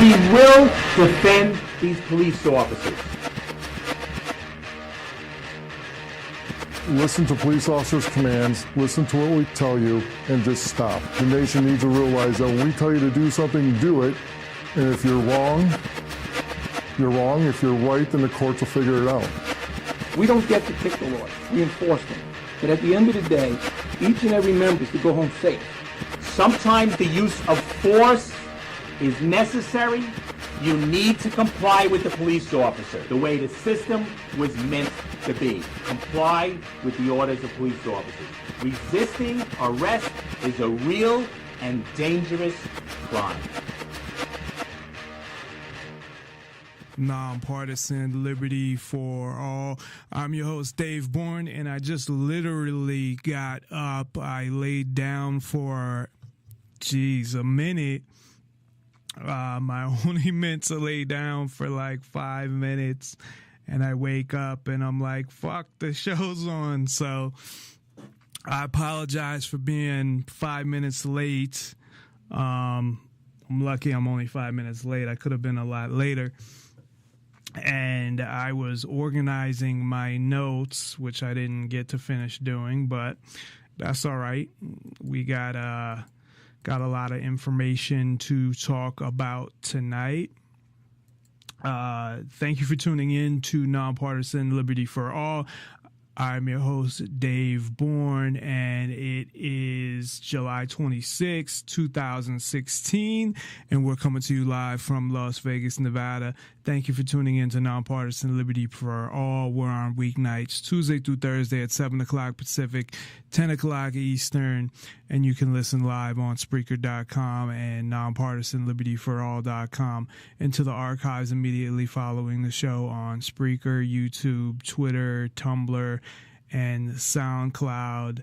We will defend these police officers. Listen to police officers' commands, listen to what we tell you, and just stop. The nation needs to realize that when we tell you to do something, do it. And if you're wrong, you're wrong. If you're right, then the courts will figure it out. We don't get to pick the laws. We enforce them. But at the end of the day, each and every member is to go home safe. Sometimes the use of force is necessary. You need to comply with the police officer the way the system was meant to be. Comply with the orders of police officers. Resisting arrest is a real and dangerous crime. Nonpartisan Liberty for All. I'm your host, Dave Bourne, and I just literally got up. I laid down for, a minute. I only meant to lay down for like 5 minutes, and I wake up and I'm like, fuck, the show's on. So I apologize for being 5 minutes late. I'm lucky I'm only 5 minutes late. I could have been a lot later. And I was organizing my notes, which I didn't get to finish doing, but that's all right. We got a lot of information to talk about tonight. Thank you for tuning in to Nonpartisan Liberty for All. I'm your host, Dave Bourne, and it is July 26, 2016, and we're coming to you live from Las Vegas, Nevada. Thank you for tuning in to Nonpartisan Liberty for All. We're on weeknights, Tuesday through Thursday at 7 o'clock Pacific, 10 o'clock Eastern, and you can listen live on Spreaker.com and nonpartisanlibertyforall.com, and to the archives immediately following the show on Spreaker, YouTube, Twitter, Tumblr, and SoundCloud,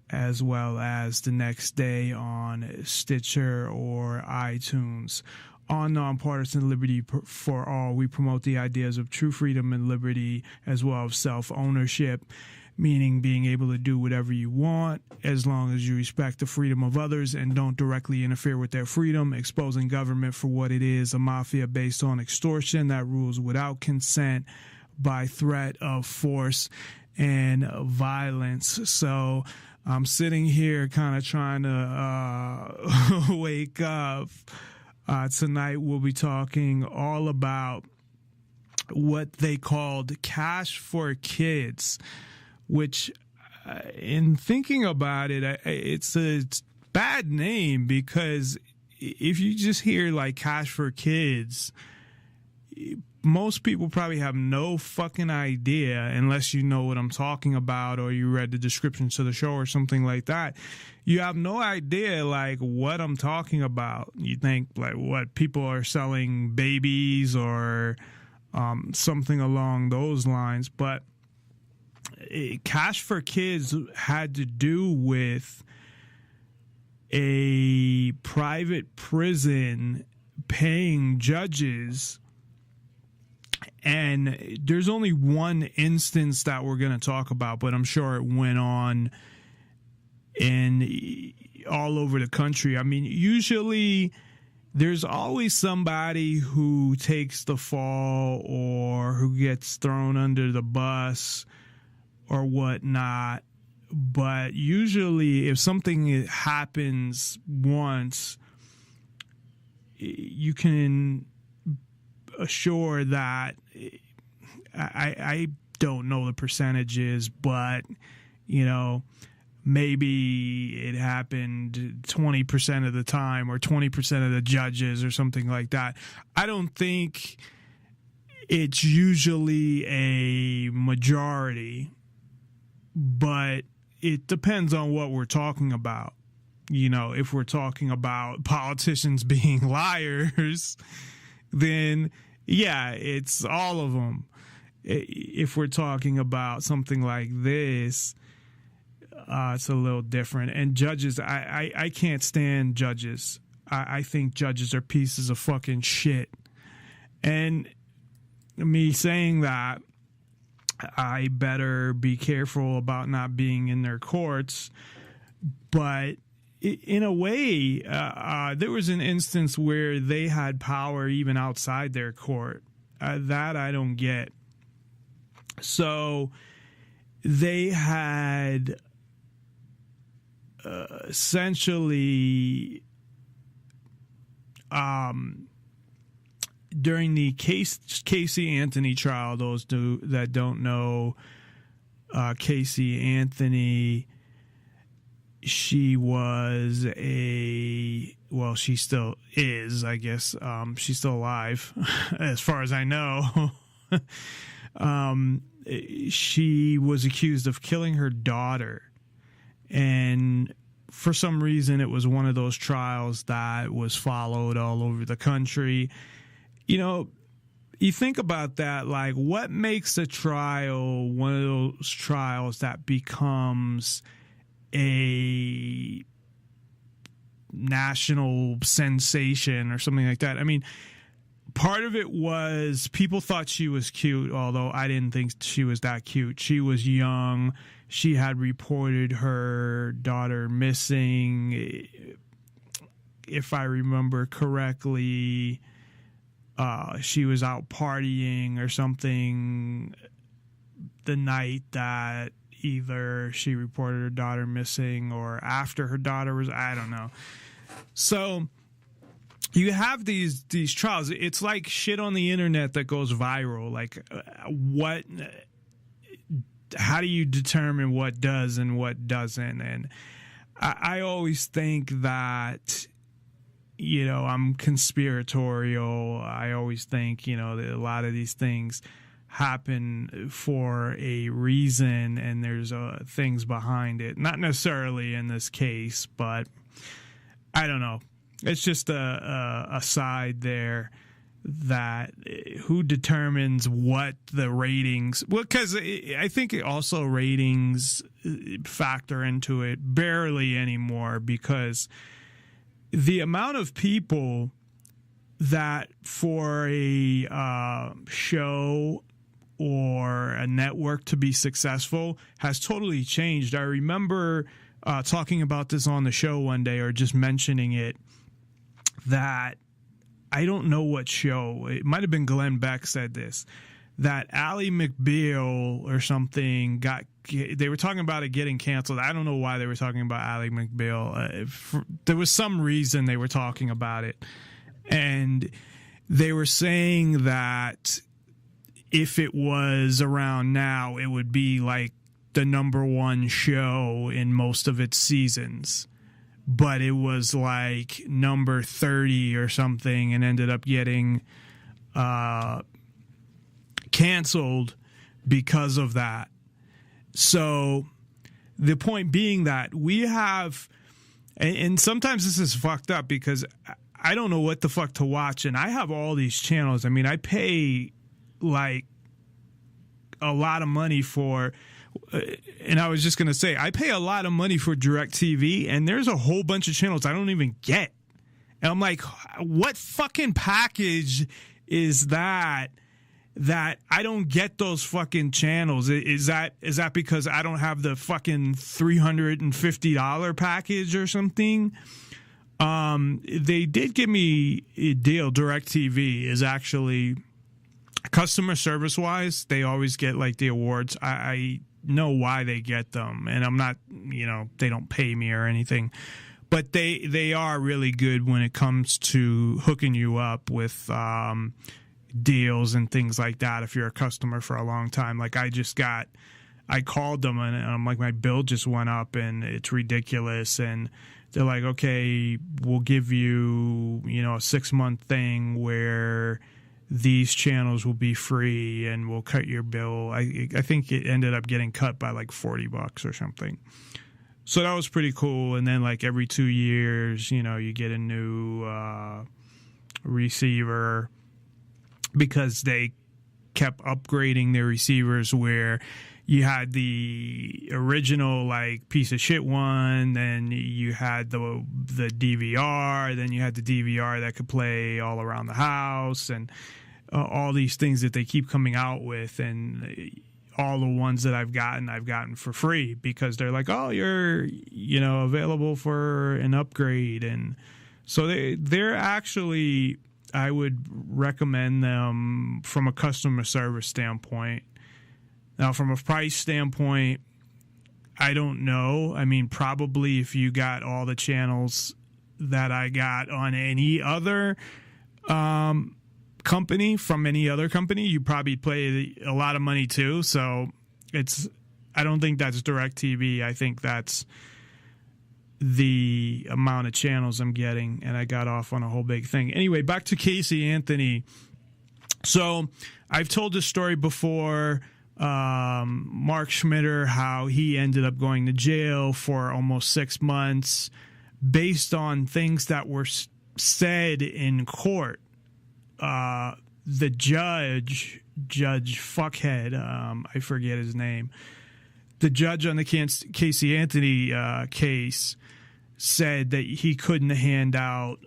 as well as the next day on Stitcher or iTunes. On Nonpartisan Liberty for All, we promote the ideas of true freedom and liberty, as well as self-ownership, meaning being able to do whatever you want as long as you respect the freedom of others and don't directly interfere with their freedom, exposing government for what it is, a mafia based on extortion that rules without consent, by threat of force and violence. So I'm sitting here kind of trying to wake up. Tonight we'll be talking all about what they called Cash for Kids, which in thinking about it, it's a bad name, because if you just hear like Cash for Kids, most people probably have no fucking idea, unless you know what I'm talking about or you read the description to the show or something like that. You have no idea like what I'm talking about. You think like what people are selling babies or something along those lines. But Cash for Kids had to do with a private prison paying judges. And there's only one instance that we're going to talk about, but I'm sure it went on in all over the country. I mean, usually there's always somebody who takes the fall or who gets thrown under the bus or whatnot. But usually if something happens once, you can assure that I don't know the percentages, but, you know, maybe it happened 20% of the time or 20% of the judges or something like that. I don't think it's usually a majority, but it depends on what we're talking about. You know, if we're talking about politicians being liars, then yeah, it's all of them. If we're talking about something like this, it's a little different. And judges, I can't stand judges. I think judges are pieces of fucking shit. And me saying that, I better be careful about not being in their courts. But in a way, there was an instance where they had power even outside their court. That I don't get. So they had essentially during the Casey Anthony trial, those that don't know Casey Anthony, she was she still is, I guess. She's still alive, as far as I know. She was accused of killing her daughter. And for some reason, it was one of those trials that was followed all over the country. You know, you think about that, like, what makes a trial one of those trials that becomes a national sensation or something like that? I mean, part of it was people thought she was cute, although I didn't think she was that cute. She was young. She had reported her daughter missing. If I remember correctly, she was out partying or something the night that either she reported her daughter missing or after her daughter was, I don't know. So you have these trials. It's like shit on the internet that goes viral. Like, how do you determine what does and what doesn't? And I always think that, you know, I'm conspiratorial. I always think, you know, that a lot of these things happen for a reason and there's things behind it. Not necessarily in this case, but I don't know. It's just a side there that who determines what the ratings, well, because I think also ratings factor into it barely anymore, because the amount of people that for a show or a network to be successful has totally changed. I remember talking about this on the show one day, or just mentioning it, that I don't know what show, it might have been Glenn Beck said this, that Ally McBeal or something they were talking about it getting canceled. I don't know why they were talking about Ally McBeal. There was some reason they were talking about it. And they were saying that if it was around now, it would be like the #1 show in most of its seasons. But it was like number 30 or something and ended up getting canceled because of that. So the point being that we have, and sometimes this is fucked up because I don't know what the fuck to watch, and I have all these channels. I mean, I pay like a lot of money for, and I was just going to say, I pay a lot of money for DirecTV, and there's a whole bunch of channels I don't even get. And I'm like, what fucking package is that I don't get those fucking channels? Is that because I don't have the fucking $350 package or something? They did give me a deal. DirecTV is actually, customer service wise, they always get like the awards. I know why they get them, and I'm not, you know, they don't pay me or anything, but they are really good when it comes to hooking you up with deals and things like that if you're a customer for a long time. Like I called them and I'm like, my bill just went up and it's ridiculous, and they're like, okay, we'll give you, you know, a 6-month thing where these channels will be free and we'll cut your bill. I think it ended up getting cut by like $40 or something. So that was pretty cool. And then like every 2 years, you know, you get a new receiver, because they kept upgrading their receivers, where you had the original like piece of shit one, then you had the DVR, then you had the DVR that could play all around the house, and all these things that they keep coming out with. And all the ones that I've gotten for free because they're like, oh, you're, available for an upgrade. And so they're actually, I would recommend them from a customer service standpoint. Now, from a price standpoint, I don't know. I mean, probably if you got all the channels that I got on any other company, from any other company, you probably pay a lot of money too. So I don't think that's DirecTV. I think that's the amount of channels I'm getting, and I got off on a whole big thing. Anyway, back to Casey Anthony. So I've told this story before. Mark Schmitter, how he ended up going to jail for almost 6 months based on things that were said in court. The judge fuckhead, I forget his name, the judge on the Casey Anthony case said that he couldn't hand out,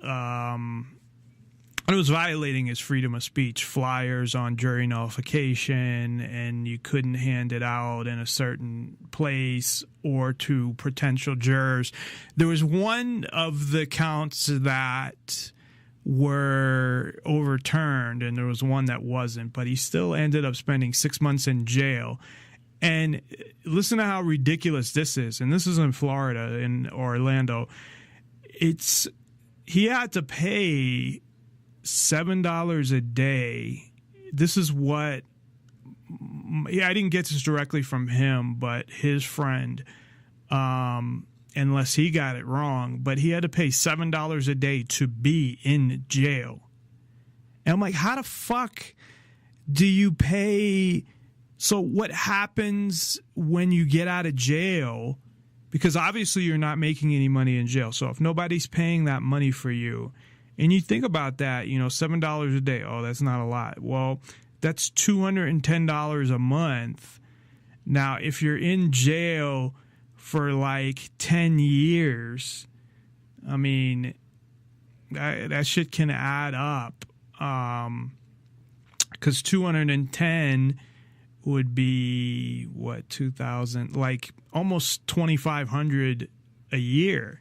it was violating his freedom of speech, flyers on jury nullification, and you couldn't hand it out in a certain place or to potential jurors. There was one of the counts that were overturned, and there was one that wasn't, but he still ended up spending 6 months in jail. And listen to how ridiculous this is. And this is in Florida, in Orlando. He had to pay $7 a day. This is what, I didn't get this directly from him, but his friend, unless he got it wrong, but he had to pay $7 a day to be in jail. And I'm like, how the fuck do you pay? So what happens when you get out of jail? Because obviously you're not making any money in jail. So if nobody's paying that money for you, and you think about that, $7 a day, oh, that's not a lot. Well, that's $210 a month. Now, if you're in jail for like 10 years, I mean, that shit can add up. Because 210 would be, what, 2,000, like almost $2,500 a year.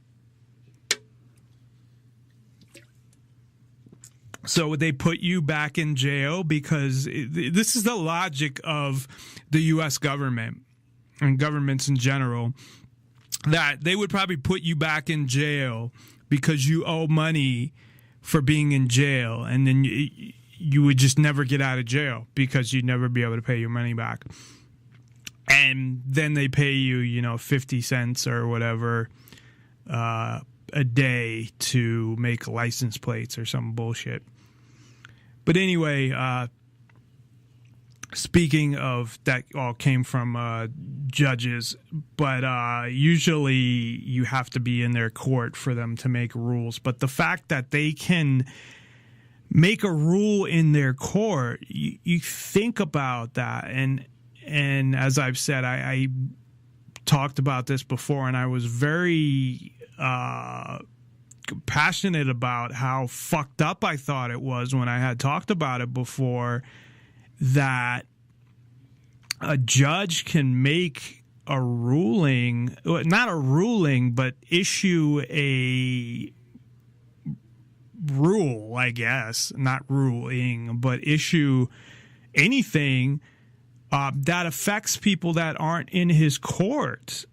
So would they put you back in jail? Because this is the logic of the U.S. government and governments in general, that they would probably put you back in jail because you owe money for being in jail, and then you would just never get out of jail because you'd never be able to pay your money back. And then they pay you, 50 cents or whatever a day to make license plates or some bullshit. But anyway, speaking of, that all came from judges, but usually you have to be in their court for them to make rules. But the fact that they can make a rule in their court, you think about that. And as I've said, I talked about this before, and I was very passionate about how fucked up I thought it was when I had talked about it before, that a judge can make a ruling, not a ruling, but issue a rule, I guess, not ruling, but issue anything that affects people that aren't in his court.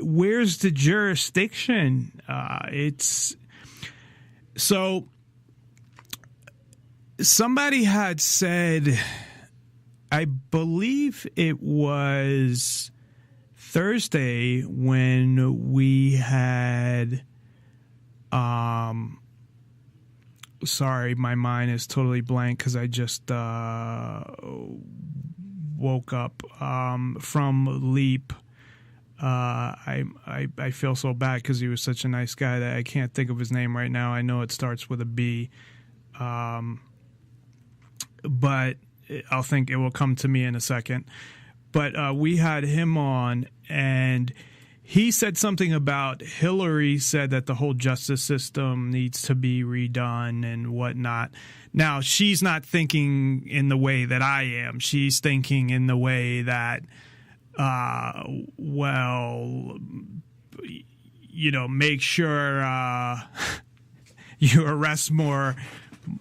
Where's the jurisdiction? It's so somebody had said, I believe it was Thursday when we had, sorry, my mind is totally blank because I just woke up from Leap. I feel so bad because he was such a nice guy that I can't think of his name right now. I know it starts with a B, but I'll think it will come to me in a second. But we had him on, and he said something about Hillary said that the whole justice system needs to be redone and whatnot. Now, she's not thinking in the way that I am. She's thinking in the way that, make sure you arrest more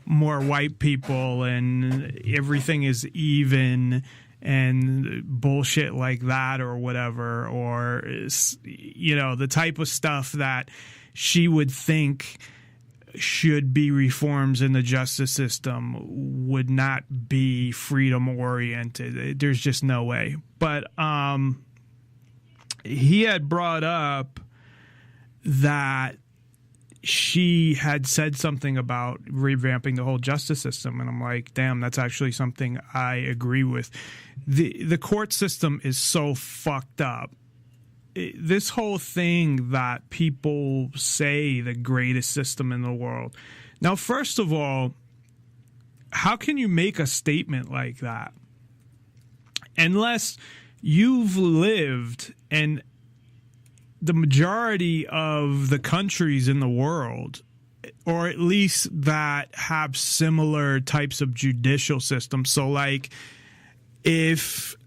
white people and everything is even and bullshit like that or whatever, or the type of stuff that she would think should be reforms in the justice system would not be freedom oriented. There's just no way. But he had brought up that she had said something about revamping the whole justice system, and I'm like, damn, that's actually something I agree with. The court system is so fucked up. This whole thing that people say the greatest system in the world. Now, first of all, how can you make a statement like that unless you've lived in the majority of the countries in the world, or at least that have similar types of judicial systems? So, like, if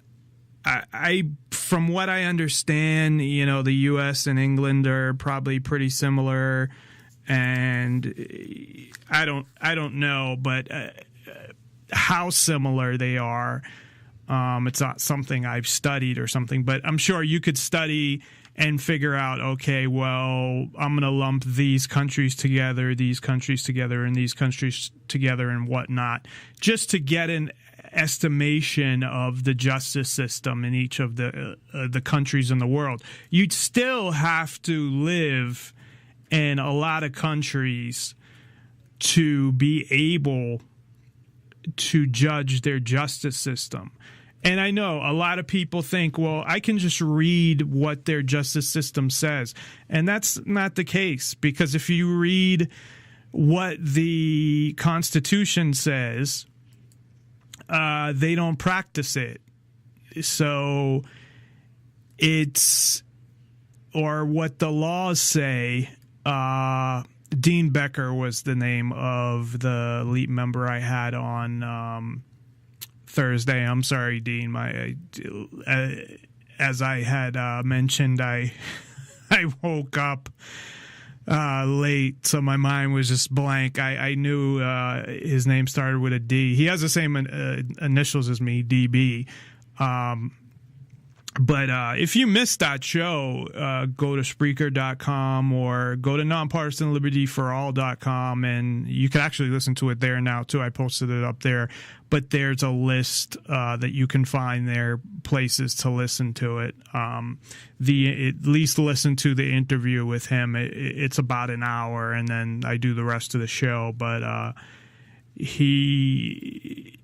I from what I understand, the U.S. and England are probably pretty similar, and I don't know, but how similar they are. It's not something I've studied or something, but I'm sure you could study and figure out, okay, well, I'm going to lump these countries together, and these countries together, and whatnot, just to get an estimation of the justice system in each of the countries in the world. You'd still have to live in a lot of countries to be able to judge their justice system. And I know a lot of people think, well, I can just read what their justice system says. And that's not the case, because if you read what the Constitution says, they don't practice it. So or what the laws say. Dean Becker was the name of the elite member I had on Thursday. I'm sorry, Dean. As I had mentioned, I woke up late, so my mind was just blank. I knew his name started with a D. He has the same initials as me, DB. But if you missed that show, go to Spreaker.com or go to nonpartisanlibertyforall.com, and you can actually listen to it there now, too. I posted it up there. But there's a list that you can find there, places to listen to it. At least listen to the interview with him. It's about an hour, and then I do the rest of the show. But he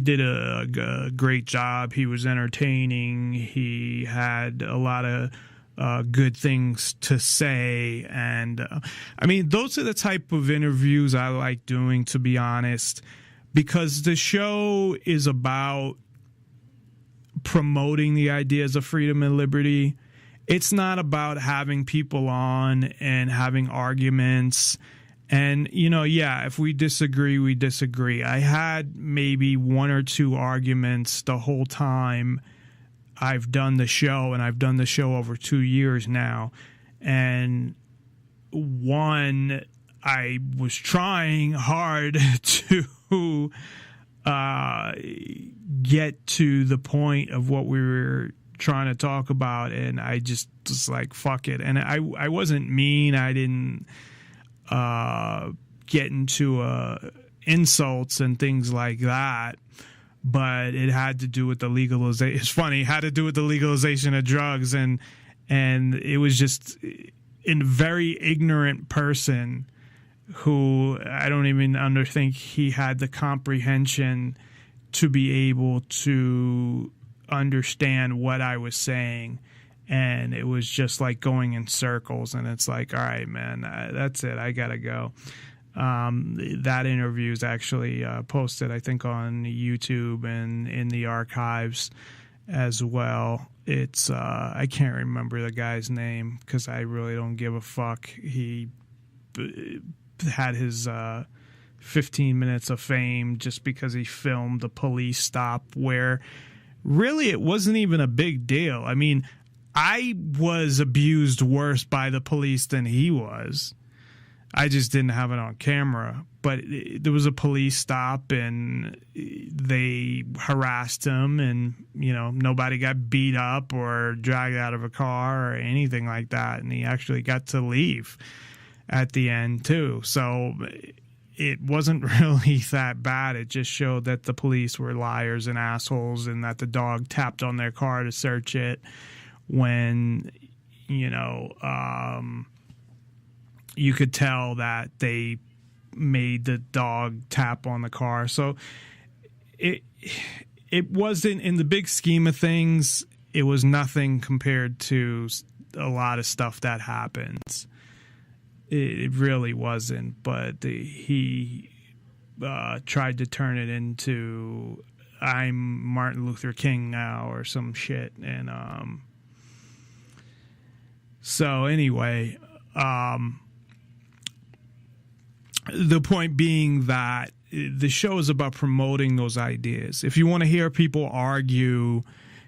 did a great job. He was entertaining. He had a lot of good things to say. And I mean, those are the type of interviews I like doing, to be honest, because the show is about promoting the ideas of freedom and liberty. It's not about having people on and having arguments. And, if we disagree, we disagree. I had maybe one or two arguments the whole time I've done the show, and I've done the show over 2 years now. And one, I was trying hard to get to the point of what we were trying to talk about, and I just was like, fuck it. And I wasn't mean. I didn't get into insults and things like that, but it had to do with the legalization. It's funny, it had to do with the legalization of drugs, and it was just a very ignorant person who I don't even think he had the comprehension to be able to understand what I was saying. And it was just like going in circles, and it's like, all right, man, that's it. I gotta go. That interview is actually posted, I think, on YouTube and in the archives as well. It's I can't remember the guy's name because I really don't give a fuck. He had his 15 minutes of fame just because he filmed a police stop where really it wasn't even a big deal. I mean, I was abused worse by the police than he was. I just didn't have it on camera. But there was a police stop and they harassed him, and, you know, nobody got beat up or dragged out of a car or anything like that. And he actually got to leave at the end too. So it wasn't really that bad. It just showed that the police were liars and assholes, and that the dog tapped on their car to search it when, you know, you could tell that they made the dog tap on the car. So it wasn't, in the big scheme of things, it was nothing compared to a lot of stuff that happens. It really wasn't. But he tried to turn it into I'm Martin Luther King now or some shit. And so anyway, the point being that the show is about promoting those ideas. If you want to hear people argue,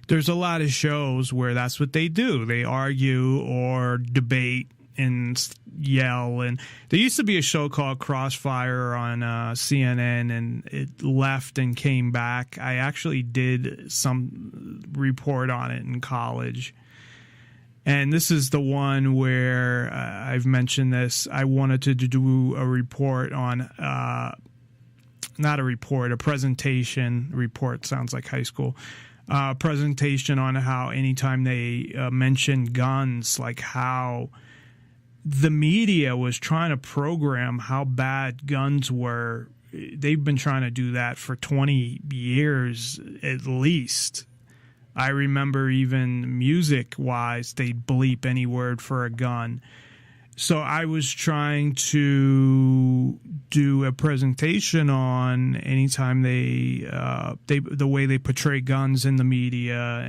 there's a lot of shows where that's what they do. They argue or debate and yell. And there used to be a show called Crossfire on CNN, and it left and came back. I actually did some report on it in college. And this is the one where I've mentioned this. I wanted to do a report on, not a report, a presentation. Report sounds like high school. Presentation on how anytime they mention guns, like how the media was trying to program how bad guns were. They've been trying to do that for 20 years at least. I remember even music-wise, they'd bleep any word for a gun. So I was trying to do a presentation on anytime they the way they portray guns in the media,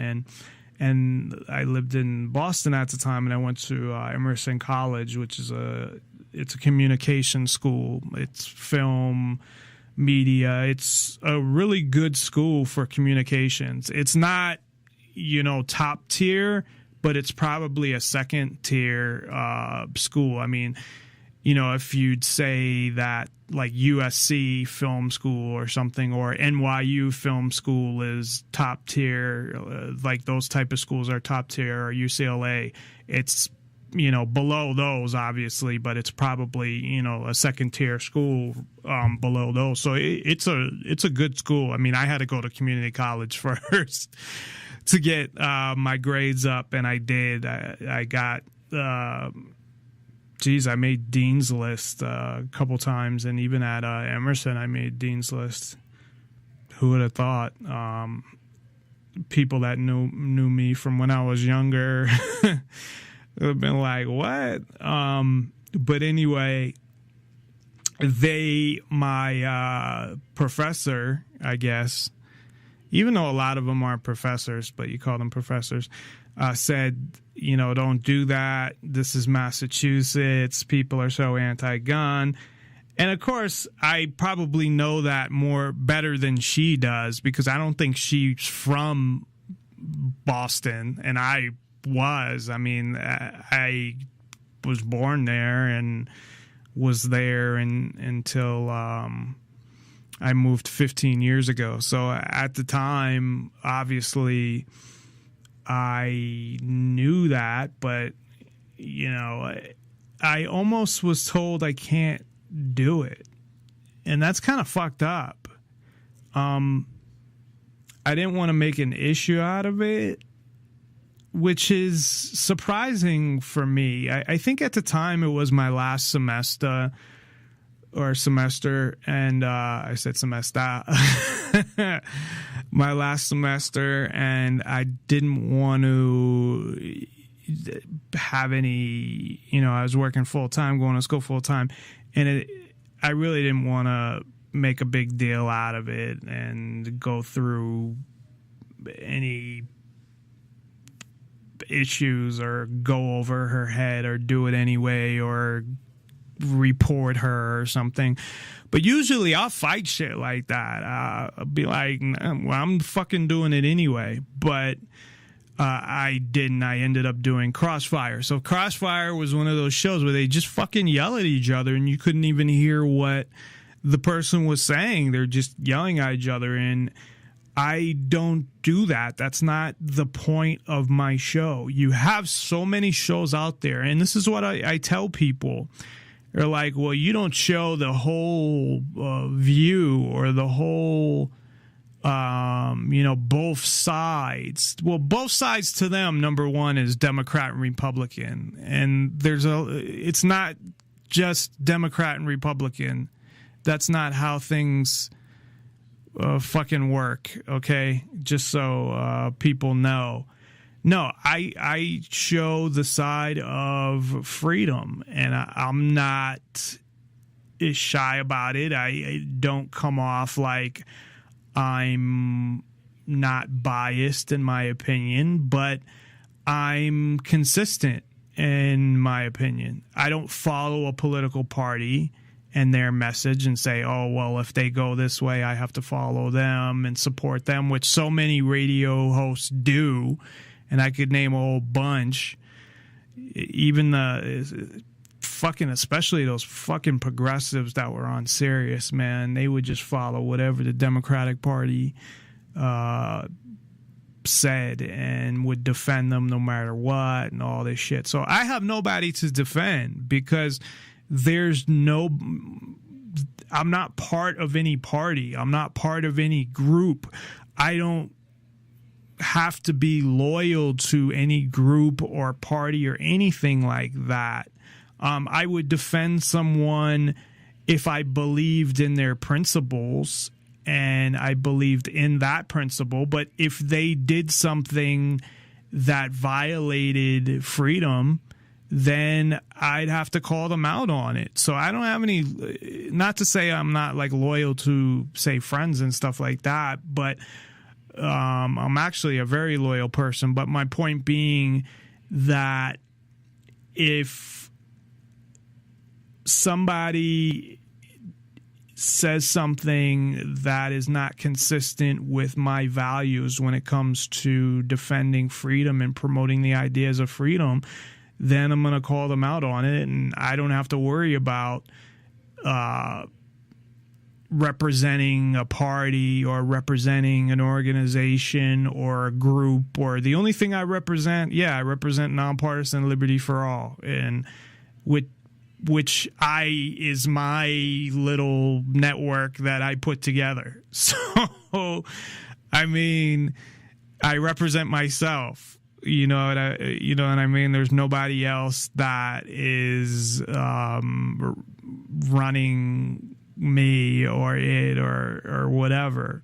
and I lived in Boston at the time, and I went to Emerson College, which is it's a communication school. It's film, media. It's a really good school for communications. It's not, you know, top tier, but it's probably a second tier school. I mean, you know, if you'd say that like USC film school or something, or NYU film school is top tier, like those type of schools are top tier, or UCLA, it's, you know, below those obviously, but it's probably, you know, a second tier school below those. So it's a good school. I mean, I had to go to community college first to get my grades up, and I did. I got, I made Dean's List a couple times, and even at Emerson, I made Dean's List. Who would have thought? People that knew me from when I was younger would have been like, what? But anyway, my professor, I guess, even though a lot of them aren't professors, but you call them professors, said, you know, don't do that. This is Massachusetts. People are so anti-gun. And of course, I probably know that better than she does, because I don't think she's from Boston, and I was. I mean, I was born there and was there until I moved 15 years ago. So at the time, obviously, I knew that, but, you know, I almost was told I can't do it. And that's kind of fucked up. I didn't want to make an issue out of it, which is surprising for me. I think at the time it was my last semester, and I said semester. My last semester, and I didn't want to have any, you know, I was working full time, going to school full time, and I really didn't want to make a big deal out of it and go through any issues or go over her head or do it anyway or report her or something. But usually I'll fight shit like that. I'll be like, well, I'm fucking doing it anyway. But I didn't. I ended up doing Crossfire. So Crossfire was one of those shows where they just fucking yell at each other and you couldn't even hear what the person was saying. They're just yelling at each other, and I don't do that. That's not the point of my show. You have so many shows out there, and this is what I tell people. They're like, well, you don't show the whole view or the whole, both sides. Well, both sides to them, number one, is Democrat and Republican. And it's not just Democrat and Republican. That's not how things fucking work, okay? Just so people know. No, I show the side of freedom, and I'm not shy about it. I don't come off like I'm not biased in my opinion, but I'm consistent in my opinion. I don't follow a political party and their message and say, oh, well, if they go this way, I have to follow them and support them, which so many radio hosts do. And I could name a whole bunch, even especially those fucking progressives that were on Sirius, man. They would just follow whatever the Democratic Party said and would defend them no matter what and all this shit. So I have nobody to defend because I'm not part of any party. I'm not part of any group. I don't have to be loyal to any group or party or anything like that. I would defend someone if I believed in their principles and I believed in that principle. But if they did something that violated freedom, then I'd have to call them out on it. So I don't have any, not to say I'm not like loyal to, say, friends and stuff like that, but I'm actually a very loyal person. But my point being that if somebody says something that is not consistent with my values when it comes to defending freedom and promoting the ideas of freedom, then I'm going to call them out on it, and I don't have to worry about representing a party or representing an organization or a group. Or the only thing I represent nonpartisan liberty for all, and which is my little network that I put together. So, I mean, I represent myself. You know what I mean? There's nobody else that is running me or it or whatever.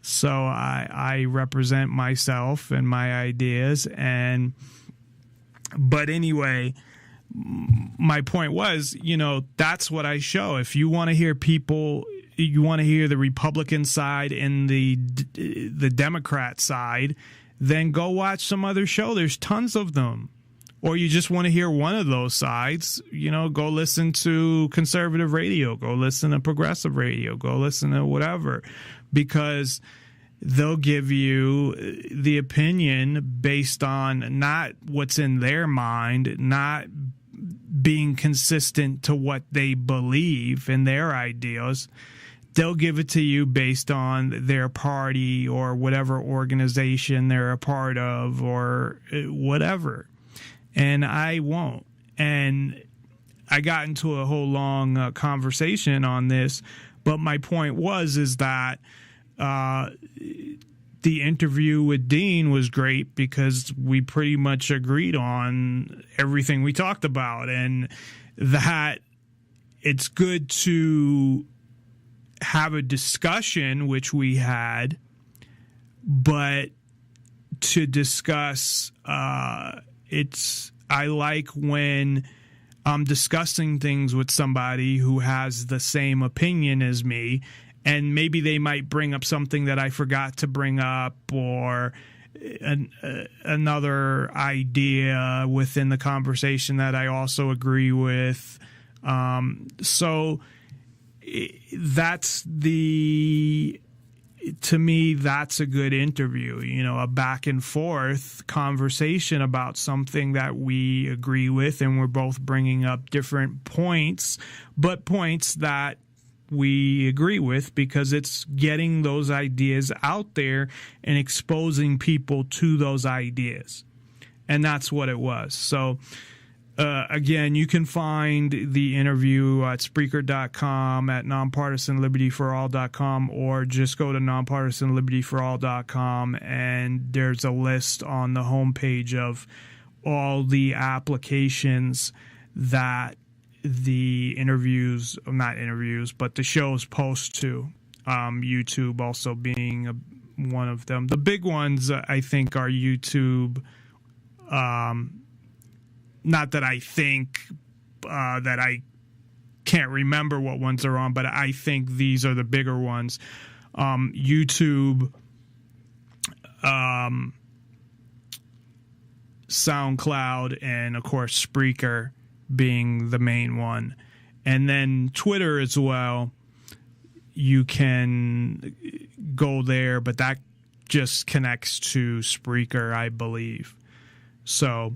So I represent myself and my ideas. But anyway, my point was, that's what I show. If you want to hear you want to hear the Republican side and the Democrat side, then go watch some other show. There's tons of them. Or you just want to hear one of those sides, go listen to conservative radio, go listen to progressive radio, go listen to whatever, because they'll give you the opinion based on not what's in their mind, not being consistent to what they believe and their ideas. They'll give it to you based on their party or whatever organization they're a part of or whatever. And I won't. And I got into a whole long conversation on this, but my point is that the interview with Dean was great because we pretty much agreed on everything we talked about, and that it's good to have a discussion, which we had, but to discuss, I like when I'm discussing things with somebody who has the same opinion as me, and maybe they might bring up something that I forgot to bring up, or another idea within the conversation that I also agree with. So to me, that's a good interview, a back and forth conversation about something that we agree with, and we're both bringing up different points, but points that we agree with, because it's getting those ideas out there and exposing people to those ideas. And that's what it was. So, again, you can find the interview at Spreaker.com, at nonpartisanlibertyforall.com, or just go to nonpartisanlibertyforall.com, and there's a list on the homepage of all the applications that the not interviews, but the shows post to. YouTube also being one of them. The big ones, I think, are YouTube. Not that I think that I can't remember what ones are on, but I think these are the bigger ones. YouTube, SoundCloud, and of course Spreaker being the main one. And then Twitter as well. You can go there, but that just connects to Spreaker, I believe. So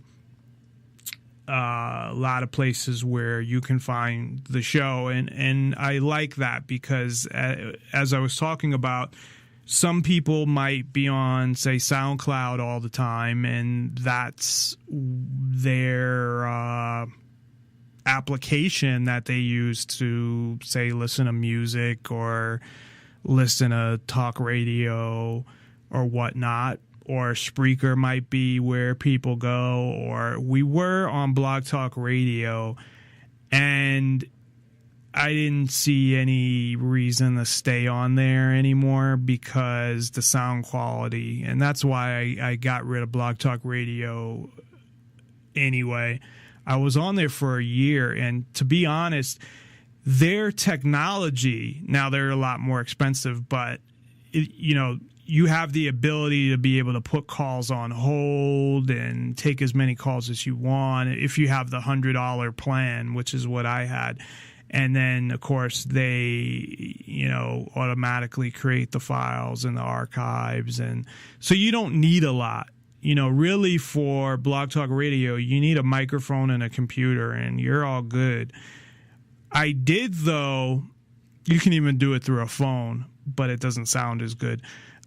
a lot of places where you can find the show, and I like that, because as I was talking about, some people might be on, say, SoundCloud all the time, and that's their application that they use to, say, listen to music or listen to talk radio or whatnot. Or Spreaker might be where people go, or we were on Blog Talk Radio, and I didn't see any reason to stay on there anymore because the sound quality, and that's why I got rid of Blog Talk Radio anyway. I was on there for a year, and to be honest, their technology, now they're a lot more expensive, but you have the ability to be able to put calls on hold and take as many calls as you want if you have the $100 plan, which is what I had. And then, of course, they, automatically create the files and the archives. And so you don't need a lot. Really for Blog Talk Radio, you need a microphone and a computer, and you're all good. I did, though, you can even do it through a phone, but it doesn't sound as good.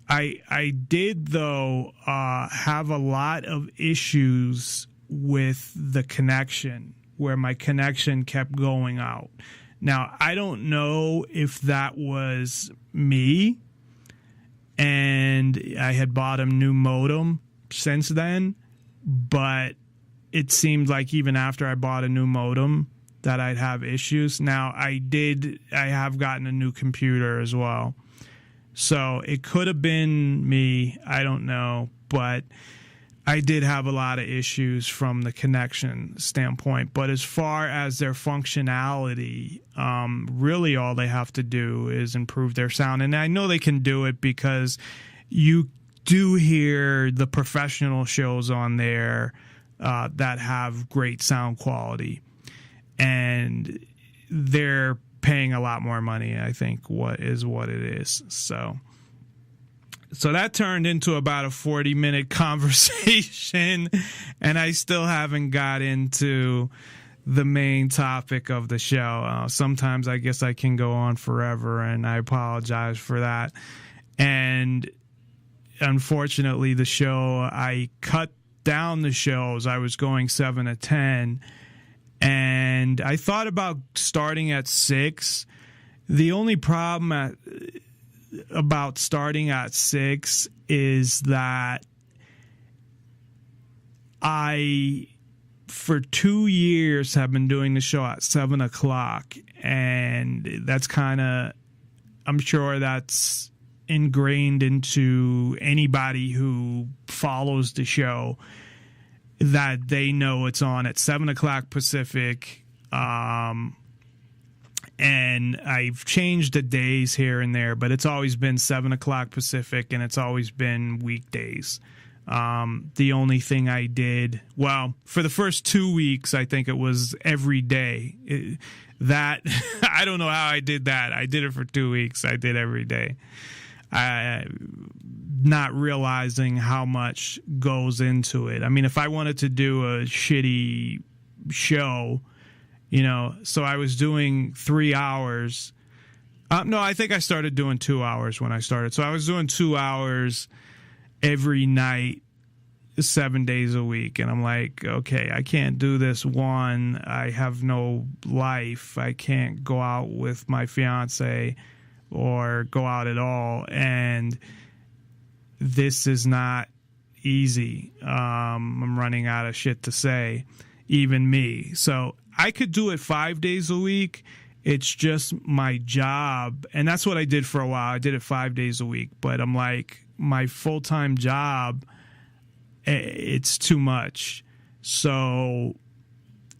I did, though, have a lot of issues with the connection, where my connection kept going out. Now, I don't know if that was me, and I had bought a new modem since then, but it seemed like even after I bought a new modem that I'd have issues. Now, I have gotten a new computer as well. So it could have been me, I don't know, but I did have a lot of issues from the connection standpoint. But as far as their functionality, really all they have to do is improve their sound. And I know they can do it because you do hear the professional shows on there that have great sound quality. And they're paying a lot more money, I think, what it is. So that turned into about a 40-minute conversation, and I still haven't got into the main topic of the show. Sometimes I guess I can go on forever, and I apologize for that. And unfortunately, the show, I cut down the shows. I was going 7 to 10. And I thought about starting at 6. The only problem about starting at 6 is that I, for 2 years, have been doing the show at 7 o'clock. And that's kind of, I'm sure that's ingrained into anybody who follows the show, that they know it's on at 7 o'clock Pacific. And I've changed the days here and there, but it's always been 7 o'clock Pacific, and it's always been weekdays. The only thing I did, well, for the first 2 weeks, I think it was every day. I don't know how I did that. I did it for 2 weeks. I did every day. Not realizing how much goes into it. I mean, if I wanted to do a shitty show, so I was doing 3 hours. No, I think I started doing 2 hours when I started. So I was doing 2 hours every night, 7 days a week. And I'm like, okay, I can't do this. One, I have no life. I can't go out with my fiance or go out at all. And this is not easy. I'm running out of shit to say, even me. So I could do it 5 days a week. It's just my job. And that's what I did for a while. I did it 5 days a week. But I'm like, my full-time job, it's too much. So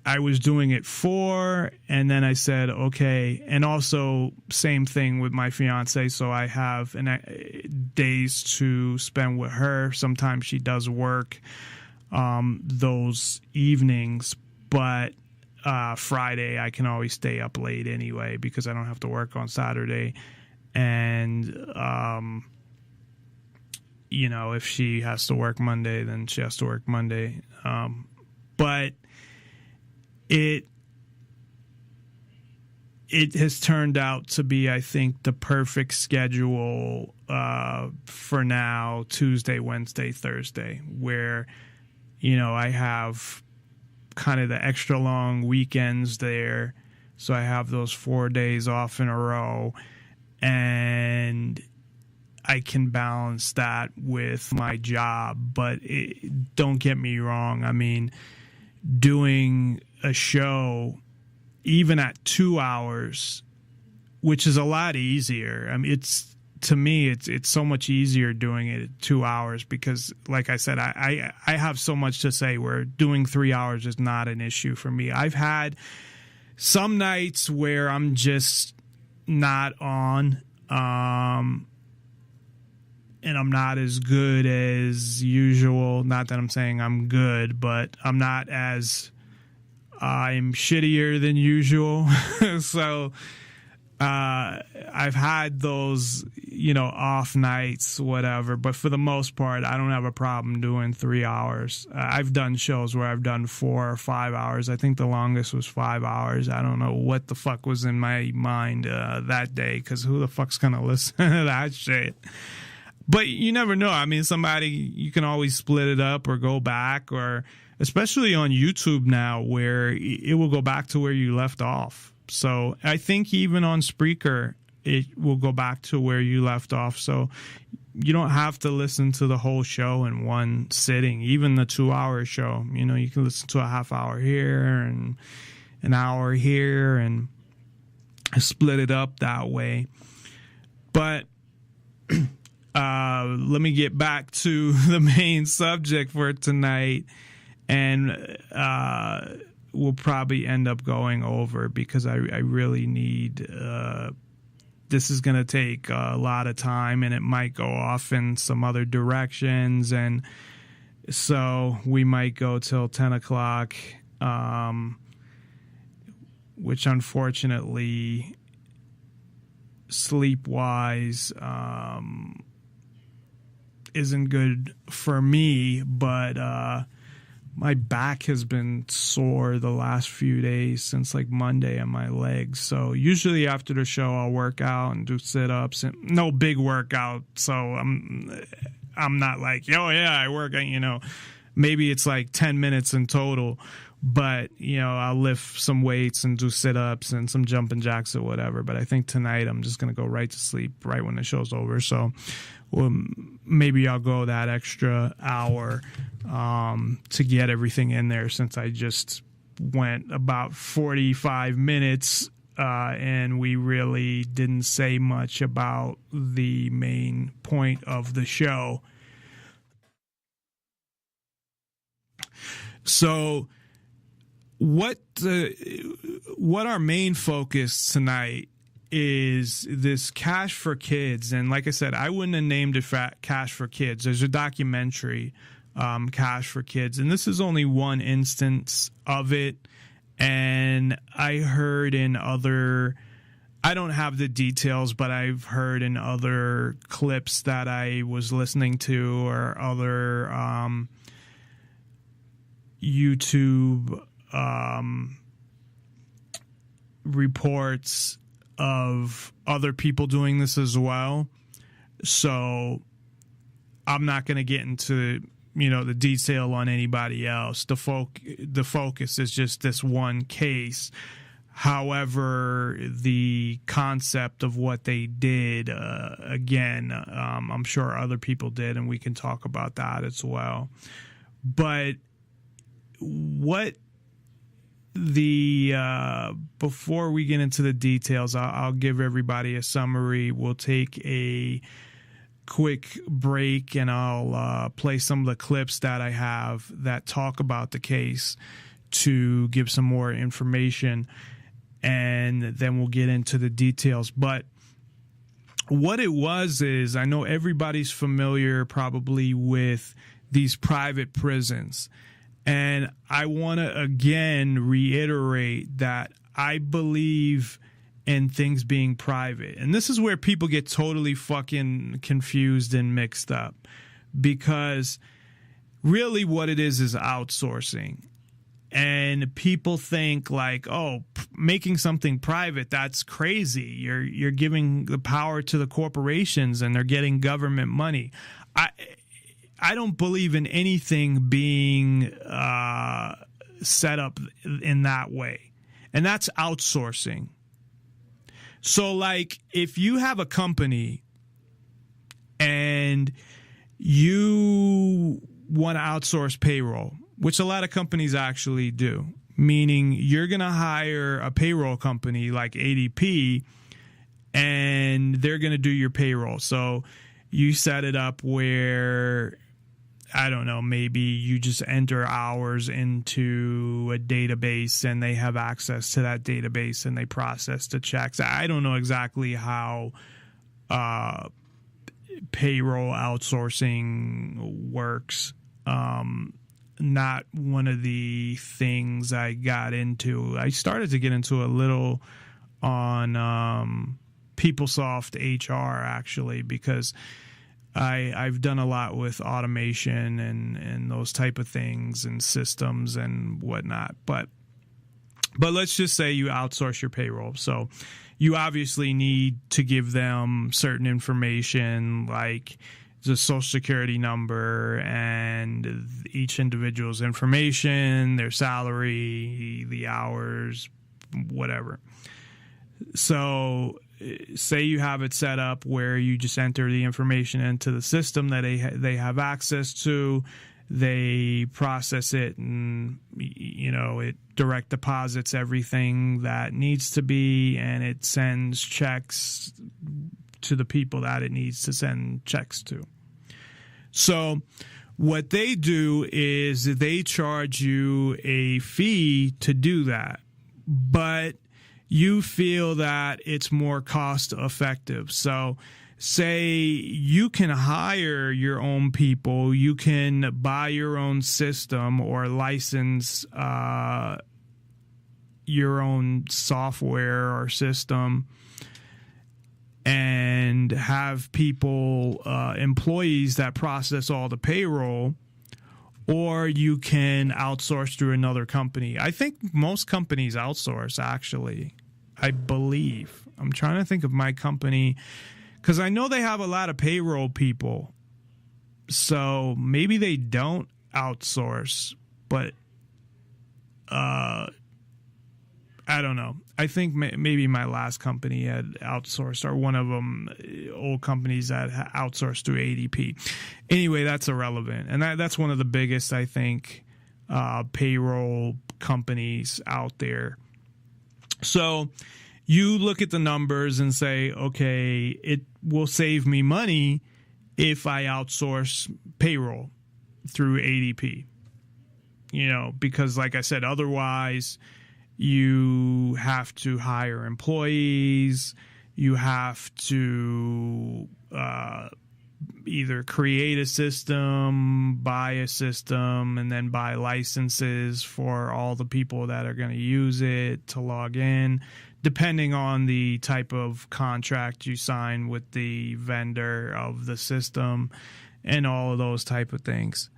I was doing it 4, and then I said, okay. And also, same thing with my fiance. So I have days to spend with her. Sometimes she does work those evenings, but Friday I can always stay up late anyway because I don't have to work on Saturday. And if she has to work Monday, then she has to work Monday. But it has turned out to be, I think, the perfect schedule for now, Tuesday, Wednesday, Thursday, where, I have kind of the extra long weekends there. So I have those 4 days off in a row, and I can balance that with my job. But don't get me wrong. I mean, doing a show, even at 2 hours, which is a lot easier. I mean, to me, it's so much easier doing it at 2 hours because, like I said, I have so much to say where doing 3 hours is not an issue for me. I've had some nights where I'm just not on, and I'm not as good as usual. Not that I'm saying I'm good, but I'm shittier than usual. So I've had those, off nights, whatever. But for the most part, I don't have a problem doing 3 hours. I've done shows where I've done 4 or 5 hours. I think the longest was 5 hours. I don't know what the fuck was in my mind that day, because who the fuck's going to listen to that shit? But you never know. I mean, you can always split it up or go back, or especially on YouTube now where it will go back to where you left off. So I think even on Spreaker, it will go back to where you left off. So you don't have to listen to the whole show in one sitting, even the 2 hour show. You can listen to a half hour here and an hour here and split it up that way. But let me get back to the main subject for tonight, and we'll probably end up going over because I really need, this is going to take a lot of time, and it might go off in some other directions, and so we might go till 10 o'clock, which unfortunately, sleep-wise, isn't good for me, but my back has been sore the last few days since like Monday and my legs. So usually after the show, I'll work out and do sit-ups, and no big workout. So I'm not like, oh yeah, I work, maybe it's like 10 minutes in total, but I'll lift some weights and do sit-ups and some jumping jacks or whatever. But I think tonight I'm just going to go right to sleep right when the show's over. So maybe I'll go that extra hour to get everything in there, since I just went about 45 minutes and we really didn't say much about the main point of the show. So what our main focus tonight is this Cash for Kids. And like I said, I wouldn't have named it Cash for Kids. There's a documentary cash for kids. And this is only one instance of it. And I heard in other, I don't have the details, but I've heard in other clips that I was listening to or other YouTube reports of other people doing this as well. So I'm not going to get into, the detail on anybody else. The focus is just this one case. However, the concept of what they did, again, I'm sure other people did, and we can talk about that as well. But what before we get into the details, I'll give everybody a summary. We'll take a quick break, and I'll play some of the clips that I have that talk about the case to give some more information, and then we'll get into the details. But what it was is, I know everybody's familiar probably with these private prisons, and I want to again reiterate that I believe in things being private. And this is where people get totally fucking confused and mixed up, because really what it is outsourcing. And people think like, oh, making something private, that's crazy. You're giving the power to the corporations and they're getting government money. I don't believe in anything being set up in that way. And that's outsourcing. So, like, if you have a company and you want to outsource payroll, which a lot of companies actually do, meaning you're going to hire a payroll company like ADP and they're going to do your payroll. So you set it up where, I don't know, maybe you just enter hours into a database and they have access to that database and they process the checks. I don't know exactly how payroll outsourcing works. Not one of the things I got into. I started to get into a little on PeopleSoft HR, actually, because I've done a lot with automation and those type of things and systems and whatnot. But let's just say you outsource your payroll. So you obviously need to give them certain information like the social security number and each individual's information, their salary, the hours, whatever. So say you have it set up where you just enter the information into the system that they have access to. They process it and, it direct deposits everything that needs to be, and it sends checks to the people that it needs to send checks to. So what they do is they charge you a fee to do that, but you feel that it's more cost effective. So say you can hire your own people, you can buy your own system or license your own software or system and have people, employees that process all the payroll, or you can outsource through another company. I think most companies outsource, actually, I believe. I'm trying to think of my company, because I know they have a lot of payroll people. So maybe they don't outsource, but I don't know. I think maybe my last company had outsourced, or one of them, old companies that outsourced through ADP. Anyway, that's irrelevant. And that's one of the biggest, I think, payroll companies out there. So you look at the numbers and say, okay, it will save me money if I outsource payroll through ADP. Because like I said, otherwise you have to hire employees, you have to either create a system, buy a system, and then buy licenses for all the people that are going to use it to log in, depending on the type of contract you sign with the vendor of the system and all of those type of things.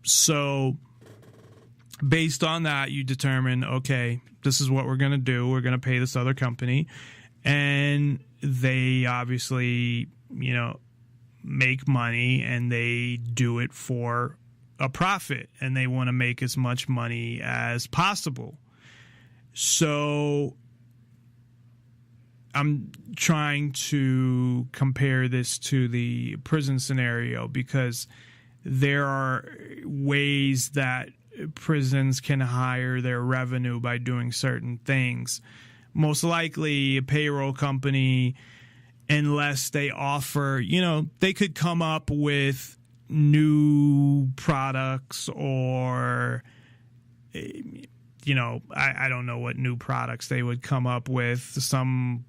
So based on that, you determine, okay, this is what we're going to do. We're going to pay this other company. And they obviously, make money, and they do it for a profit, and they want to make as much money as possible. So I'm trying to compare this to the prison scenario, because there are ways that prisons can hire their revenue by doing certain things. Most likely a payroll company, unless they offer, they could come up with new products, or, I don't know what new products they would come up with, some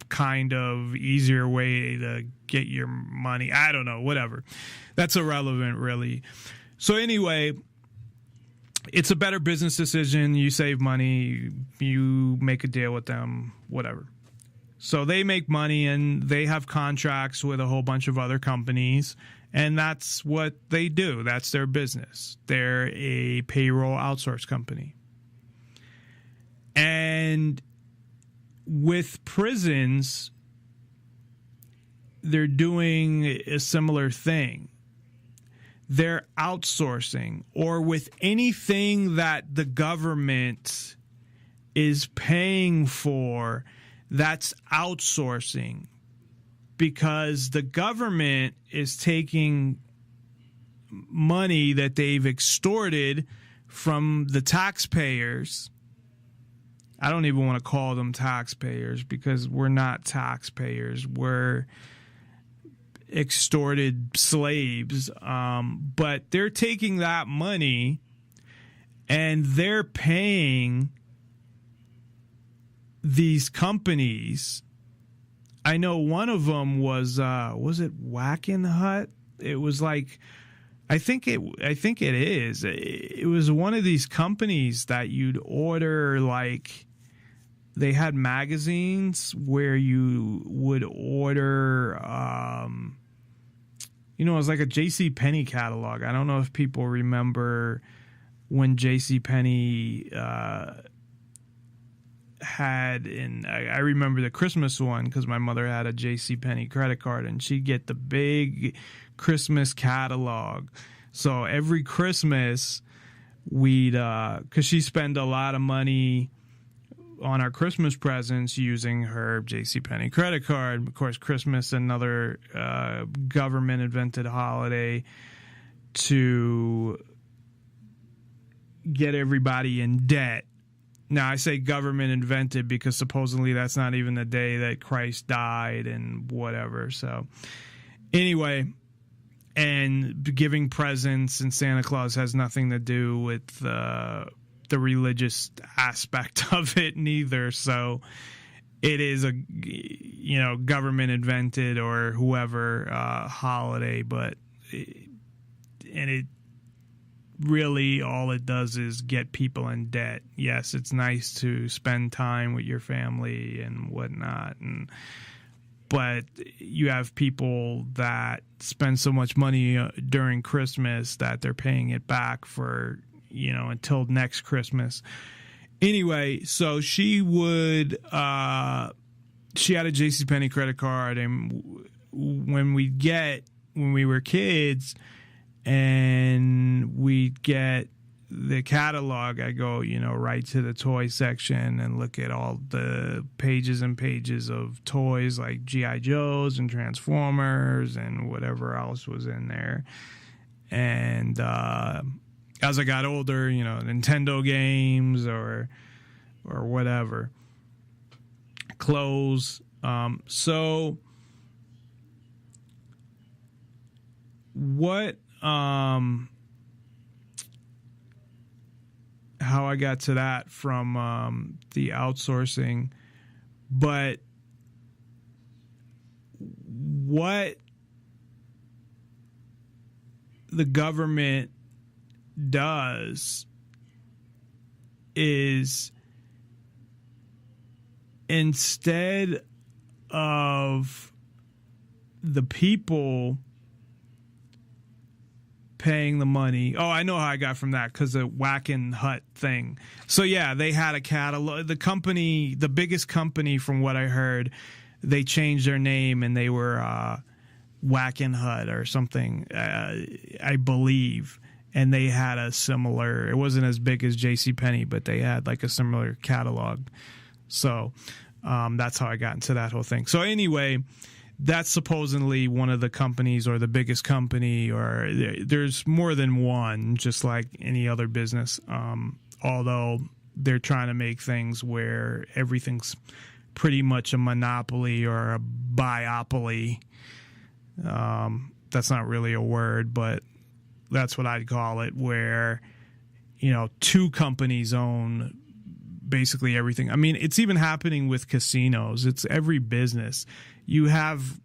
kind of easier way to get your money. I don't know, whatever. That's irrelevant, really. So anyway, it's a better business decision. You save money, you make a deal with them, whatever. So they make money, and they have contracts with a whole bunch of other companies, and that's what they do. That's their business. They're a payroll outsource company. And with prisons, they're doing a similar thing. They're outsourcing, or with anything that the government is paying for, that's outsourcing, because the government is taking money that they've extorted from the taxpayers. I don't even want to call them taxpayers, because we're not taxpayers. We're extorted slaves. But they're taking that money and they're paying these companies. I know one of them was it Whacking Hut? It was like, I think it is. It was one of these companies that you'd order, like, they had magazines where you would order, it was like a JCPenney catalog. I don't know if people remember when JCPenney had, and I remember the Christmas one, because my mother had a JCPenney credit card, and she'd get the big Christmas catalog. So every Christmas we'd, because she spent a lot of money on our Christmas presents using her JCPenney credit card. Of course, Christmas, another government invented holiday to get everybody in debt. Now, I say government invented because supposedly that's not even the day that Christ died and whatever. So anyway, and giving presents and Santa Claus has nothing to do with the religious aspect of it neither. So it is a, government invented or whoever holiday, but it really all it does is get people in debt. Yes, it's nice to spend time with your family and whatnot, but you have people that spend so much money during Christmas that they're paying it back for, until next Christmas. Anyway, so she would, she had a JCPenney credit card, and when we were kids and we'd get the catalog, I go, right to the toy section and look at all the pages and pages of toys like G.I. Joes and Transformers and whatever else was in there. And as I got older, Nintendo games or whatever, clothes. So what, how I got to that from the outsourcing, but what the government does is, instead of the people paying the money. Oh, I know how I got from that, because the Whackin' Hut thing. So yeah, they had a catalog. The company, the biggest company, from what I heard, they changed their name and they were Whackin' Hut or something, I believe. And they had a similar, it wasn't as big as JCPenney, but they had like a similar catalog. So that's how I got into that whole thing. So anyway, that's supposedly one of the companies, or the biggest company, or there's more than one, just like any other business. Although they're trying to make things where everything's pretty much a monopoly or a biopoly. That's not really a word, but that's what I'd call it, where, you know, two companies own basically everything. I mean, it's even happening with casinos. It's every business. You have,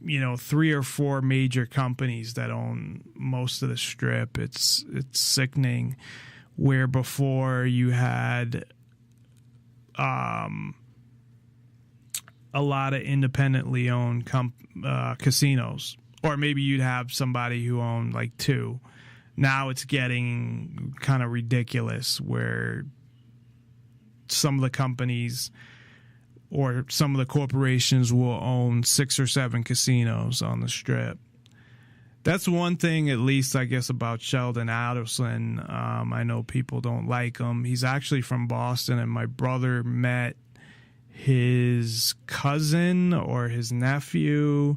you know, 3 or 4 major companies that own most of the strip. It's sickening. Where before you had a lot of independently owned casinos, or maybe you'd have somebody who owned like 2. Now it's getting kind of ridiculous, where some of the companies or some of the corporations will own 6 or 7 casinos on the strip. That's one thing, at least, I guess, about Sheldon Adelson. I know people don't like him. He's actually from Boston, and my brother met his cousin or his nephew,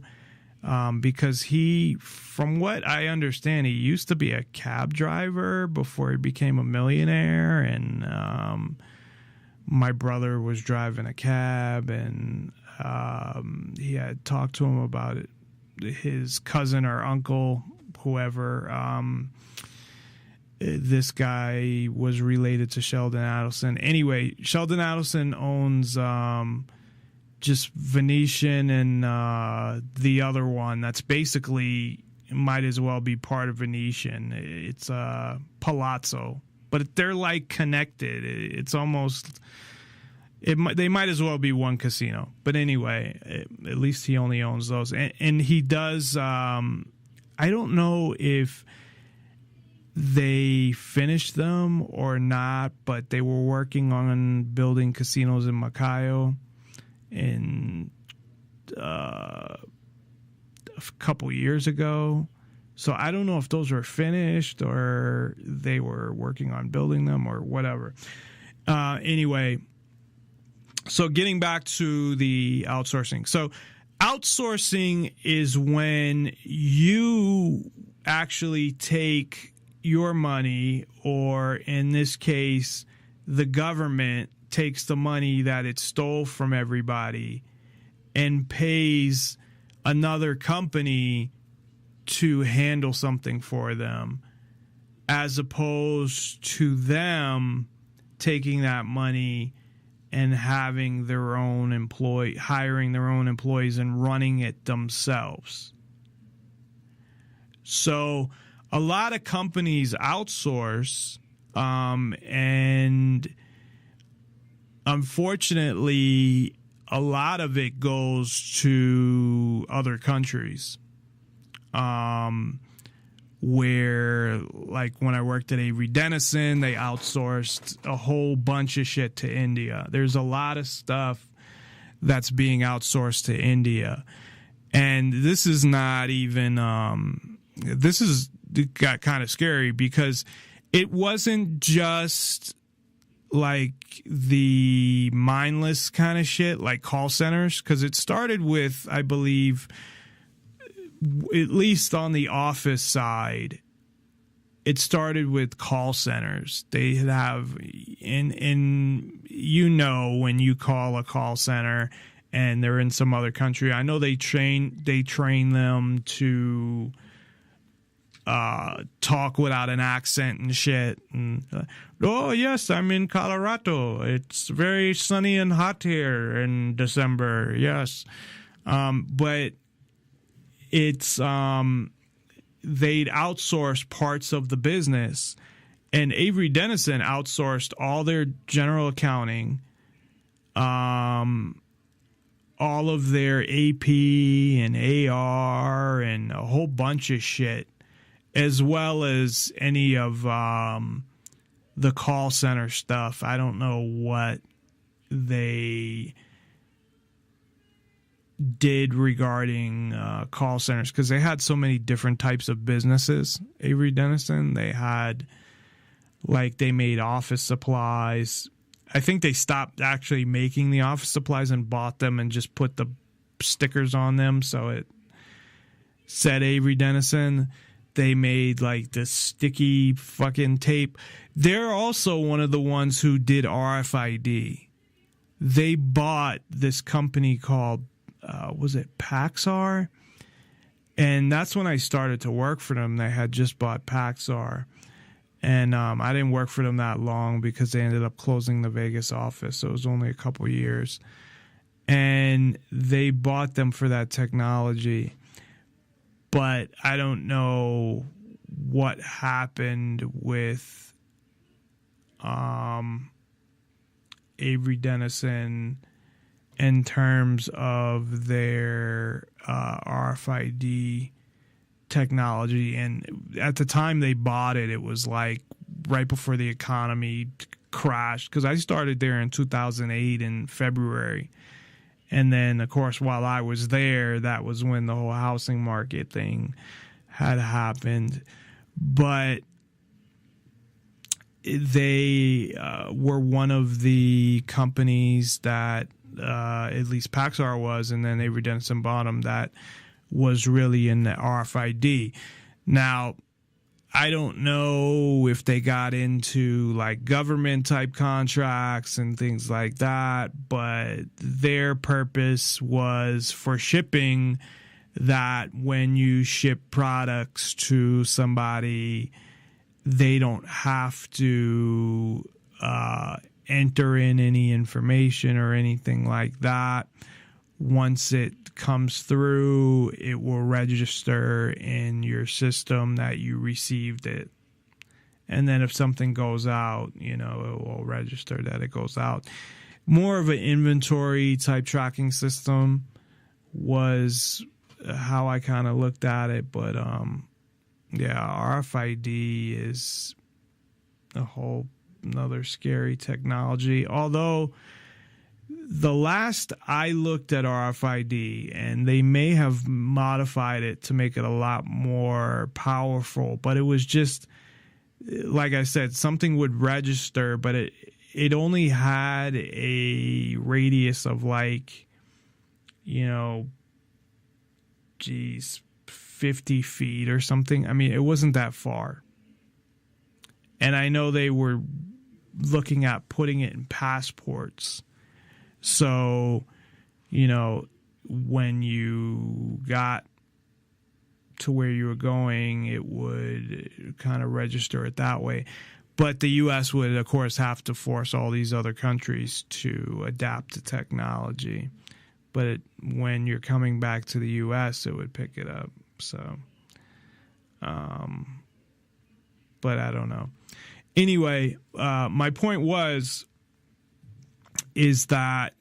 because he, from what I understand, he used to be a cab driver before he became a millionaire, and my brother was driving a cab, and he had talked to him about it. His cousin or uncle, whoever, this guy was related to Sheldon Adelson. Anyway, Sheldon Adelson owns just Venetian and the other one that's basically might as well be part of Venetian. It's Palazzo, but they're like connected. It's almost... they might as well be one casino. But anyway, at least he only owns those. And he does, I don't know if they finished them or not, but they were working on building casinos in Macayo a couple years ago. So I don't know if those were finished or they were working on building them or whatever. Anyway... So getting back to the outsourcing. So outsourcing is when you actually take your money, or in this case, the government takes the money that it stole from everybody and pays another company to handle something for them, as opposed to them taking that money and having their own hiring their own employees and running it themselves. So a lot of companies outsource, and unfortunately, a lot of it goes to other countries. Where, like when I worked at Avery Dennison, they outsourced a whole bunch of shit to India. There's a lot of stuff that's being outsourced to India. And this is not even, it got kind of scary, because it wasn't just like the mindless kind of shit, like call centers, because it started with, I believe, at least on the office side, it started with call centers. They have, in you know, when you call a call center and they're in some other country, I know they train them to talk without an accent and shit. And, oh yes, I'm in Colorado. It's very sunny and hot here in December. Yes, but it's they'd outsource parts of the business, and Avery Dennison outsourced all their general accounting, all of their AP and AR and a whole bunch of shit, as well as any of the call center stuff. I don't know what they did regarding call centers, because they had so many different types of businesses. Avery Dennison, they had, like, they made office supplies. I think they stopped actually making the office supplies and bought them and just put the stickers on them so it said Avery Dennison. They made, like, the sticky fucking tape. They're also one of the ones who did RFID. They bought this company called was it Paxar? And that's when I started to work for them. They had just bought Paxar. And I didn't work for them that long because they ended up closing the Vegas office. So it was only a couple years. And they bought them for that technology. But I don't know what happened with Avery Dennison in terms of their RFID technology. And at the time they bought it, it was like right before the economy crashed, because I started there in 2008 in February. And then, of course, while I was there, that was when the whole housing market thing had happened. But they were one of the companies that, at least Paxar was, and then Avery Dennison bought them, that was really in the RFID. Now, I don't know if they got into like government type contracts and things like that, but their purpose was for shipping, that when you ship products to somebody, they don't have to enter in any information or anything like that. Once it comes through, it will register in your system that you received it. And then if something goes out, you know, it will register that it goes out. More of an inventory type tracking system was how I kind of looked at it. But yeah, RFID is a whole another scary technology. Although the last I looked at RFID, and they may have modified it to make it a lot more powerful, but it was just, like I said, something would register, but it only had a radius of like, you know, 50 feet or something. I mean, it wasn't that far. And I know they were looking at putting it in passports. So, you know, when you got to where you were going, it would kind of register it that way. But the U.S. would, of course, have to force all these other countries to adapt the technology. But when you're coming back to the U.S., it would pick it up. So, but I don't know. Anyway, my point is that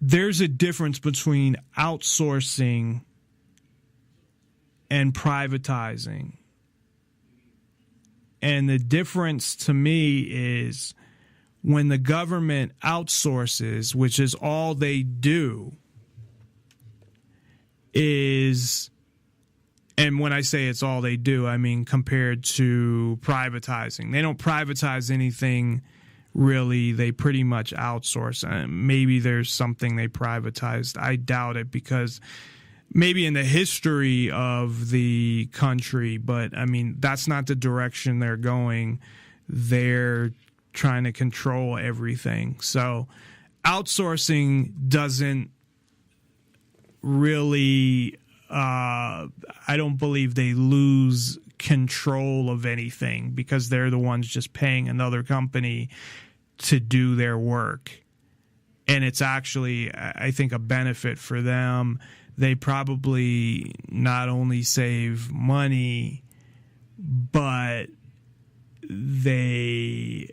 there's a difference between outsourcing and privatizing. And the difference to me is when the government outsources, which is all they do, is, and when I say it's all they do, I mean compared to privatizing. They don't privatize anything really. They pretty much outsource. Maybe there's something they privatized. I doubt it, because maybe in the history of the country, but I mean, that's not the direction they're going. They're trying to control everything. So outsourcing doesn't really, I don't believe they lose control of anything, because they're the ones just paying another company to do their work. And it's actually, I think, a benefit for them. they probably not only save money, but they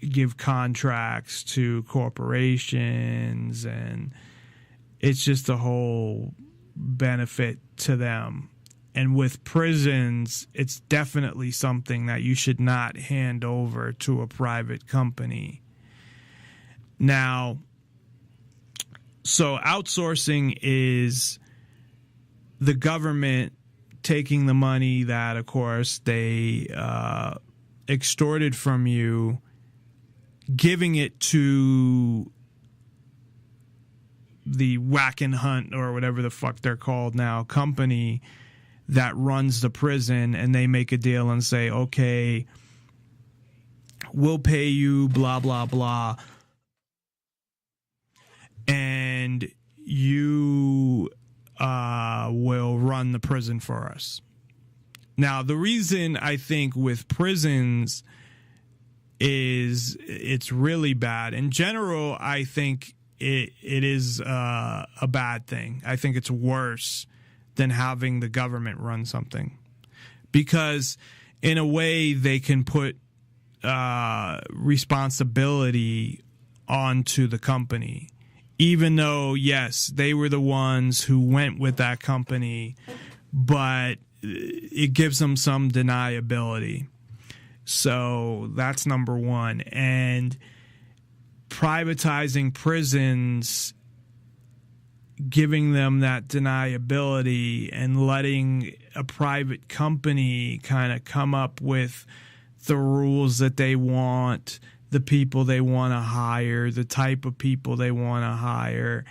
give contracts to corporations, and it's just a whole benefit to them. And with prisons, it's definitely something that you should not hand over to a private company. Now, so outsourcing is the government taking the money that, of course, they extorted from you, giving it to the whack and hunt, or whatever the fuck they're called now, company that runs the prison, and they make a deal and say, okay, we'll pay you blah, blah, blah, and you will run the prison for us. Now, the reason I think with prisons is it's really bad. In general, I think it is a bad thing. I think it's worse than having the government run something, because in a way they can put responsibility onto the company, even though, yes, they were the ones who went with that company, but it gives them some deniability. So that's number one. And privatizing prisons, giving them that deniability and letting a private company kind of come up with the rules that they want, the people they want to hire, the type of people they want to hire,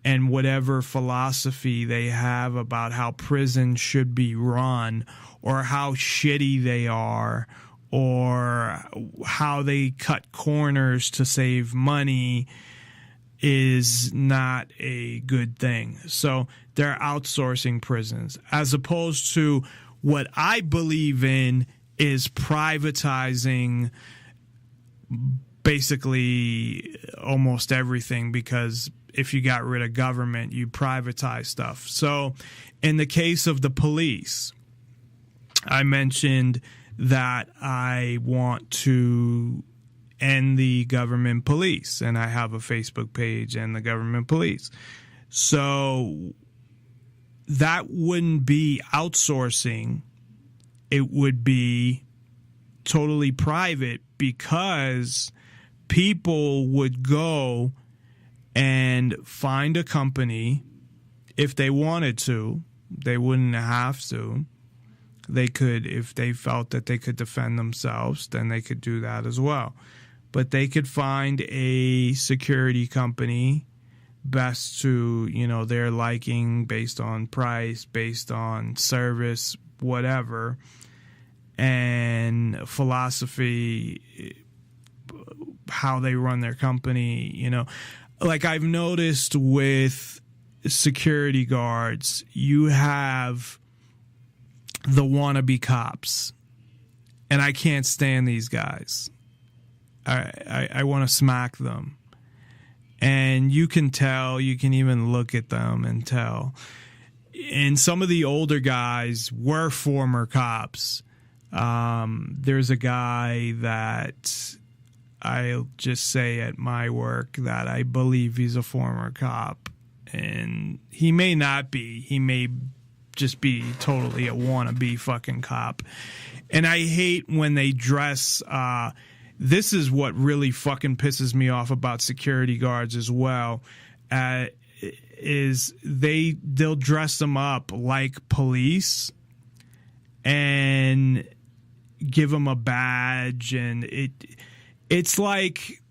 and whatever philosophy they have about how prisons should be run, or how shitty they are, or how they cut corners to save money, is not a good thing. So they're outsourcing prisons, as opposed to what I believe in is privatizing basically almost everything, because if you got rid of government, you privatize stuff. So in the case of the police, I mentioned that I want to end the government police, and I have a Facebook page, and the government police. So that wouldn't be outsourcing. It would be totally private, because people would go and find a company if they wanted to. They wouldn't have to. They could, if they felt that they could defend themselves, then they could do that as well. But they could find a security company best to, their liking, based on price, based on service, whatever, and philosophy, how they run their company. Like I've noticed with security guards, you have the wannabe cops, and I can't stand these guys. I want to smack them. And you can tell, you can even look at them and tell. And some of the older guys were former cops. There's a guy that I'll just say at my work that I believe he's a former cop. And he may not be. He may just be totally a wannabe fucking cop. And I hate when they dress... this is what really fucking pisses me off about security guards as well, is they'll dress them up like police and give them a badge, and it's like,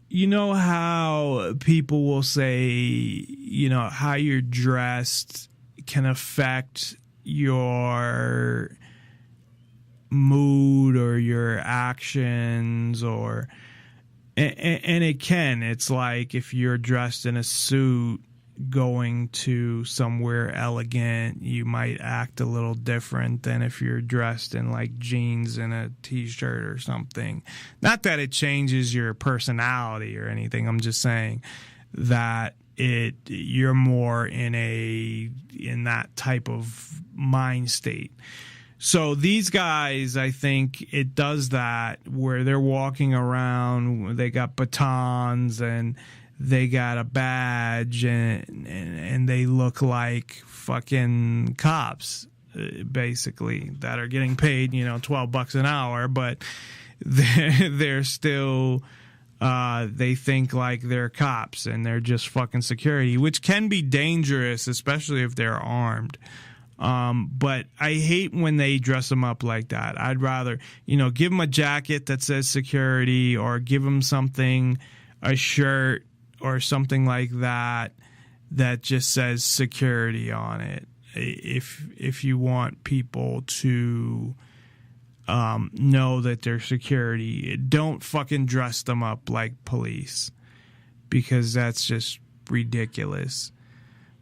how people will say, how you're dressed can affect your mood or your actions, and it can. It's like if you're dressed in a suit going to somewhere elegant, you might act a little different than if you're dressed in like jeans and a t-shirt or something. Not that it changes your personality or anything. I'm just saying that you're more in that type of mind state. So these guys, I think it does that where they're walking around, they got batons and they got a badge and they look like fucking cops, basically, that are getting paid, $12 an hour, but they're still, they think like they're cops and they're just fucking security, which can be dangerous, especially if they're armed. But I hate when they dress them up like that. I'd rather, give them a jacket that says security, or give them something, a shirt or something like that just says security on it. If you want people to know that they're security, don't fucking dress them up like police, because that's just ridiculous.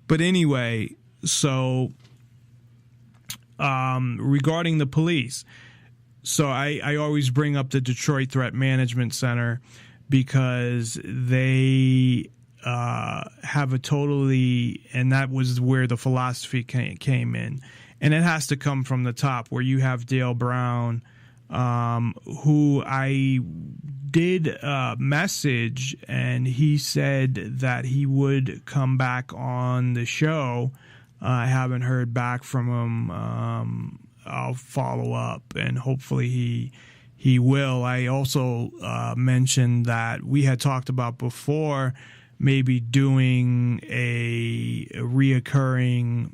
But anyway, so regarding the police, so I always bring up the Detroit Threat Management Center, because they have a totally, and that was where the philosophy came in, and it has to come from the top, where you have Dale Brown, who I did message, and he said that he would come back on the show. I haven't heard back from him. I'll follow up, and hopefully he will. I also mentioned that we had talked about before maybe doing a reoccurring,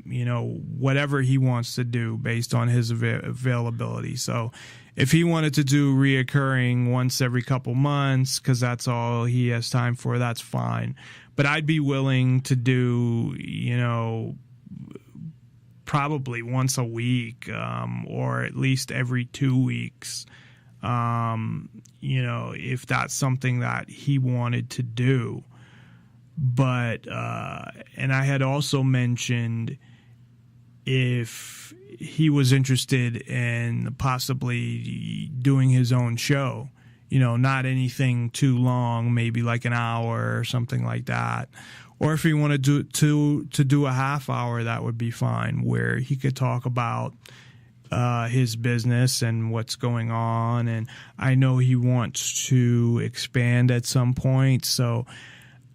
whatever he wants to do based on his availability. So if he wanted to do reoccurring once every couple months, because that's all he has time for, that's fine. But I'd be willing to do, probably once a week, or at least every 2 weeks, if that's something that he wanted to do. But, and I had also mentioned if he was interested in possibly doing his own show, not anything too long, maybe like an hour or something like that. Or if he wanted to do a half hour, that would be fine, where he could talk about his business and what's going on. And I know he wants to expand at some point, so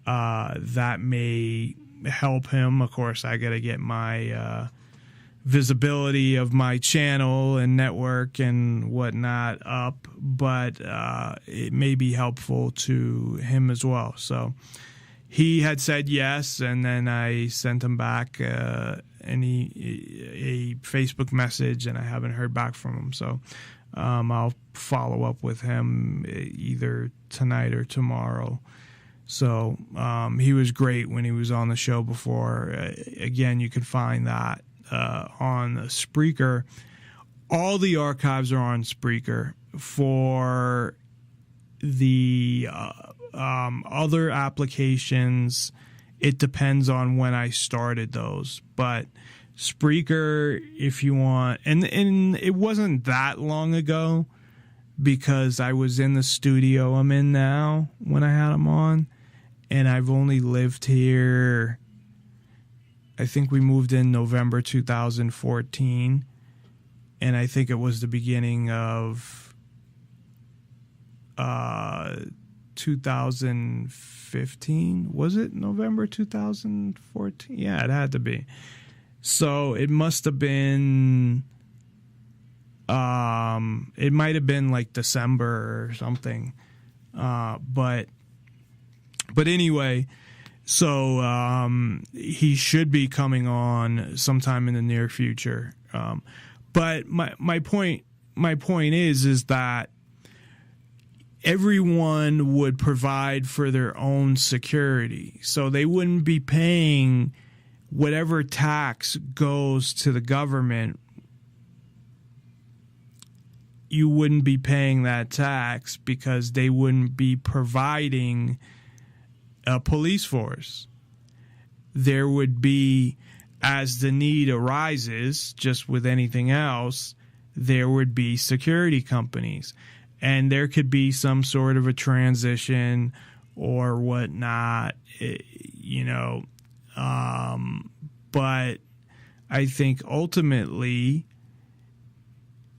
that may help him. Of course, I got to get my visibility of my channel and network and whatnot up, but it may be helpful to him as well. So he had said yes, and then I sent him back a Facebook message, and I haven't heard back from him. So I'll follow up with him either tonight or tomorrow. So he was great when he was on the show before. Again, you can find that on Spreaker. All the archives are on Spreaker. For the other applications, it depends on when I started those. But Spreaker, if you want, and it wasn't that long ago, because I was in the studio I'm in now when I had him on, and I've only lived here, I think we moved in November 2014, and I think it was the beginning of 2015. Was it November 2014? Yeah, it had to be. So it must have been, it might have been like December or something. But anyway, so he should be coming on sometime in the near future. But my point is that everyone would provide for their own security. So they wouldn't be paying whatever tax goes to the government. You wouldn't be paying that tax because they wouldn't be providing a police force. There would be, as the need arises, just with anything else, there would be security companies. And there could be some sort of a transition or whatnot. but I think ultimately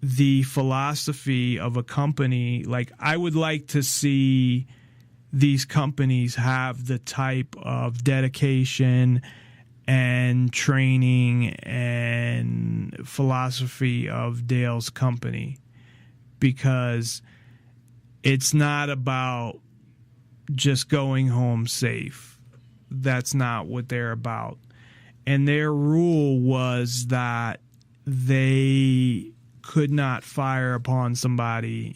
the philosophy of a company, like I would like to see these companies have the type of dedication and training and philosophy of Dale's company, because it's not about just going home safe. That's not what they're about. And their rule was that they could not fire upon somebody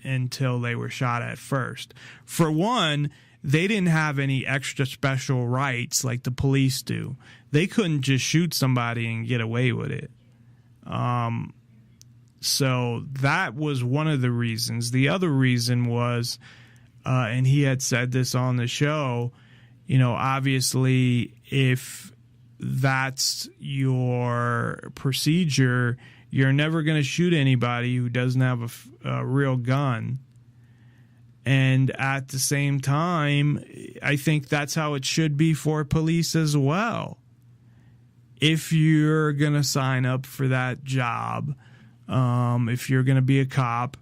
until they were shot at first. For one, they didn't have any extra special rights like the police do. They couldn't just shoot somebody and get away with it. So that was one of the reasons. The other reason was, and he had said this on the show, obviously if that's your procedure, you're never going to shoot anybody who doesn't have a real gun. And at the same time, I think that's how it should be for police as well. If you're going to sign up for that job, if you're going to be a cop,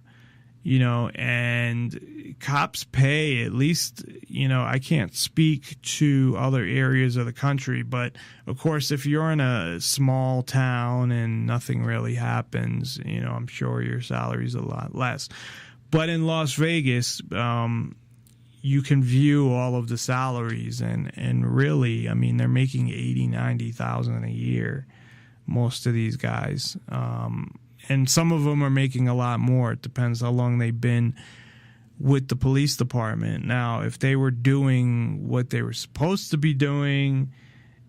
and cops pay at least, I can't speak to other areas of the country, but of course, if you're in a small town and nothing really happens, I'm sure your salary's a lot less. But in Las Vegas, you can view all of the salaries and really, they're making $80,000-$90,000 a year, most of these guys. And some of them are making a lot more. It depends how long they've been with the police department. Now, if they were doing what they were supposed to be doing,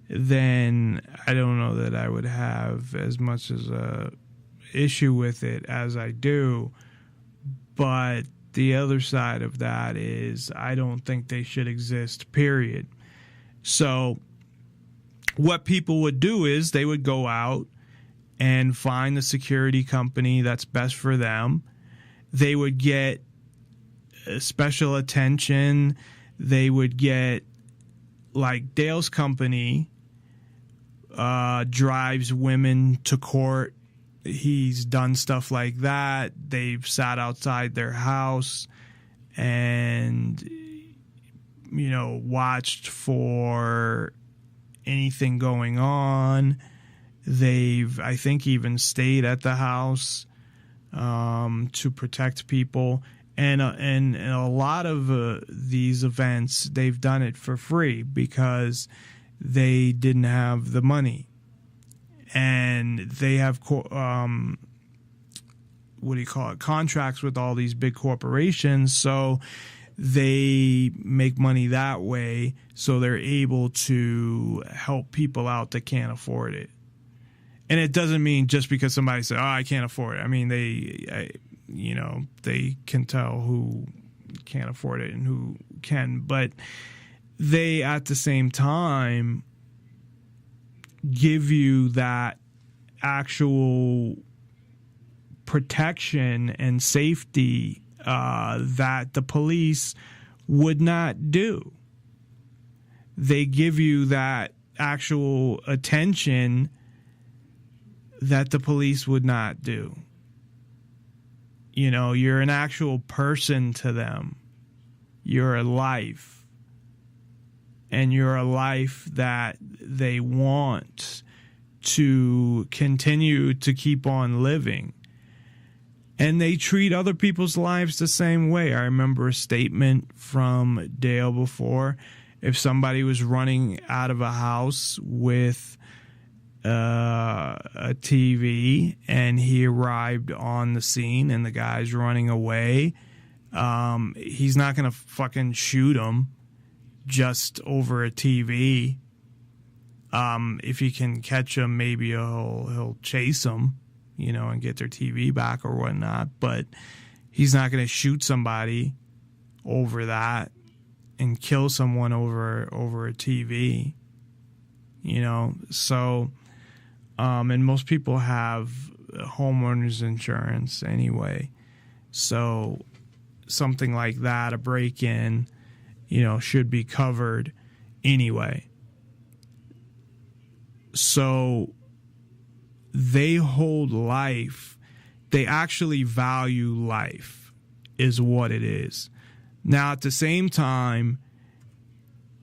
then I don't know that I would have as much as a issue with it as I do. But the other side of that is I don't think they should exist, period. So what people would do is they would go out and find the security company that's best for them. They would get special attention. They would get, like Dale's company drives women to court. He's done stuff like that. They've sat outside their house and, watched for anything going on. They've, I think, even stayed at the house to protect people. And a lot of these events, they've done it for free because they didn't have the money. And they have, contracts with all these big corporations. So they make money that way. So they're able to help people out that can't afford it. And it doesn't mean just because somebody said, I can't afford it. They can tell who can't afford it and who can. But they, at the same time, give you that actual protection and safety that the police would not do. They give you that actual attention that the police would not do. You're an actual person to them. You're a life. And you're a life that they want to continue to keep on living. And they treat other people's lives the same way. I remember a statement from Dale before. If somebody was running out of a house with a TV and he arrived on the scene and the guy's running away, he's not going to fucking shoot him just over a TV. If he can catch him, maybe he'll chase him, and get their TV back or whatnot. But he's not going to shoot somebody over that and kill someone over a TV, So, and most people have homeowners insurance anyway. So something like that, a break-in, should be covered. anyway. So they hold life. They actually value life, is what it is. Now, at the same time,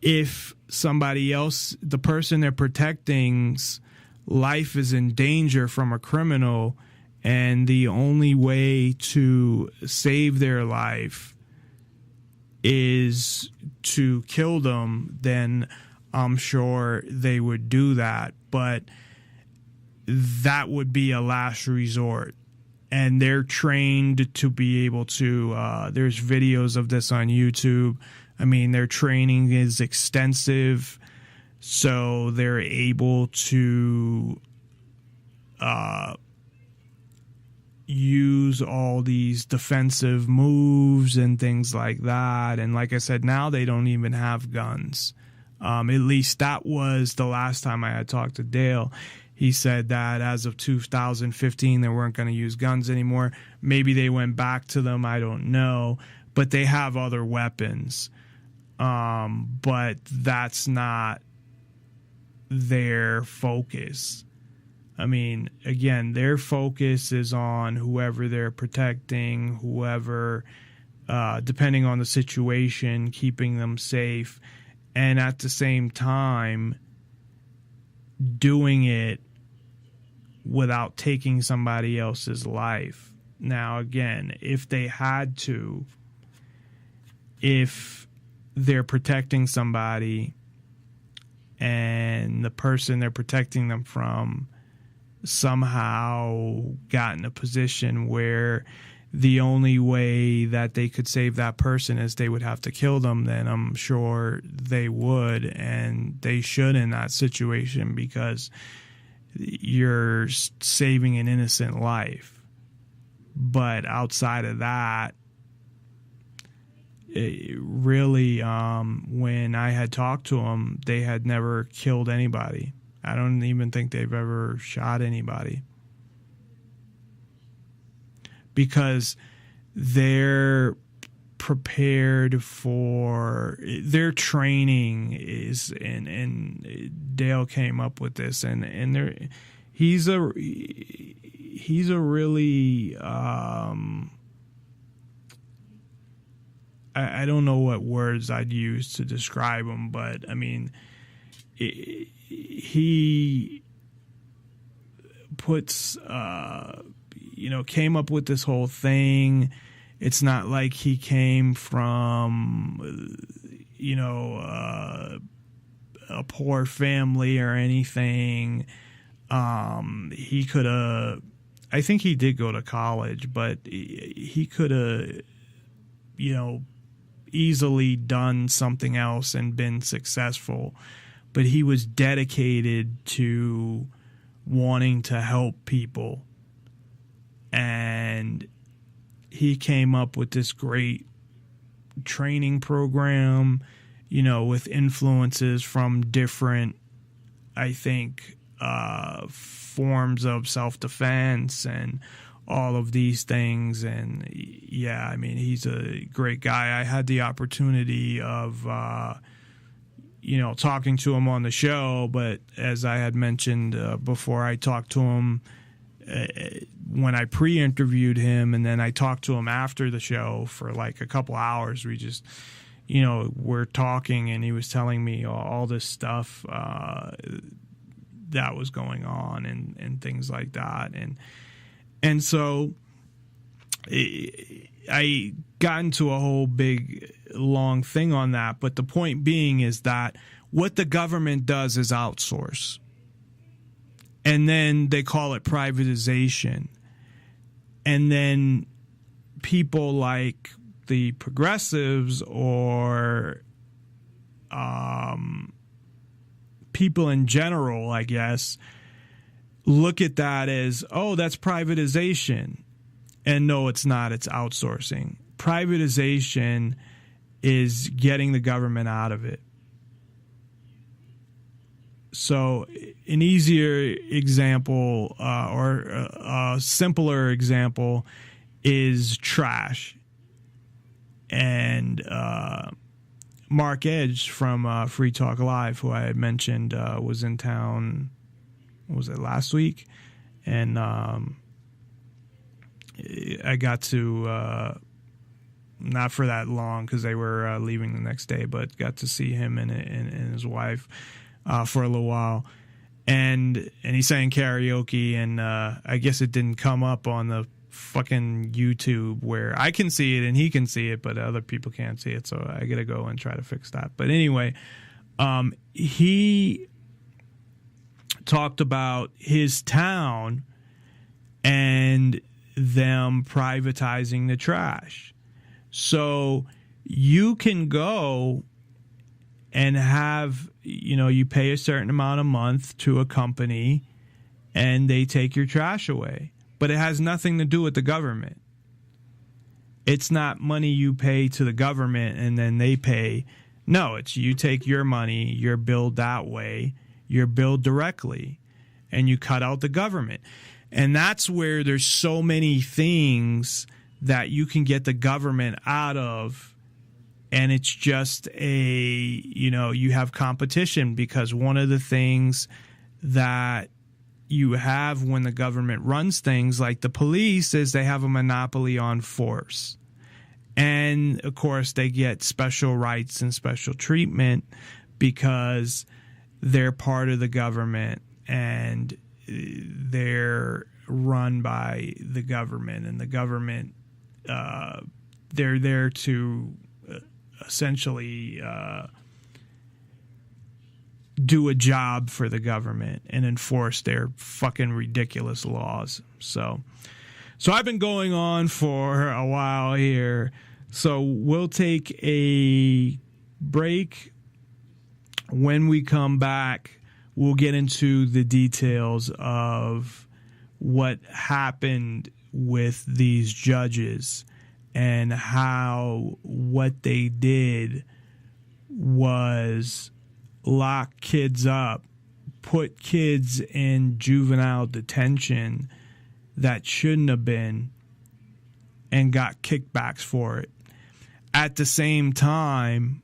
if somebody else, the person they're protecting's life is in danger from a criminal, and the only way to save their life is to kill them, then I'm sure they would do that. But that would be a last resort. And they're trained to be able to, there's videos of this on YouTube. I mean, their training is extensive, so they're able to use all these defensive moves and things like that. And like I said, now they don't even have guns. At least that was the last time I had talked to Dale. He said that as of 2015, they weren't going to use guns anymore. Maybe they went back to them. I don't know. But they have other weapons. But that's not their focus. I mean, again, their focus is on whoever they're protecting, whoever, depending on the situation, keeping them safe. And at the same time, doing it without taking somebody else's life. Now, again, if they had to, if they're protecting somebody and the person they're protecting them from somehow got in a position where the only way that they could save that person is they would have to kill them, then I'm sure they would, and they should in that situation, because you're saving an innocent life. But outside of that, really, when I had talked to them, they had never killed anybody. I don't even think they've ever shot anybody, because they're prepared for their training is, and Dale came up with this, and he's a really I don't know what words I'd use to describe him, but I mean, he puts came up with this whole thing. It's not like he came from, a poor family or anything. He could have, I think he did go to college, but he could have, easily done something else and been successful. But he was dedicated to wanting to help people. And he came up with this great training program, with influences from different, I think, forms of self-defense and all of these things. And yeah, I mean, he's a great guy. I had the opportunity of, talking to him on the show, but as I had mentioned before, I talked to him when I pre-interviewed him, and then I talked to him after the show for like a couple hours. We just, we're talking, and he was telling me all this stuff that was going on and things like that. And so I got into a whole big, long thing on that. But the point being is that what the government does is outsource. And then they call it privatization. And then people like the progressives or people in general, I guess, look at that as, oh, that's privatization. And no, it's not. It's outsourcing. Privatization is getting the government out of it. So an easier example or a simpler example is trash. And Mark Edge from Free Talk Live, who I had mentioned was in town, was it last week? And I got to, not for that long because they were leaving the next day, but got to see him and his wife for a little while. And he sang karaoke, and I guess it didn't come up on the fucking YouTube where I can see it and he can see it, but other people can't see it, so I gotta go and try to fix that. But anyway, he talked about his town and them privatizing the trash. So you can go and have, you pay a certain amount a month to a company and they take your trash away. But it has nothing to do with the government. It's not money you pay to the government and then they pay. No, it's you take your money, you're billed that way, you're billed directly, and you cut out the government. And that's where there's so many things that you can get the government out of, and it's just you have competition, because one of the things that you have when the government runs things like the police is they have a monopoly on force. And of course they get special rights and special treatment because they're part of the government and they're run by the government, and the government, they're there to essentially do a job for the government and enforce their fucking ridiculous laws. So I've been going on for a while here. So we'll take a break. When we come back, we'll get into the details of what happened with these judges and how what they did was lock kids up, put kids in juvenile detention that shouldn't have been, and got kickbacks for it. At the same time,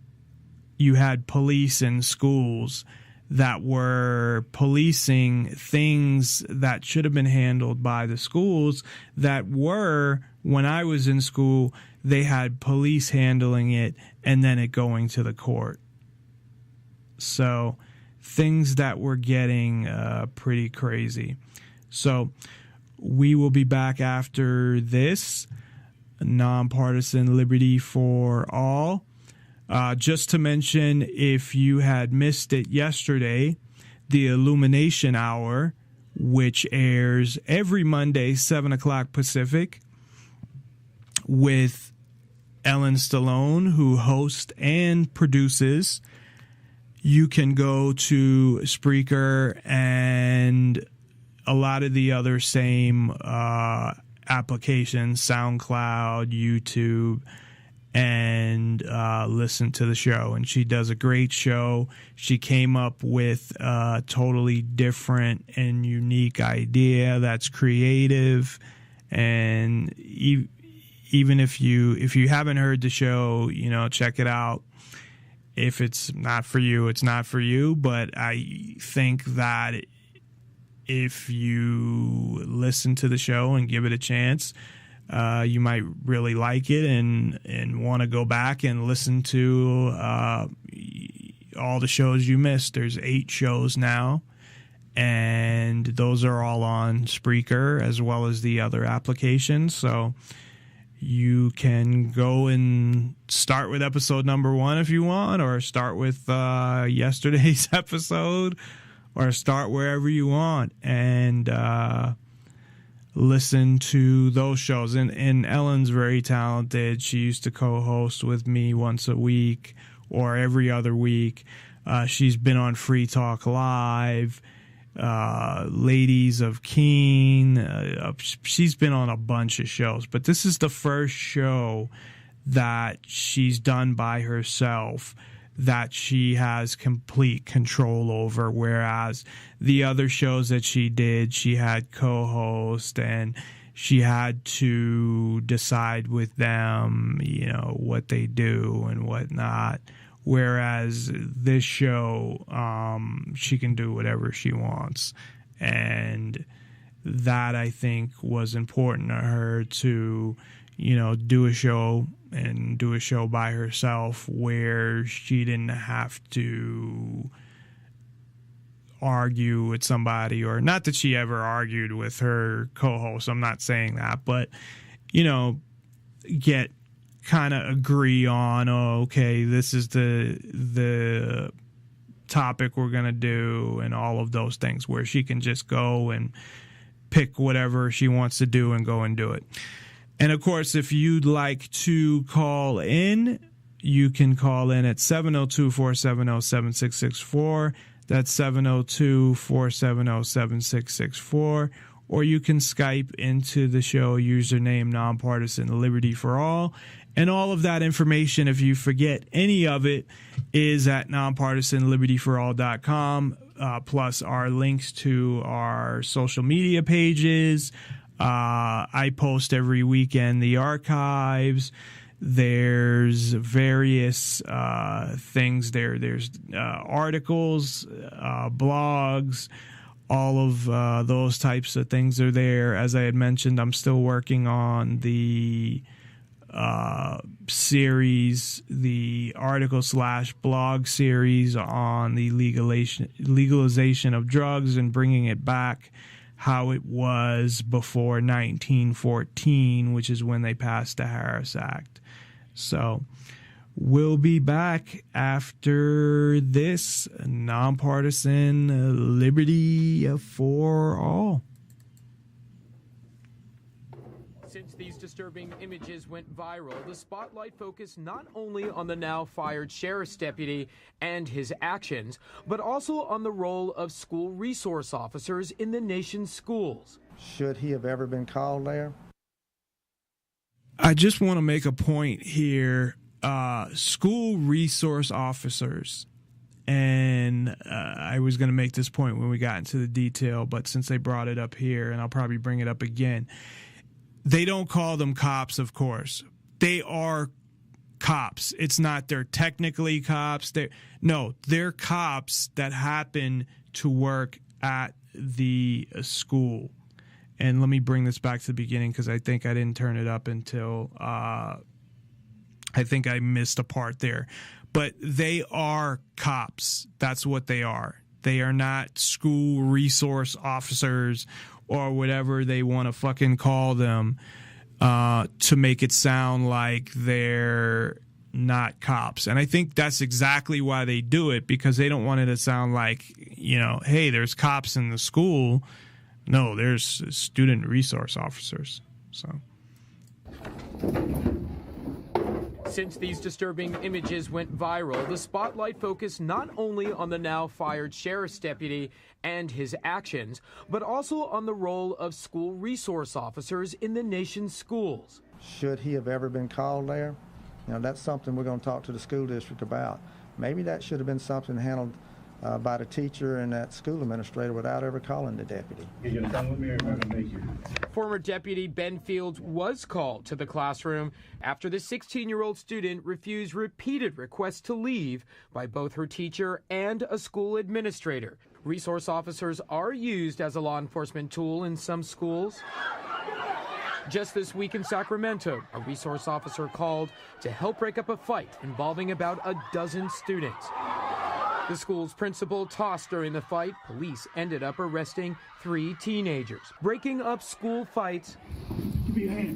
you had police in schools that were policing things that should have been handled by the schools that were, when I was in school, they had police handling it and then it going to the court. So things that were getting pretty crazy. So we will be back after this. Nonpartisan liberty for all. Just to mention, if you had missed it yesterday, the Illumination Hour, which airs every Monday, 7 o'clock Pacific, with Ellen Stallone, who hosts and produces. You can go to Spreaker and a lot of the other same applications, SoundCloud, YouTube, and listen to the show. And she does a great show. She came up with a totally different and unique idea that's creative. And even if you haven't heard the show, check it out. If it's not for you, it's not for you. But I think that if you listen to the show and give it a chance, you might really like it and want to go back and listen to all the shows you missed. There's 8 shows now, and those are all on Spreaker as well as the other applications. So you can go and start with episode number 1 if you want, or start with yesterday's episode, or start wherever you want and listen to those shows. And Ellen's very talented. She used to co-host with me once a week or every other week. She's been on Free Talk Live, Ladies of Keene. She's been on a bunch of shows, but this is the first show that she's done by herself that she has complete control over, whereas the other shows that she did, she had co-host and she had to decide with them, what they do and what not. Whereas this show, she can do whatever she wants. And that, I think, was important to her to, do a show and do a show by herself where she didn't have to argue with somebody, or not that she ever argued with her co-host. I'm not saying that, but, get kind of agree on, okay, this is the topic we're going to do, and all of those things, where she can just go and pick whatever she wants to do and go and do it. And of course, if you'd like to call in, you can call in at 702-470-7664. That's 702-470-7664. Or you can Skype into the show, username Nonpartisan Liberty for All. And all of that information, if you forget any of it, is at nonpartisanlibertyforall.com, plus our links to our social media pages. I post every weekend the archives. There's various things there. There's articles, blogs, all of those types of things are there. As I had mentioned, I'm still working on the series, the article/blog series on the legalization of drugs and bringing it back how it was before 1914, which is when they passed the Harris Act. So we'll be back after this. Nonpartisan Liberty for All. Since these disturbing images went viral, the spotlight focused not only on the now fired sheriff's deputy and his actions, but also on the role of school resource officers in the nation's schools. Should he have ever been called there? I just want to make a point here. School resource officers, and I was going to make this point when we got into the detail, but since they brought it up here, and I'll probably bring it up again, they don't call them cops, of course. They are cops. It's not they're technically cops. They're cops that happen to work at the school. And let me bring this back to the beginning, because I think I didn't turn it up until I think I missed a part there. But they are cops. That's what they are. They are not school resource officers or whatever they want to fucking call them to make it sound like they're not cops. And I think that's exactly why they do it, because they don't want it to sound like, hey, there's cops in the school. No, there's student resource officers. So. Since these disturbing images went viral, the spotlight focused not only on the now fired sheriff's deputy and his actions, but also on the role of school resource officers in the nation's schools. Should he have ever been called there? That's something we're going to talk to the school district about. Maybe that should have been something handled by the teacher and that school administrator without ever calling the deputy. Former Deputy Ben Fields was called to the classroom after the 16-year-old student refused repeated requests to leave by both her teacher and a school administrator. Resource officers are used as a law enforcement tool in some schools. Just this week in Sacramento, a resource officer called to help break up a fight involving about a dozen students. The school's principal tossed during the fight. Police ended up arresting 3 teenagers. Breaking up school fights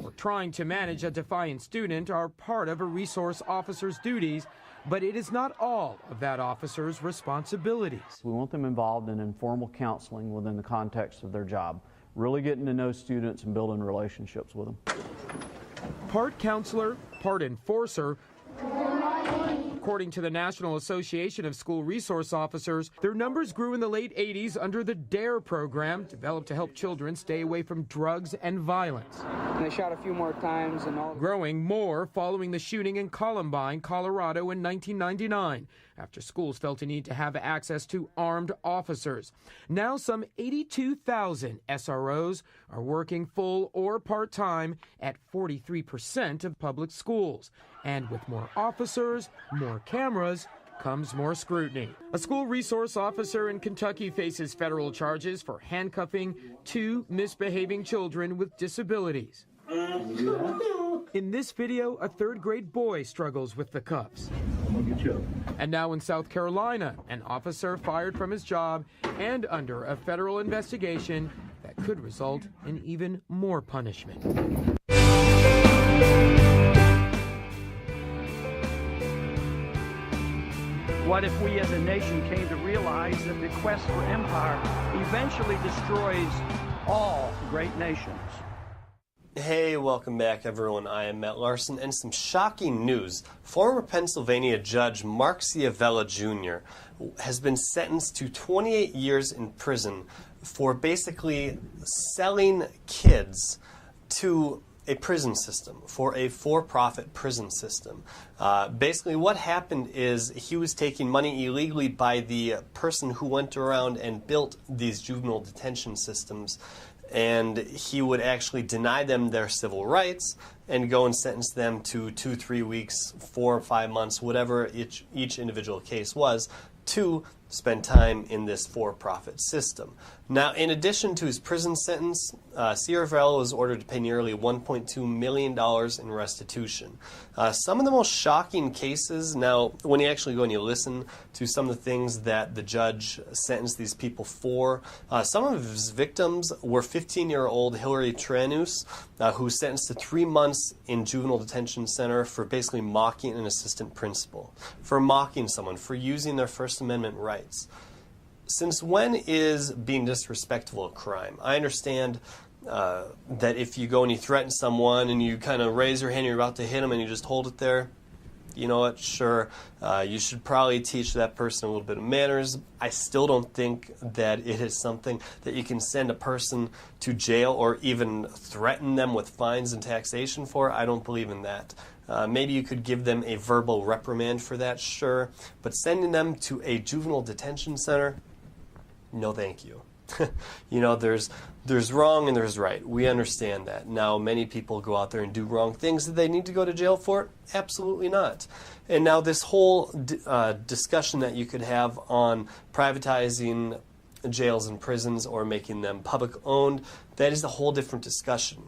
or trying to manage a defiant student are part of a resource officer's duties, but it is not all of that officer's responsibilities. We want them involved in informal counseling within the context of their job, really getting to know students and building relationships with them. Part counselor, part enforcer. According to the National Association of School Resource Officers, their numbers grew in the late 80s under the DARE program, developed to help children stay away from drugs and violence. And they shot a few more times and all. Growing more following the shooting in Columbine, Colorado in 1999, after schools felt a need to have access to armed officers. Now some 82,000 SROs are working full or part-time at 43% of public schools. And with more officers, more cameras, comes more scrutiny. A school resource officer in Kentucky faces federal charges for handcuffing 2 misbehaving children with disabilities. In this video, a 3rd-grade boy struggles with the cuffs. And now in South Carolina, an officer fired from his job and under a federal investigation that could result in even more punishment. What if we as a nation came to realize that the quest for empire eventually destroys all great nations? Hey, welcome back everyone. I am Matt Larson, and some shocking news. Former Pennsylvania Judge Mark Shiverello Jr. has been sentenced to 28 years in prison for basically selling kids to a prison system, for a for-profit prison system. Basically what happened is he was taking money illegally by the person who went around and built these juvenile detention systems, and he would actually deny them their civil rights and go and sentence them to 2-3 weeks, 4 or 5 months, whatever each individual case was, to spend time in this for-profit system. Now, in addition to his prison sentence, Shiverello was ordered to pay nearly $1.2 million in restitution. Some of the most shocking cases, now, when you actually go and you listen to some of the things that the judge sentenced these people for, some of his victims were 15-year-old Hillary Tranus, who was sentenced to 3 months in juvenile detention center for basically mocking an assistant principal, for mocking someone, for using their First Amendment rights. Since when is being disrespectful a crime? I understand that if you go and you threaten someone and you kind of raise your hand, you're about to hit them and you just hold it there, you know what, sure, you should probably teach that person a little bit of manners. I still don't think that it is something that you can send a person to jail or even threaten them with fines and taxation for. I don't believe in that. Maybe you could give them a verbal reprimand for that, sure, but sending them to a juvenile detention center, no thank you. You know, there's wrong and there's right. We understand that. Now, many people go out there and do wrong things that they need to go to jail for? Absolutely not. And now this whole discussion that you could have on privatizing jails and prisons or making them public owned, that is a whole different discussion.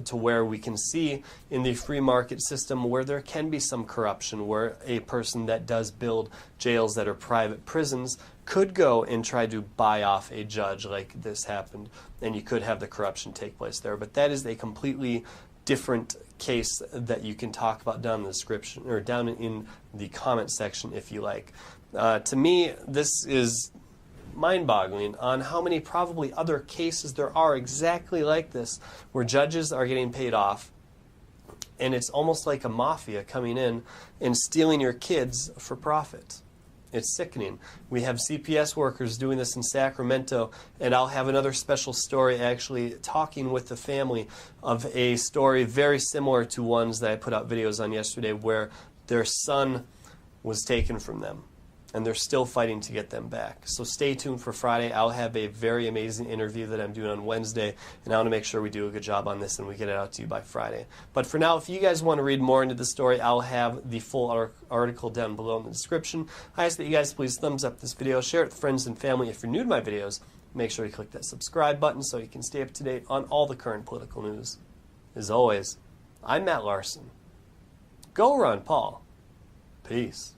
To where we can see in the free market system where there can be some corruption, where a person that does build jails that are private prisons could go and try to buy off a judge like this happened, and you could have the corruption take place there. But that is a completely different case that you can talk about down in the description or down in the comment section if you like. To me, this is mind-boggling on how many probably other cases there are exactly like this where judges are getting paid off and it's almost like a mafia coming in and stealing your kids for profit. It's sickening. We have CPS workers doing this in Sacramento, and I'll have another special story actually talking with the family of a story very similar to ones that I put out videos on yesterday where their son was taken from them. And they're still fighting to get them back. So stay tuned for Friday. I'll have a very amazing interview that I'm doing on Wednesday, and I want to make sure we do a good job on this and we get it out to you by Friday. But for now, if you guys want to read more into the story, I'll have the full article down below in the description. I ask that you guys please thumbs up this video, share it with friends and family. If you're new to my videos, make sure you click that subscribe button so you can stay up to date on all the current political news. As always, I'm Matt Larson. Go Ron Paul. Peace.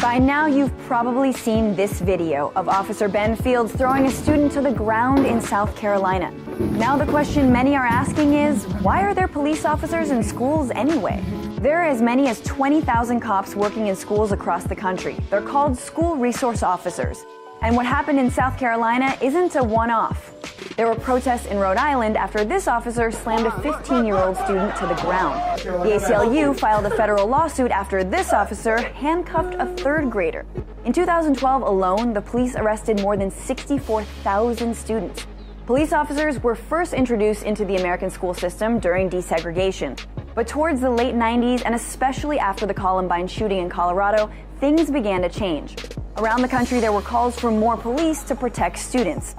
By now, you've probably seen this video of Officer Ben Fields throwing a student to the ground in South Carolina. Now the question many are asking is, why are there police officers in schools anyway? There are as many as 20,000 cops working in schools across the country. They're called school resource officers. And what happened in South Carolina isn't a one-off. There were protests in Rhode Island after this officer slammed a 15-year-old student to the ground. The ACLU filed a federal lawsuit after this officer handcuffed a 3rd grader. In 2012 alone, the police arrested more than 64,000 students. Police officers were first introduced into the American school system during desegregation. But towards the late 90s, and especially after the Columbine shooting in Colorado, things began to change. Around the country, there were calls for more police to protect students.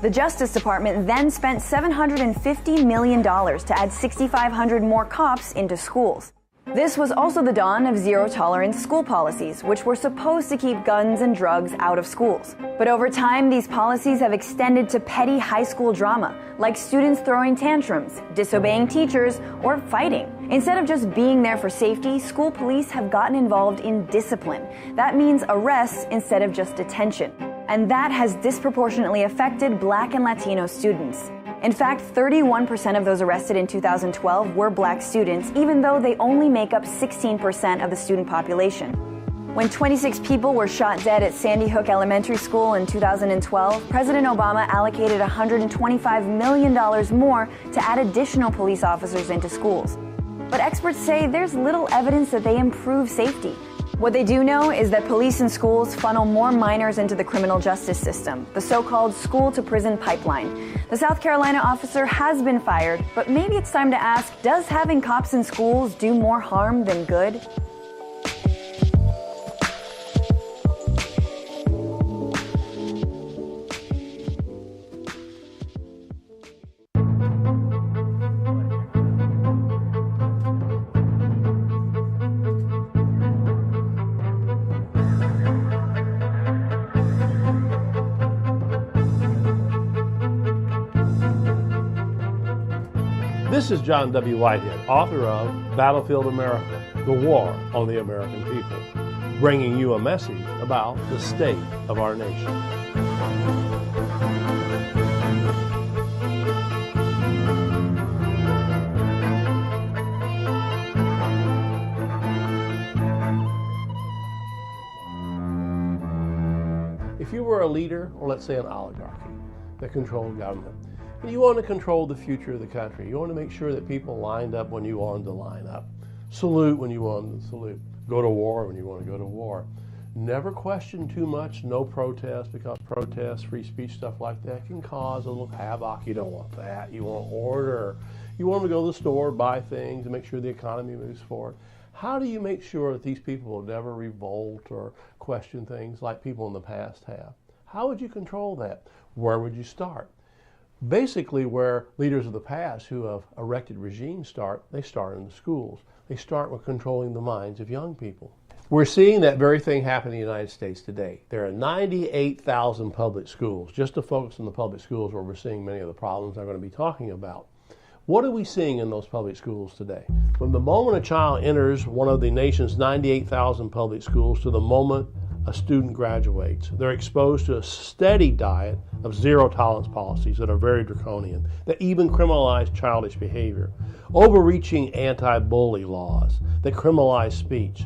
The Justice Department then spent $750 million to add 6,500 more cops into schools. This was also the dawn of zero-tolerance school policies, which were supposed to keep guns and drugs out of schools. But over time, these policies have extended to petty high school drama, like students throwing tantrums, disobeying teachers, or fighting. Instead of just being there for safety, school police have gotten involved in discipline. That means arrests instead of just detention. And that has disproportionately affected Black and Latino students. In fact, 31% of those arrested in 2012 were Black students, even though they only make up 16% of the student population. When 26 people were shot dead at Sandy Hook Elementary School in 2012, President Obama allocated $125 million more to add additional police officers into schools. But experts say there's little evidence that they improve safety. What they do know is that police and schools funnel more minors into the criminal justice system, the so-called school-to-prison pipeline. The South Carolina officer has been fired, but maybe it's time to ask, does having cops in schools do more harm than good? This is John W. Whitehead, author of Battlefield America, The War on the American People, bringing you a message about the state of our nation. If you were a leader, or let's say an oligarchy, that controlled government, and you want to control the future of the country, you want to make sure that people lined up when you wanted to line up, salute when you wanted to salute, go to war when you want to go to war. Never question too much, no protest, because protest, free speech, stuff like that can cause a little havoc. You don't want that. You want order. You want them to go to the store, buy things, and make sure the economy moves forward. How do you make sure that these people will never revolt or question things like people in the past have? How would you control that? Where would you start? Basically, where leaders of the past who have erected regimes start, they start in the schools. They start with controlling the minds of young people. We're seeing that very thing happen in the United States today. There are 98,000 public schools. Just to focus on the public schools where we're seeing many of the problems I'm going to be talking about. What are we seeing in those public schools today? From the moment a child enters one of the nation's 98,000 public schools to the moment a student graduates, they're exposed to a steady diet of zero-tolerance policies that are very draconian, that even criminalize childish behavior, overreaching anti-bully laws that criminalize speech,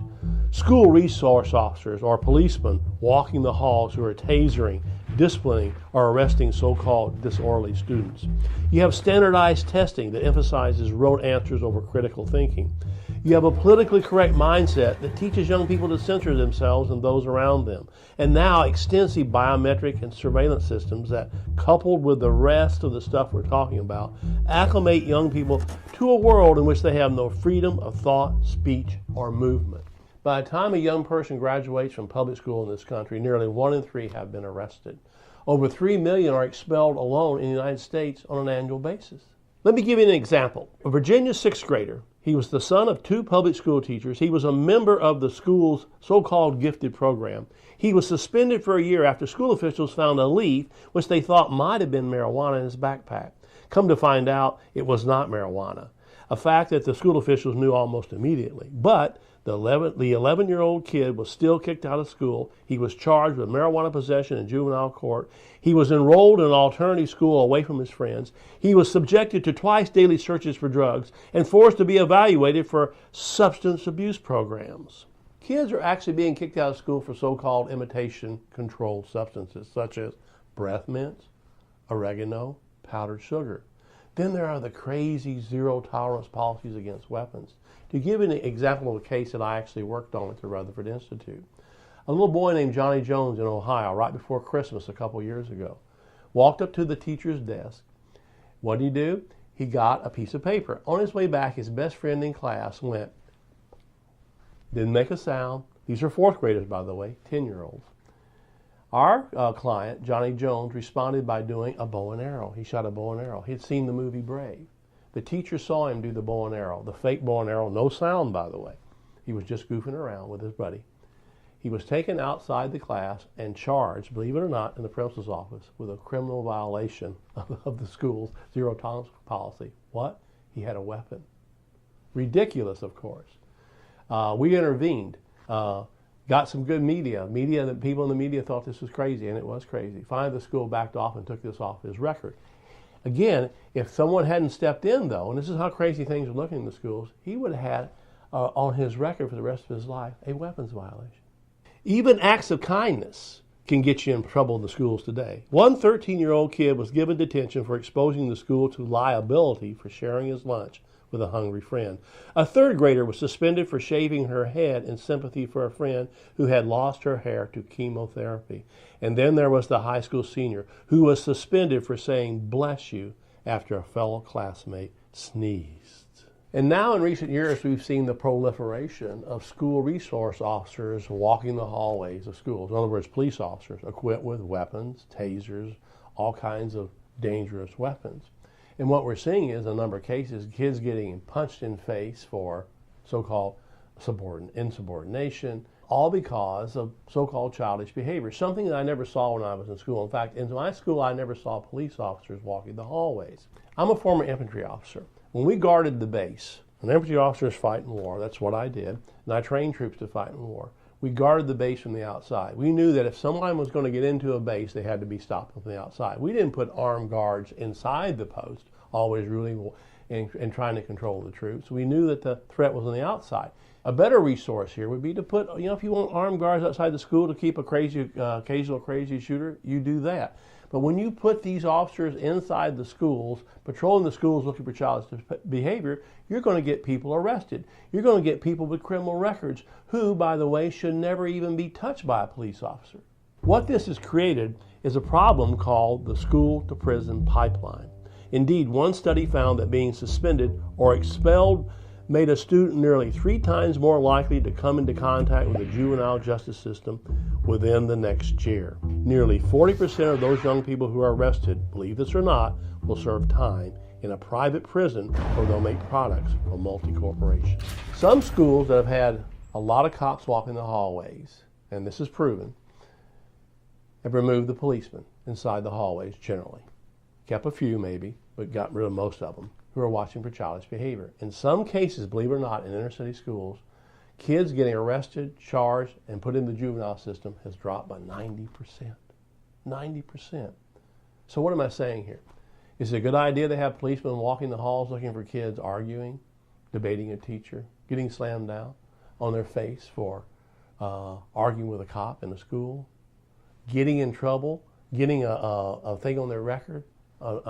school resource officers or policemen walking the halls who are tasering, disciplining, or arresting so-called disorderly students. You have standardized testing that emphasizes rote answers over critical thinking. You have a politically correct mindset that teaches young people to censor themselves and those around them. And now extensive biometric and surveillance systems that, coupled with the rest of the stuff we're talking about, acclimate young people to a world in which they have no freedom of thought, speech, or movement. By the time a young person graduates from public school in this country, nearly 1 in 3 have been arrested. Over 3 million are expelled alone in the United States on an annual basis. Let me give you an example. A Virginia 6th grader, he was the son of 2 public school teachers. He was a member of the school's so-called gifted program. He was suspended for a year after school officials found a leaf which they thought might have been marijuana in his backpack. Come to find out, it was not marijuana, a fact that the school officials knew almost immediately. But the 11-year-old kid was still kicked out of school. He was charged with marijuana possession in juvenile court. He was enrolled in an alternative school away from his friends. He was subjected to twice daily searches for drugs and forced to be evaluated for substance abuse programs. Kids are actually being kicked out of school for so-called imitation-controlled substances, such as breath mints, oregano, powdered sugar. Then there are the crazy zero-tolerance policies against weapons. To give an example of a case that I actually worked on at the Rutherford Institute, a little boy named Johnny Jones in Ohio, right before Christmas a couple years ago, walked up to the teacher's desk. What did he do? He got a piece of paper. On his way back, his best friend in class went, didn't make a sound. These are 4th graders, by the way, 10-year-olds. Our client, Johnny Jones, responded by doing a bow and arrow. He shot a bow and arrow. He had seen the movie Brave. The teacher saw him do the bow and arrow, the fake bow and arrow, no sound, by the way. He was just goofing around with his buddy. He was taken outside the class and charged, believe it or not, in the principal's office with a criminal violation of the school's zero tolerance policy. What? He had a weapon. Ridiculous, of course. We intervened, got some good media that people in the media thought this was crazy, and it was crazy. Finally, the school backed off and took this off his record. Again, if someone hadn't stepped in, though, and this is how crazy things are looking in the schools, he would have had on his record for the rest of his life a weapons violation. Even acts of kindness can get you in trouble in the schools today. One 13-year-old kid was given detention for exposing the school to liability for sharing his lunch with a hungry friend. A third grader was suspended for shaving her head in sympathy for a friend who had lost her hair to chemotherapy. And then there was the high school senior who was suspended for saying "bless you" after a fellow classmate sneezed. And now in recent years we've seen the proliferation of school resource officers walking the hallways of schools. In other words, police officers equipped with weapons, tasers, all kinds of dangerous weapons. And what we're seeing is, in a number of cases, kids getting punched in the face for so-called insubordination, all because of so-called childish behavior, something that I never saw when I was in school. In fact, in my school, I never saw police officers walking the hallways. I'm a former infantry officer. When we guarded the base, an infantry officers fight in war, that's what I did, and I trained troops to fight in war. We guarded the base from the outside. We knew that if someone was going to get into a base, they had to be stopped from the outside. We didn't put armed guards inside the post, always ruling and trying to control the troops. We knew that the threat was on the outside. A better resource here would be to put, if you want armed guards outside the school to keep occasional crazy shooter, you do that. But when you put these officers inside the schools, patrolling the schools looking for childish behavior, you're going to get people arrested. You're going to get people with criminal records who, by the way, should never even be touched by a police officer. What this has created is a problem called the school-to-prison pipeline. Indeed, one study found that being suspended or expelled made a student nearly 3 times more likely to come into contact with the juvenile justice system within the next year. Nearly 40% of those young people who are arrested, believe this or not, will serve time in a private prison where they'll make products for multi-corporations. Some schools that have had a lot of cops walking the hallways, and this is proven, have removed the policemen inside the hallways generally. Kept a few maybe, but got rid of most of them who are watching for childish behavior. In some cases, believe it or not, in inner city schools, kids getting arrested, charged, and put in the juvenile system has dropped by 90%. 90%. So what am I saying here? Is it a good idea to have policemen walking the halls looking for kids arguing, debating a teacher, getting slammed down on their face for arguing with a cop in a school, getting in trouble, getting a thing on their record,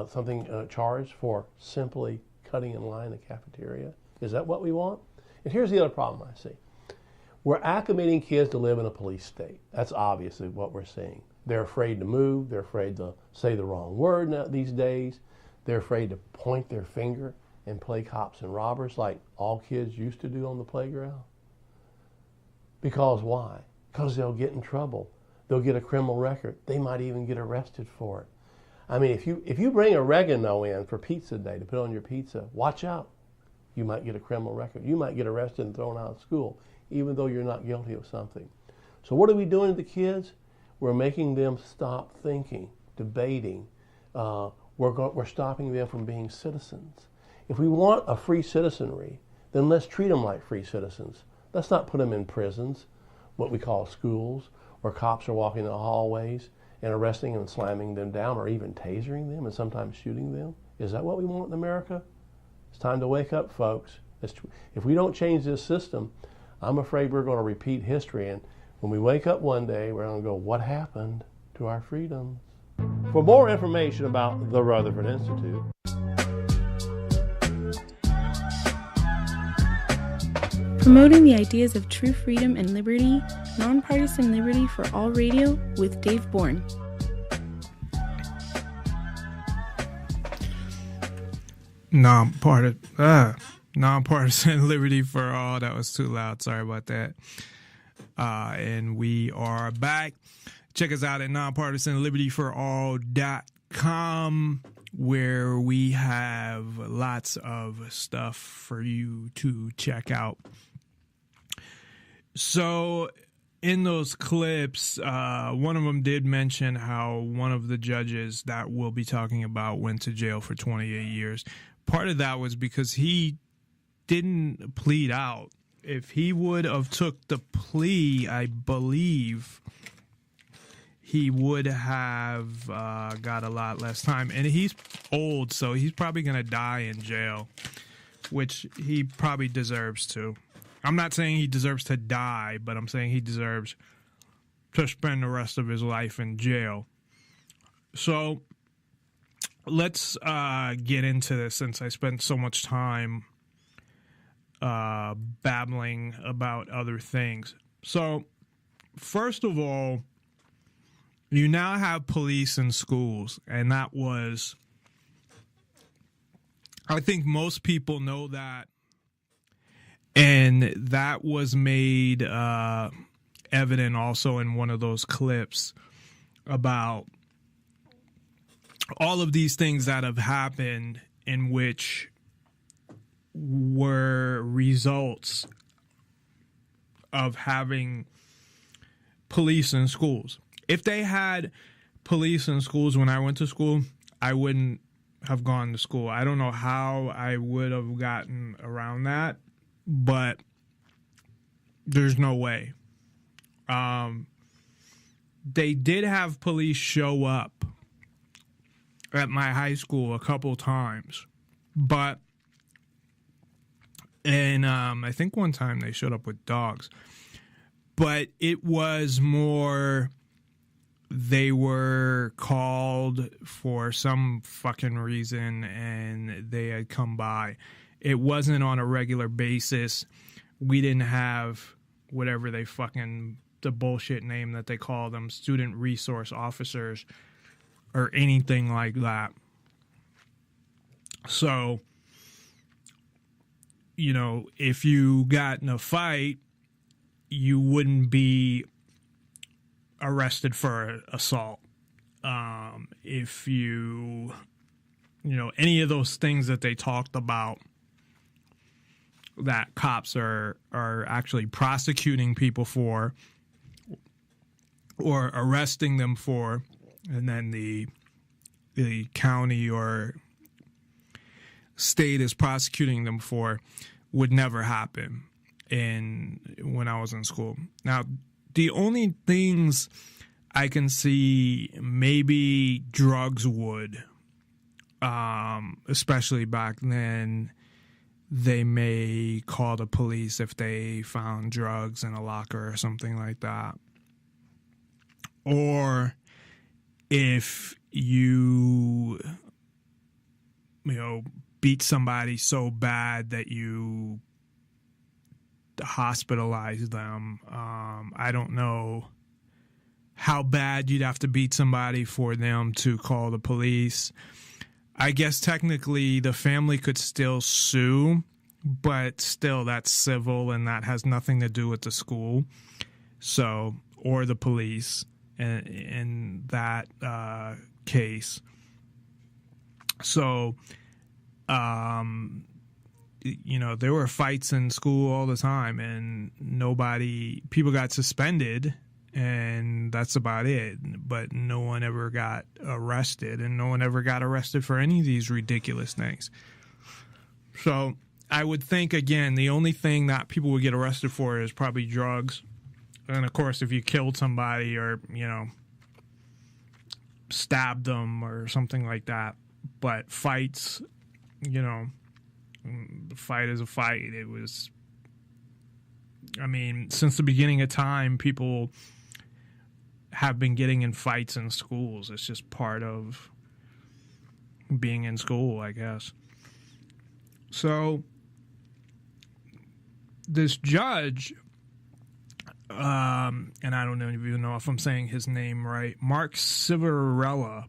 something charged for simply cutting in line in the cafeteria? Is that what we want? And here's the other problem I see. We're acclimating kids to live in a police state. That's obviously what we're seeing. They're afraid to move. They're afraid to say the wrong word these days. They're afraid to point their finger and play cops and robbers like all kids used to do on the playground. Because why? Because they'll get in trouble. They'll get a criminal record. They might even get arrested for it. I mean, if you bring oregano in for pizza day to put on your pizza, watch out. You might get a criminal record. You might get arrested and thrown out of school, even though you're not guilty of something. So what are we doing to the kids? We're making them stop thinking, debating. We're stopping them from being citizens. If we want a free citizenry, then let's treat them like free citizens. Let's not put them in prisons, what we call schools, where cops are walking the hallways and arresting them and slamming them down, or even tasering them and sometimes shooting them. Is that what we want in America? It's time to wake up, folks. If we don't change this system, I'm afraid we're going to repeat history, and when we wake up one day, we're going to go, what happened to our freedoms? For more information about the Rutherford Institute, promoting the ideas of true freedom and liberty, nonpartisan liberty for all radio with Dave Bourne. Nonpartisan liberty for all. That was too loud. Sorry about that. And we are back Check us out at nonpartisanlibertyforall.com, where we have lots of stuff for you to check out. So in those clips, one of them did mention how one of the judges that we'll be talking about went to jail for 28 years. Part of that was because he didn't plead out. If he would have took the plea, I believe he would have got a lot less time. And he's old, so he's probably going to die in jail, which he probably deserves to. I'm not saying he deserves to die, but I'm saying he deserves to spend the rest of his life in jail. So let's get into this, since I spent so much time babbling about other things. So first of all, you now have police in schools, and that was, I think most people know that, and that was made evident also in one of those clips about all of these things that have happened in which were results of having police in schools. If they had police in schools when I went to school, I wouldn't have gone to school. I don't know how I would have gotten around that, but there's no way. They did have police show up at my high school a couple times, but I think one time they showed up with dogs, but it was more, they were called for some fucking reason and they had come by. It wasn't on a regular basis. We didn't have whatever they fucking, the bullshit name that they call them, student resource officers or anything like that. So, you know, if you got in a fight, you wouldn't be arrested for assault. If you know, any of those things that they talked about that cops are actually prosecuting people for or arresting them for, and then the county or state is prosecuting them for, would never happen when I was in school. Now, the only things I can see maybe drugs would, especially back then, they may call the police if they found drugs in a locker or something like that. Or if you beat somebody so bad that you hospitalize them. I don't know how bad you'd have to beat somebody for them to call the police. I guess technically the family could still sue, but still that's civil and that has nothing to do with the school. So, or the police in that case. So, there were fights in school all the time, and people got suspended, and that's about it. But no one ever got arrested, and no one ever got arrested for any of these ridiculous things. So I would think, again, the only thing that people would get arrested for is probably drugs. And of course, if you killed somebody or, stabbed them or something like that. But fights, the fight is a fight. It was, since the beginning of time, people have been getting in fights in schools. It's just part of being in school, I guess. So this judge, and I don't even know if I'm saying his name right, Mark Shiverello,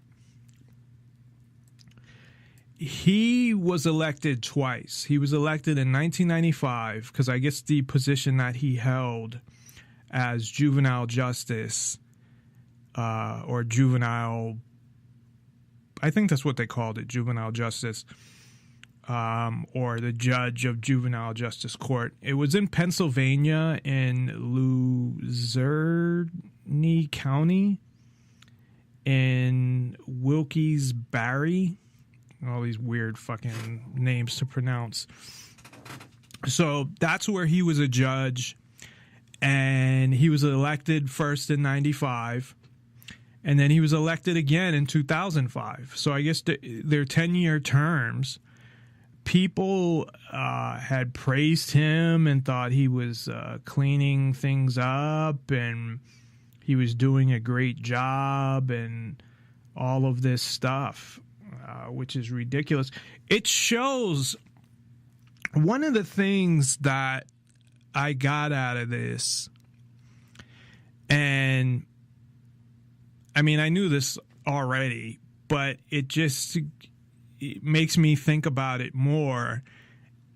he was elected twice. He was elected in 1995 because I guess the position that he held as juvenile justice or juvenile, I think that's what they called it, juvenile justice, or the judge of juvenile justice court. It was in Pennsylvania in Luzerne County in Wilkes-Barre. All these weird fucking names to pronounce. So that's where he was a judge, and he was elected first in 95, and then he was elected again in 2005. So I guess their 10-year terms, people had praised him and thought he was cleaning things up and he was doing a great job and all of this stuff, which is ridiculous. It shows one of the things that I got out of this, and I mean, I knew this already, but it makes me think about it more,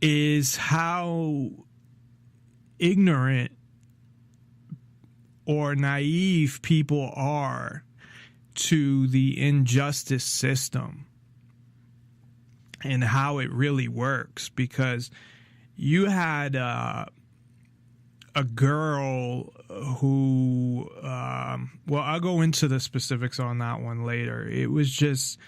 is how ignorant or naive people are to the injustice system and how it really works. Because you had a girl who, well, I'll go into the specifics on that one later. It was just,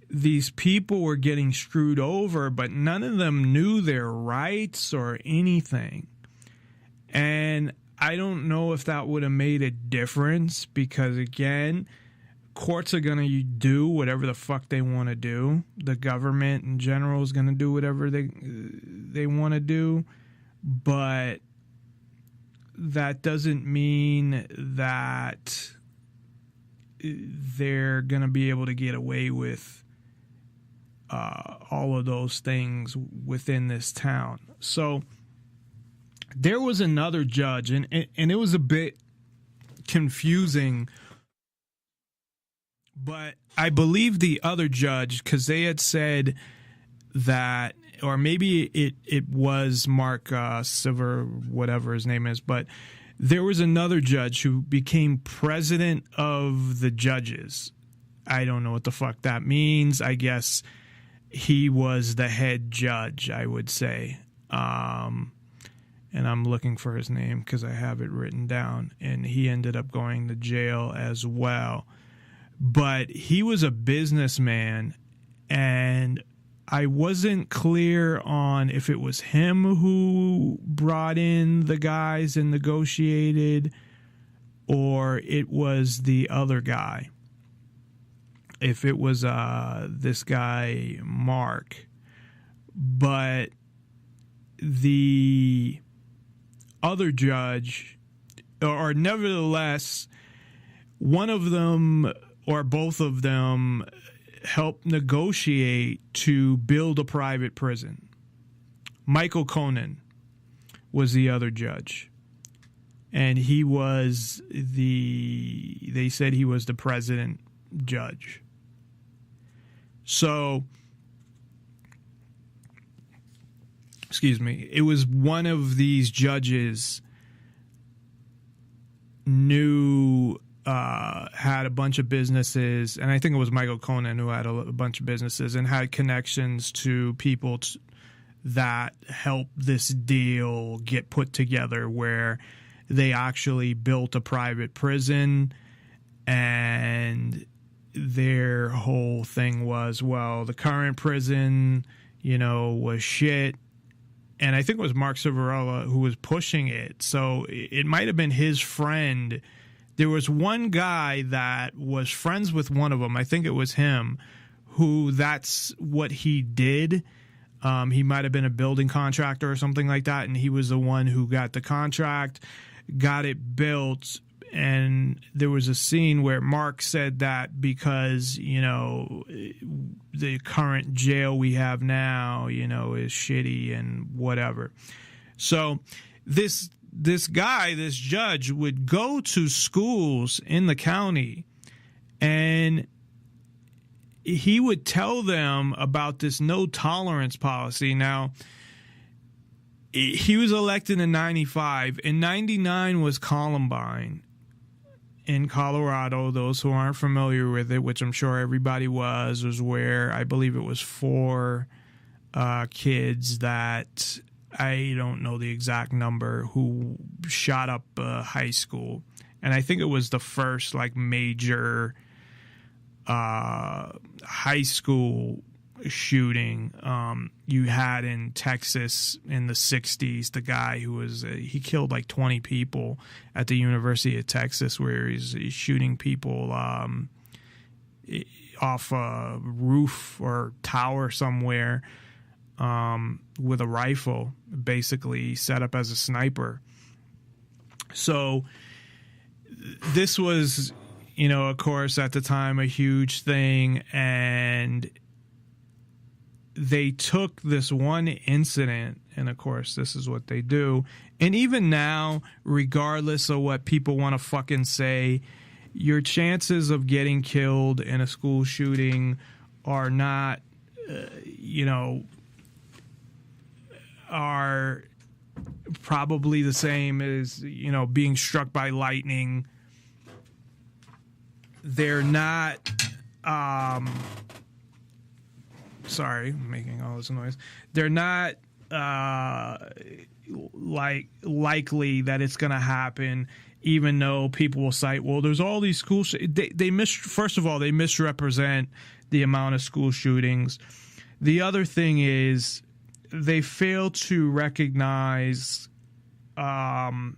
these people were getting screwed over, but none of them knew their rights or anything. And I don't know if that would have made a difference, because, again, courts are going to do whatever the fuck they want to do. The government in general is going to do whatever they want to do. But that doesn't mean that they're going to be able to get away with all of those things within this town. So there was another judge, and it was a bit confusing, but I believe the other judge, because they had said that, or maybe it was Mark Silver, whatever his name is, but there was another judge who became president of the judges. I don't know what the fuck that means. I guess he was the head judge, I would say. And I'm looking for his name because I have it written down. And he ended up going to jail as well. But he was a businessman, and I wasn't clear on if it was him who brought in the guys and negotiated, or it was the other guy. If it was this guy, Mark. But the other judge, or nevertheless, one of them or both of them helped negotiate to build a private prison. Michael Conan was the other judge. And he was they said he was the president judge. So, excuse me, it was one of these judges had a bunch of businesses, and I think it was Michael Conan who had a bunch of businesses and had connections to people that helped this deal get put together, where they actually built a private prison, and their whole thing was, well, the current prison, was shit. And I think it was Mark Shiverello who was pushing it. So it might have been his friend. There was one guy that was friends with one of them. I think it was him, who that's what he did. He might have been a building contractor or something like that. And he was the one who got the contract, got it built. And there was a scene where Mark said that because, the current jail we have now, is shitty and whatever. So this guy, this judge, would go to schools in the county, and he would tell them about this no tolerance policy. Now, he was elected in 95. In 99 was Columbine. in Colorado. Those who aren't familiar with it, which I'm sure everybody was where I believe it was 4 kids that I don't know the exact number who shot up a high school. And I think it was the first like major high school shooting you had in Texas in the 60s. The guy who was he killed like 20 people at the University of Texas, where he's shooting people off a roof or tower somewhere with a rifle, basically set up as a sniper. So this was, you know, of course, at the time, a huge thing, and they took this one incident, and of course, this is what they do. And even now, regardless of what people want to fucking say, your chances of getting killed in a school shooting are not, are probably the same as, you know, being struck by lightning. They're not, sorry, I'm making all this noise. They're not likely that it's going to happen, even though people will cite, well, there's all these school first of all, they misrepresent the amount of school shootings. The other thing is they fail to recognize, and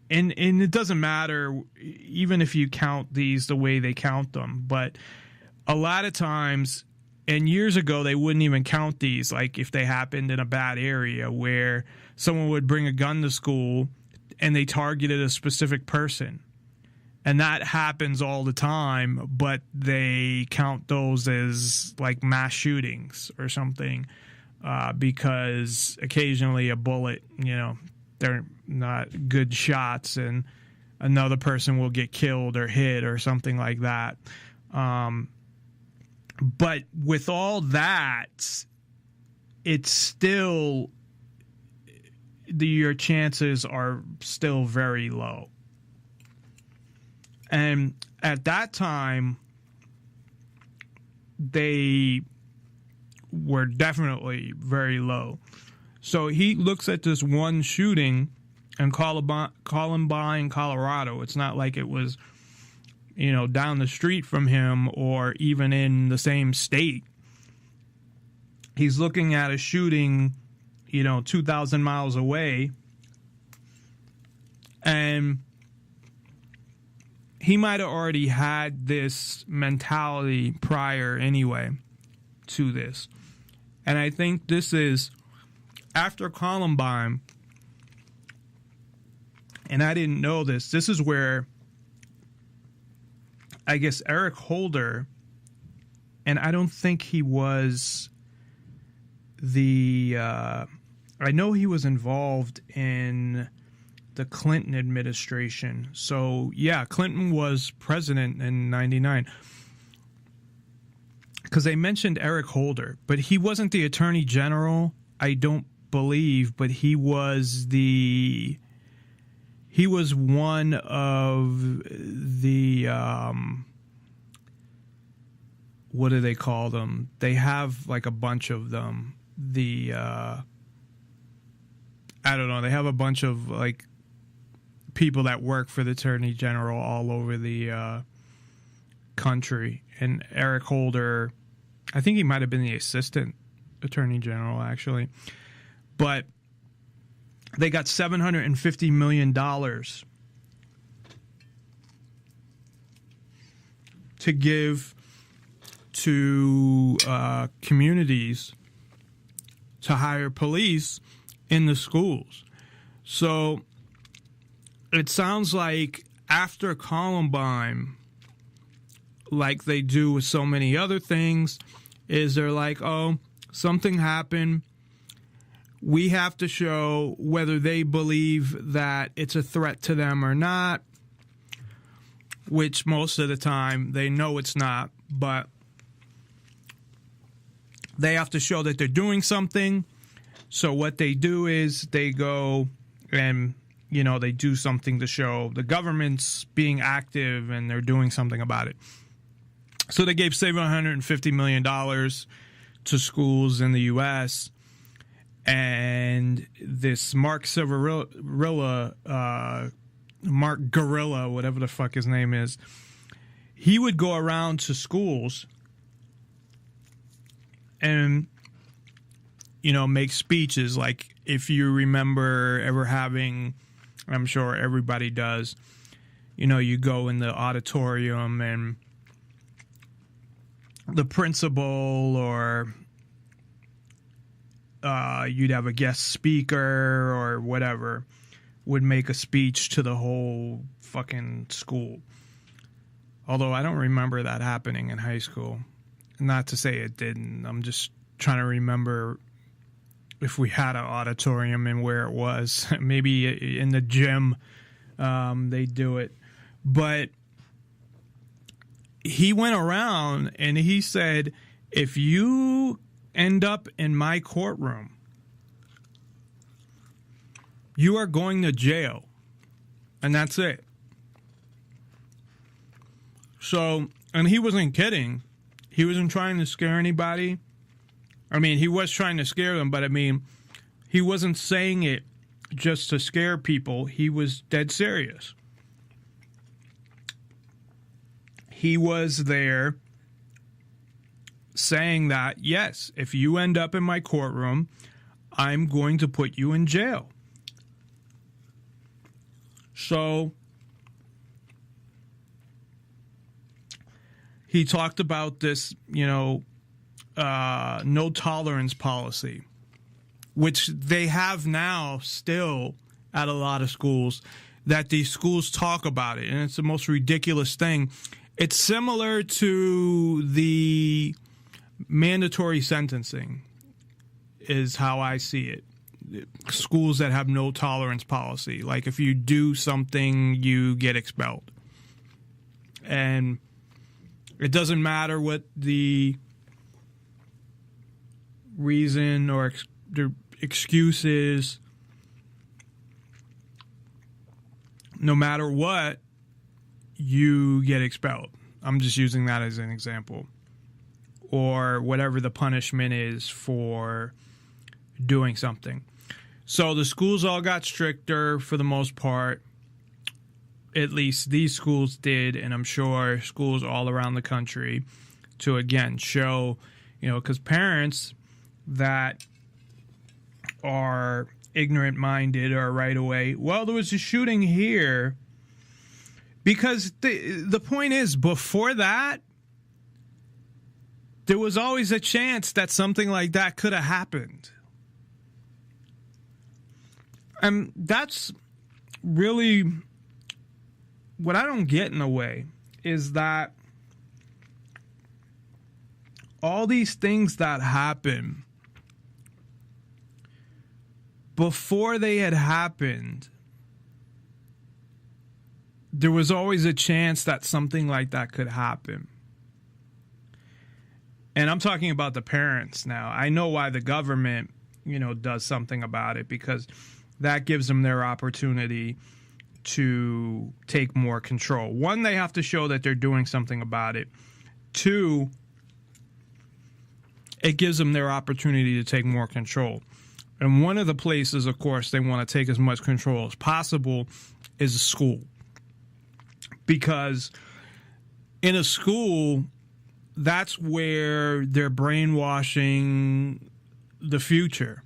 it doesn't matter even if you count these the way they count them, but a lot of times, and years ago, they wouldn't even count these, like if they happened in a bad area where someone would bring a gun to school and they targeted a specific person. And that happens all the time, but they count those as like mass shootings or something, because occasionally a bullet, you know, they're not good shots and another person will get killed or hit or something like that. But with all that, it's still, your chances are still very low. And at that time, they were definitely very low. So he looks at this one shooting in Columbine, Colorado. It's not like it was, you know, down the street from him or even in the same state. He's looking at a shooting, you know, 2,000 miles away. And he might have already had this mentality prior anyway to this. And I think this is after Columbine, and I didn't know this, this is where I guess Eric Holder, and I don't think he was I know he was involved in the Clinton administration. So, yeah, Clinton was president in 99. Because they mentioned Eric Holder, but he wasn't the attorney general, I don't believe, but he was one of the, what do they call them? They have like a bunch of them. I don't know, they have a bunch of like people that work for the attorney general all over the country. And Eric Holder, I think he might have been the assistant attorney general actually. But they got $750 million to give to communities to hire police in the schools. So it sounds like after Columbine, like they do with so many other things, is they're like, oh, something happened. We have to show whether they believe that it's a threat to them or not, which most of the time they know it's not, but they have to show that they're doing something. So what they do is they go and they do something to show the government's being active and they're doing something about it. So they gave $750 million to schools in the U.S., and this Mark Gorilla, whatever the fuck his name is, he would go around to schools and, make speeches. Like, if you remember ever having, I'm sure everybody does, you go in the auditorium and the principal or you'd have a guest speaker or whatever would make a speech to the whole fucking school. Although I don't remember that happening in high school. Not to say it didn't. I'm just trying to remember if we had an auditorium and where it was. Maybe in the gym they do it. But he went around and he said, if you end up in my courtroom, you are going to jail. And that's it. So, and he wasn't kidding. He wasn't trying to scare anybody. I mean, he was trying to scare them, but I mean, he wasn't saying it just to scare people. He was dead serious. He was there saying that, yes, if you end up in my courtroom, I'm going to put you in jail. So he talked about this, no tolerance policy, which they have now still at a lot of schools, that these schools talk about it. And it's the most ridiculous thing. It's similar to the mandatory sentencing is how I see it. Schools that have no tolerance policy. Like if you do something, you get expelled. And it doesn't matter what the reason or the excuse is. No matter what, you get expelled. I'm just using that as an example. Or whatever the punishment is for doing something. So the schools all got stricter for the most part. At least these schools did, and I'm sure schools all around the country, to again show, because parents that are ignorant minded are right away, well, there was a shooting here. Because the point is, before that, there was always a chance that something like that could have happened. And that's really what I don't get in a way, is that all these things that happen, before they had happened, there was always a chance that something like that could happen. And I'm talking about the parents now. I know why the government, does something about it, because that gives them their opportunity to take more control. One, they have to show that they're doing something about it. Two, it gives them their opportunity to take more control. And one of the places, of course, they want to take as much control as possible is a school. Because in a school, that's where they're brainwashing the future.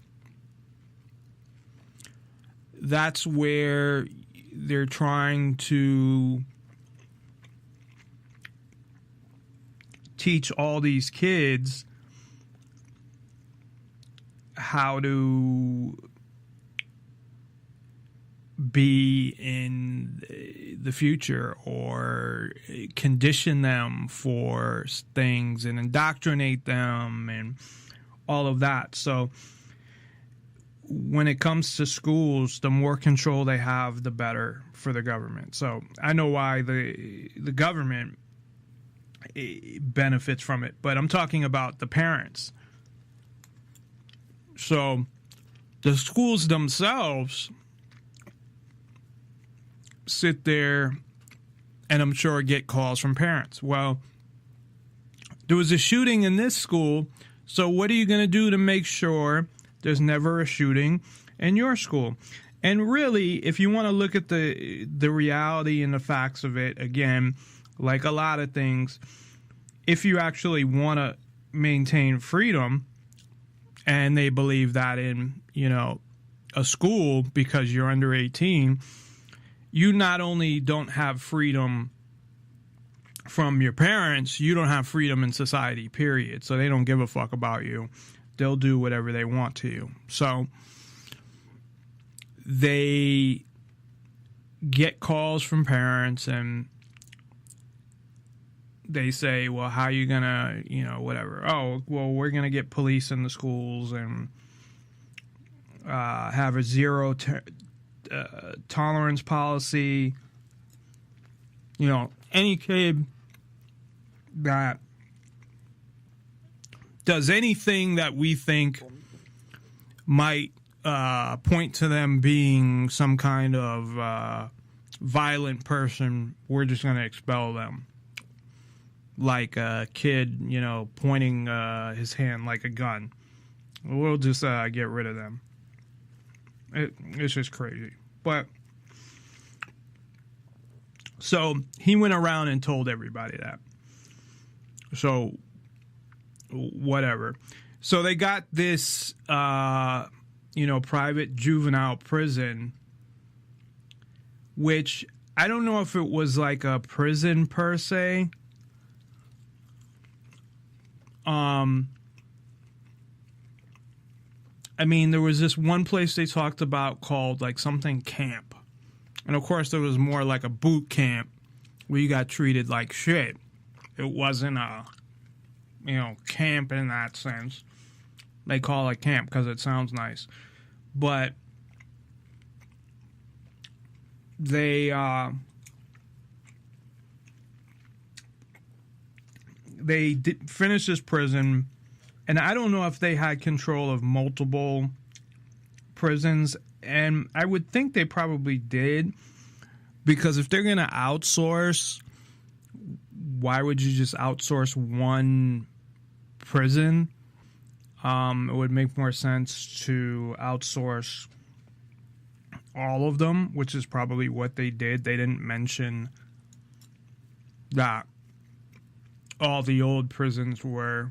That's where they're trying to teach all these kids how to be in the future, or condition them for things and indoctrinate them and all of that. So when it comes to schools, the more control they have, the better for the government. So I know why the government benefits from it, but I'm talking about the parents. So the schools themselves, sit there and I'm sure get calls from parents. Well, there was a shooting in this school, so what are you going to do to make sure there's never a shooting in your school? And really, if you want to look at the reality and the facts of it, again, like a lot of things, if you actually want to maintain freedom, and they believe that in, a school because you're under 18, you not only don't have freedom from your parents, you don't have freedom in society, period. So they don't give a fuck about you. They'll do whatever they want to you. So they get calls from parents and they say, well, how are you going to, whatever. Oh, well, we're going to get police in the schools and have a zero tolerance policy. Any kid that does anything that we think might point to them being some kind of violent person, we're just going to expel them. Like a kid, pointing his hand like a gun. We'll just get rid of them. It's just crazy. But so he went around and told everybody that. So whatever. So they got this, private juvenile prison, which I don't know if it was like a prison per se. There was this one place they talked about called like something camp. And of course there was more like a boot camp where you got treated like shit. It wasn't a, camp in that sense. They call it camp because it sounds nice. But they finished this prison, and I don't know if they had control of multiple prisons, and I would think they probably did, because if they're going to outsource, why would you just outsource one prison? It would make more sense to outsource all of them, which is probably what they did. They didn't mention that all the old prisons were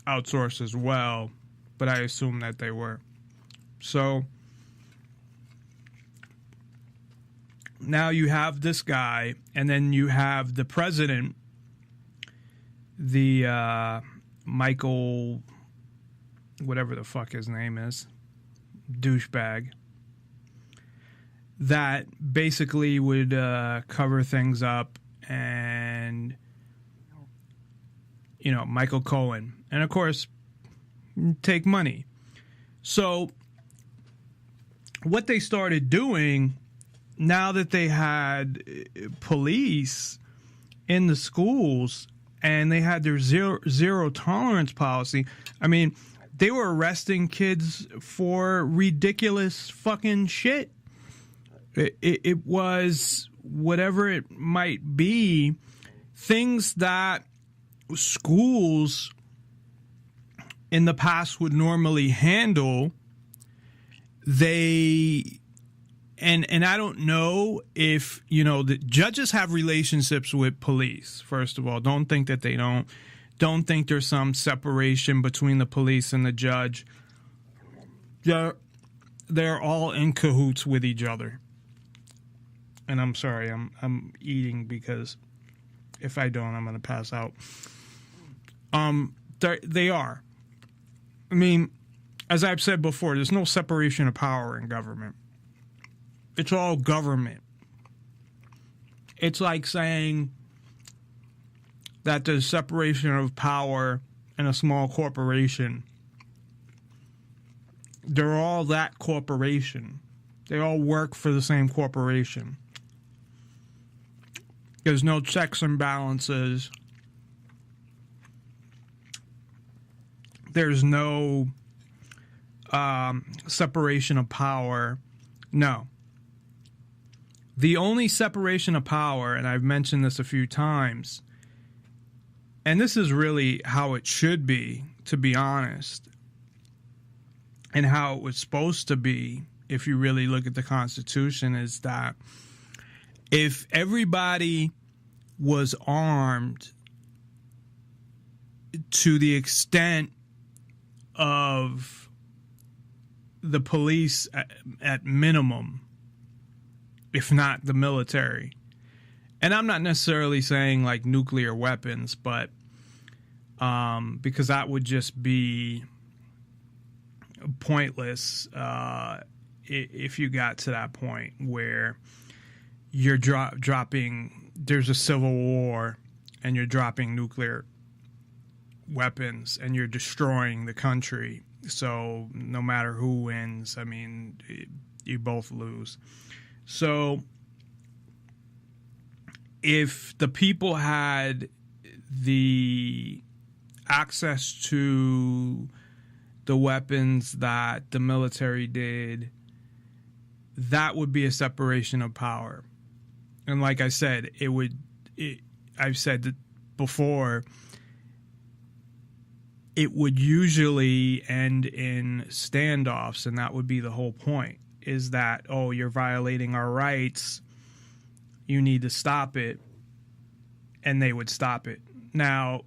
outsourced as well, but I assume that they were. So now you have this guy, and then you have the president, the Michael, whatever the fuck his name is, douchebag, that basically would cover things up, and Michael Cohen, and of course take money. So what they started doing, now that they had police in the schools and they had their zero tolerance policy, they were arresting kids for ridiculous fucking shit. It was whatever it might be, things that schools in the past would normally handle. And I don't know if, the judges have relationships with police, first of all. Don't think that they don't. Don't think there's some separation between the police and the judge. They're all in cahoots with each other. And I'm sorry, I'm eating because if I don't, I'm going to pass out. They are. As I've said before, there's no separation of power in government. It's all government. It's like saying that there's separation of power in a small corporation. They're all that corporation. They all work for the same corporation. There's no checks and balances. There's no separation of power. No. The only separation of power, and I've mentioned this a few times, and this is really how it should be, to be honest, and how it was supposed to be, if you really look at the Constitution, is that if everybody was armed to the extent of the police at minimum, if not the military, and I'm not necessarily saying like nuclear weapons, but because that would just be pointless if you got to that point where you're dropping, there's a civil war and you're dropping nuclear weapons and you're destroying the country. So no matter who wins, I mean, you both lose. So if the people had the access to the weapons that the military did, that would be a separation of power. And like I said, I've said that before, it would usually end in standoffs, and that would be the whole point, is that, oh, you're violating our rights, you need to stop it, and they would stop it. Now,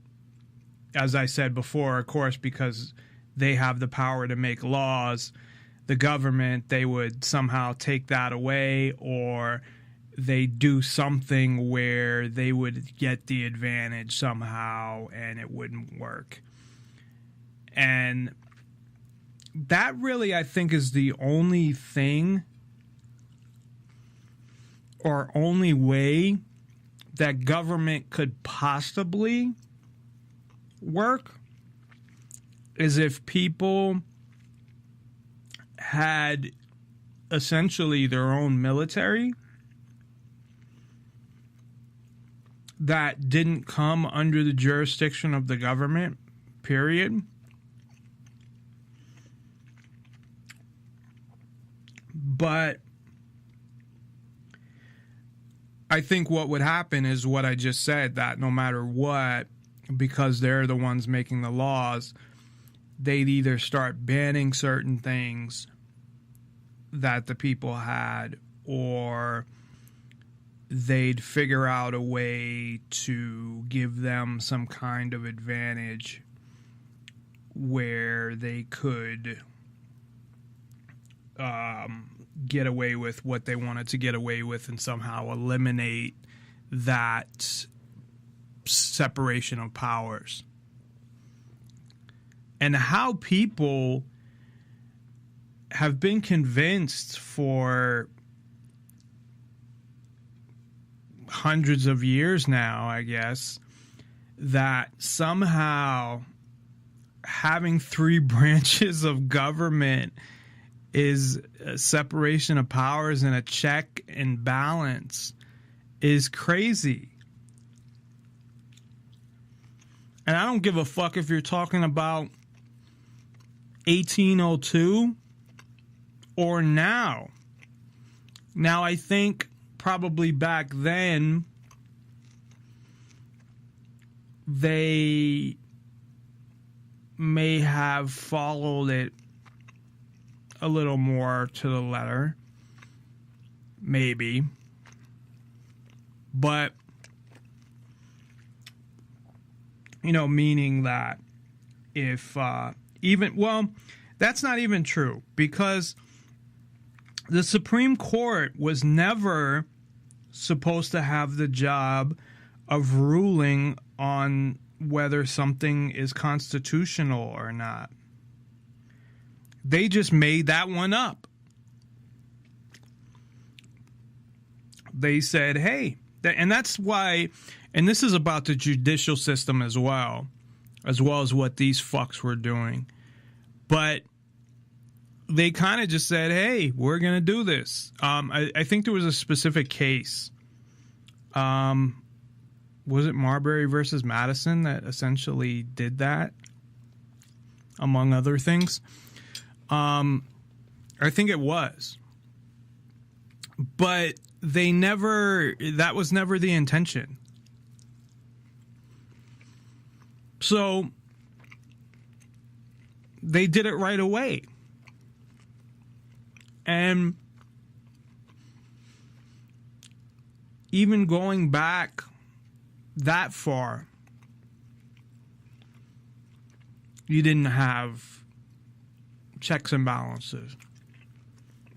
as I said before, of course, because they have the power to make laws, the government, they would somehow take that away, or they do something where they would get the advantage somehow and it wouldn't work. And that really, I think, is the only thing or only way that government could possibly work, is if people had essentially their own military that didn't come under the jurisdiction of the government, period. But I think what would happen is what I just said, that no matter what, because they're the ones making the laws, they'd either start banning certain things that the people had, or they'd figure out a way to give them some kind of advantage where they could get away with what they wanted to get away with and somehow eliminate that separation of powers. And how people have been convinced for hundreds of years now, I guess, that somehow having three branches of government is a separation of powers and a check and balance is crazy. And I don't give a fuck if you're talking about 1802 or now. Now, I think probably back then they may have followed it a little more to the letter, maybe, but meaning that if that's not even true, because the Supreme Court was never supposed to have the job of ruling on whether something is constitutional or not. They just made that one up. They said, hey, and that's why, and this is about the judicial system as well as what these fucks were doing. But they kind of just said, hey, we're going to do this. I think there was a specific case. Was it Marbury versus Madison that essentially did that, among other things? I think it was. But that was never the intention. So they did it right away. And even going back that far, you didn't have checks and balances.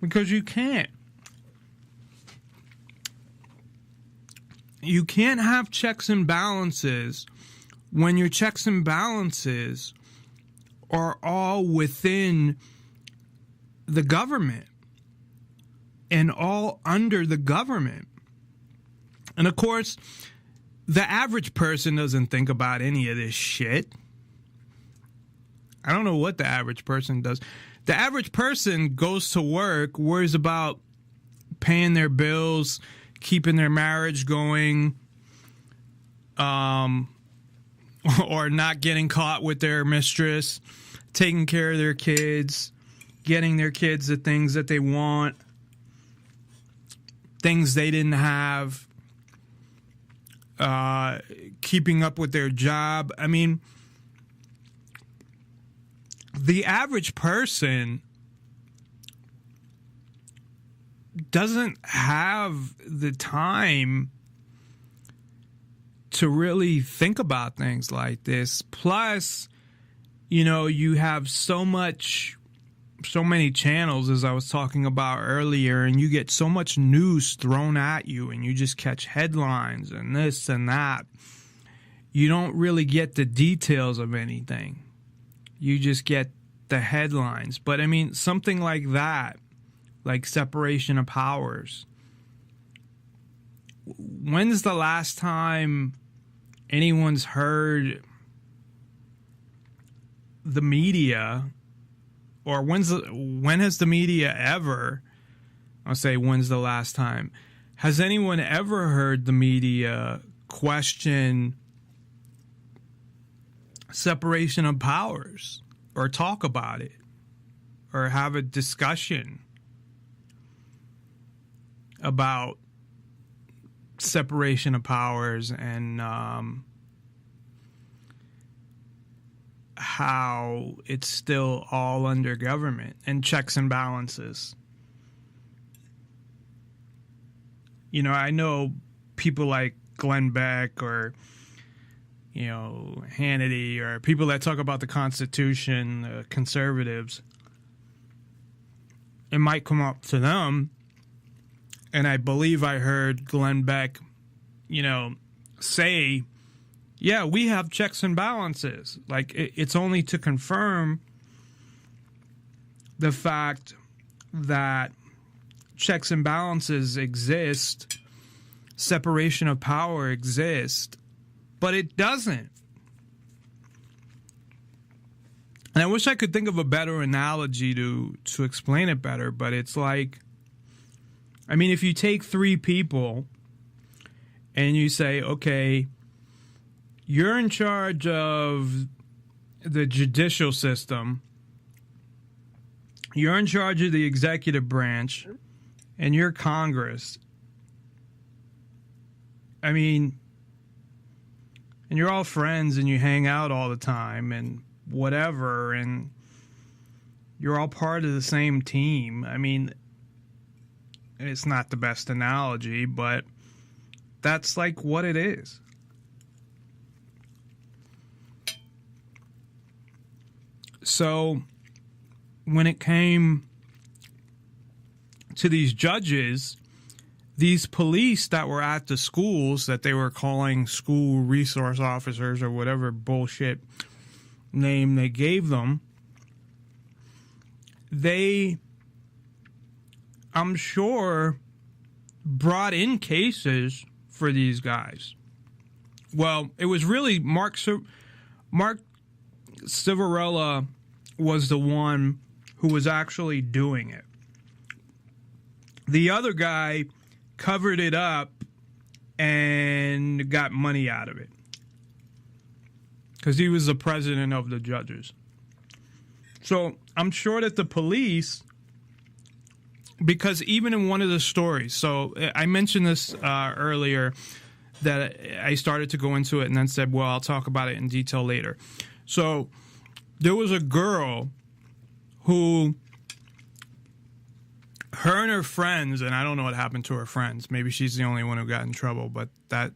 Because you can't. You can't have checks and balances when your checks and balances are all within the government and all under the government. And of course, the average person doesn't think about any of this shit. I don't know what the average person does. The average person goes to work, worries about paying their bills, keeping their marriage going, or not getting caught with their mistress, taking care of their kids, getting their kids the things that they want, things they didn't have, keeping up with their job. I mean, the average person doesn't have the time to really think about things like this. Plus, you know, you have so many channels, as I was talking about earlier, and you get so much news thrown at you, and you just catch headlines and this and that. You don't really get the details of anything. You just get the headlines. But I mean, something like that, like separation of powers. When's the last time anyone's heard the media, or when has the media ever, I'll say when's the last time, has anyone ever heard the media question separation of powers, or talk about it, or have a discussion about separation of powers and how it's still all under government and checks and balances? You know, I know people like Glenn Beck or, you know, Hannity, or people that talk about the Constitution, conservatives. It might come up to them, and I believe I heard Glenn Beck, you know, say, yeah, we have checks and balances. Like, it's only to confirm the fact that checks and balances exist, separation of power exists, but it doesn't. And I wish I could think of a better analogy to explain it better, but it's like, I mean, if you take three people and you say, okay, you're in charge of the judicial system, you're in charge of the executive branch, and you're Congress. I mean, and you're all friends and you hang out all the time and whatever, and you're all part of the same team. I mean, it's not the best analogy, but that's like what it is. So when it came to these judges, these police that were at the schools that they were calling school resource officers or whatever bullshit name they gave them, they, I'm sure, brought in cases for these guys. Well, it was really Mark Shiverello was the one who was actually doing it. The other guy covered it up and got money out of it because he was the president of the judges. So I'm sure that the police because even in one of the stories, so I mentioned this earlier, that I started to go into it and then said, well, I'll talk about it in detail later. So there was a girl who, her and her friends, and I don't know what happened to her friends. Maybe she's the only one who got in trouble, but that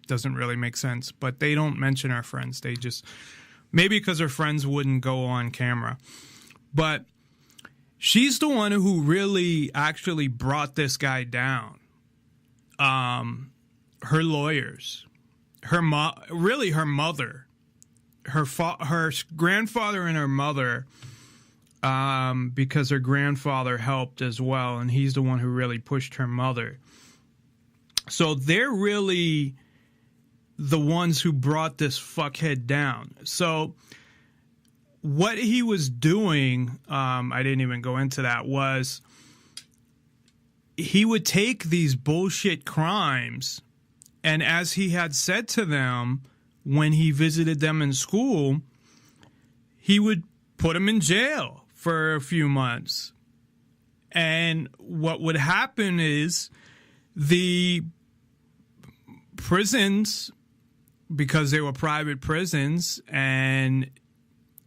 doesn't really make sense. But they don't mention her friends. They just, maybe because her friends wouldn't go on camera. But she's the one who really actually brought this guy down. Her lawyers, really her mother, her grandfather and her mother, because her grandfather helped as well, and he's the one who really pushed her mother. So they're really the ones who brought this fuckhead down. So what he was doing, I didn't even go into that, was he would take these bullshit crimes, and as he had said to them when he visited them in school, he would put them in jail for a few months. And what would happen is the prisons, because they were private prisons, and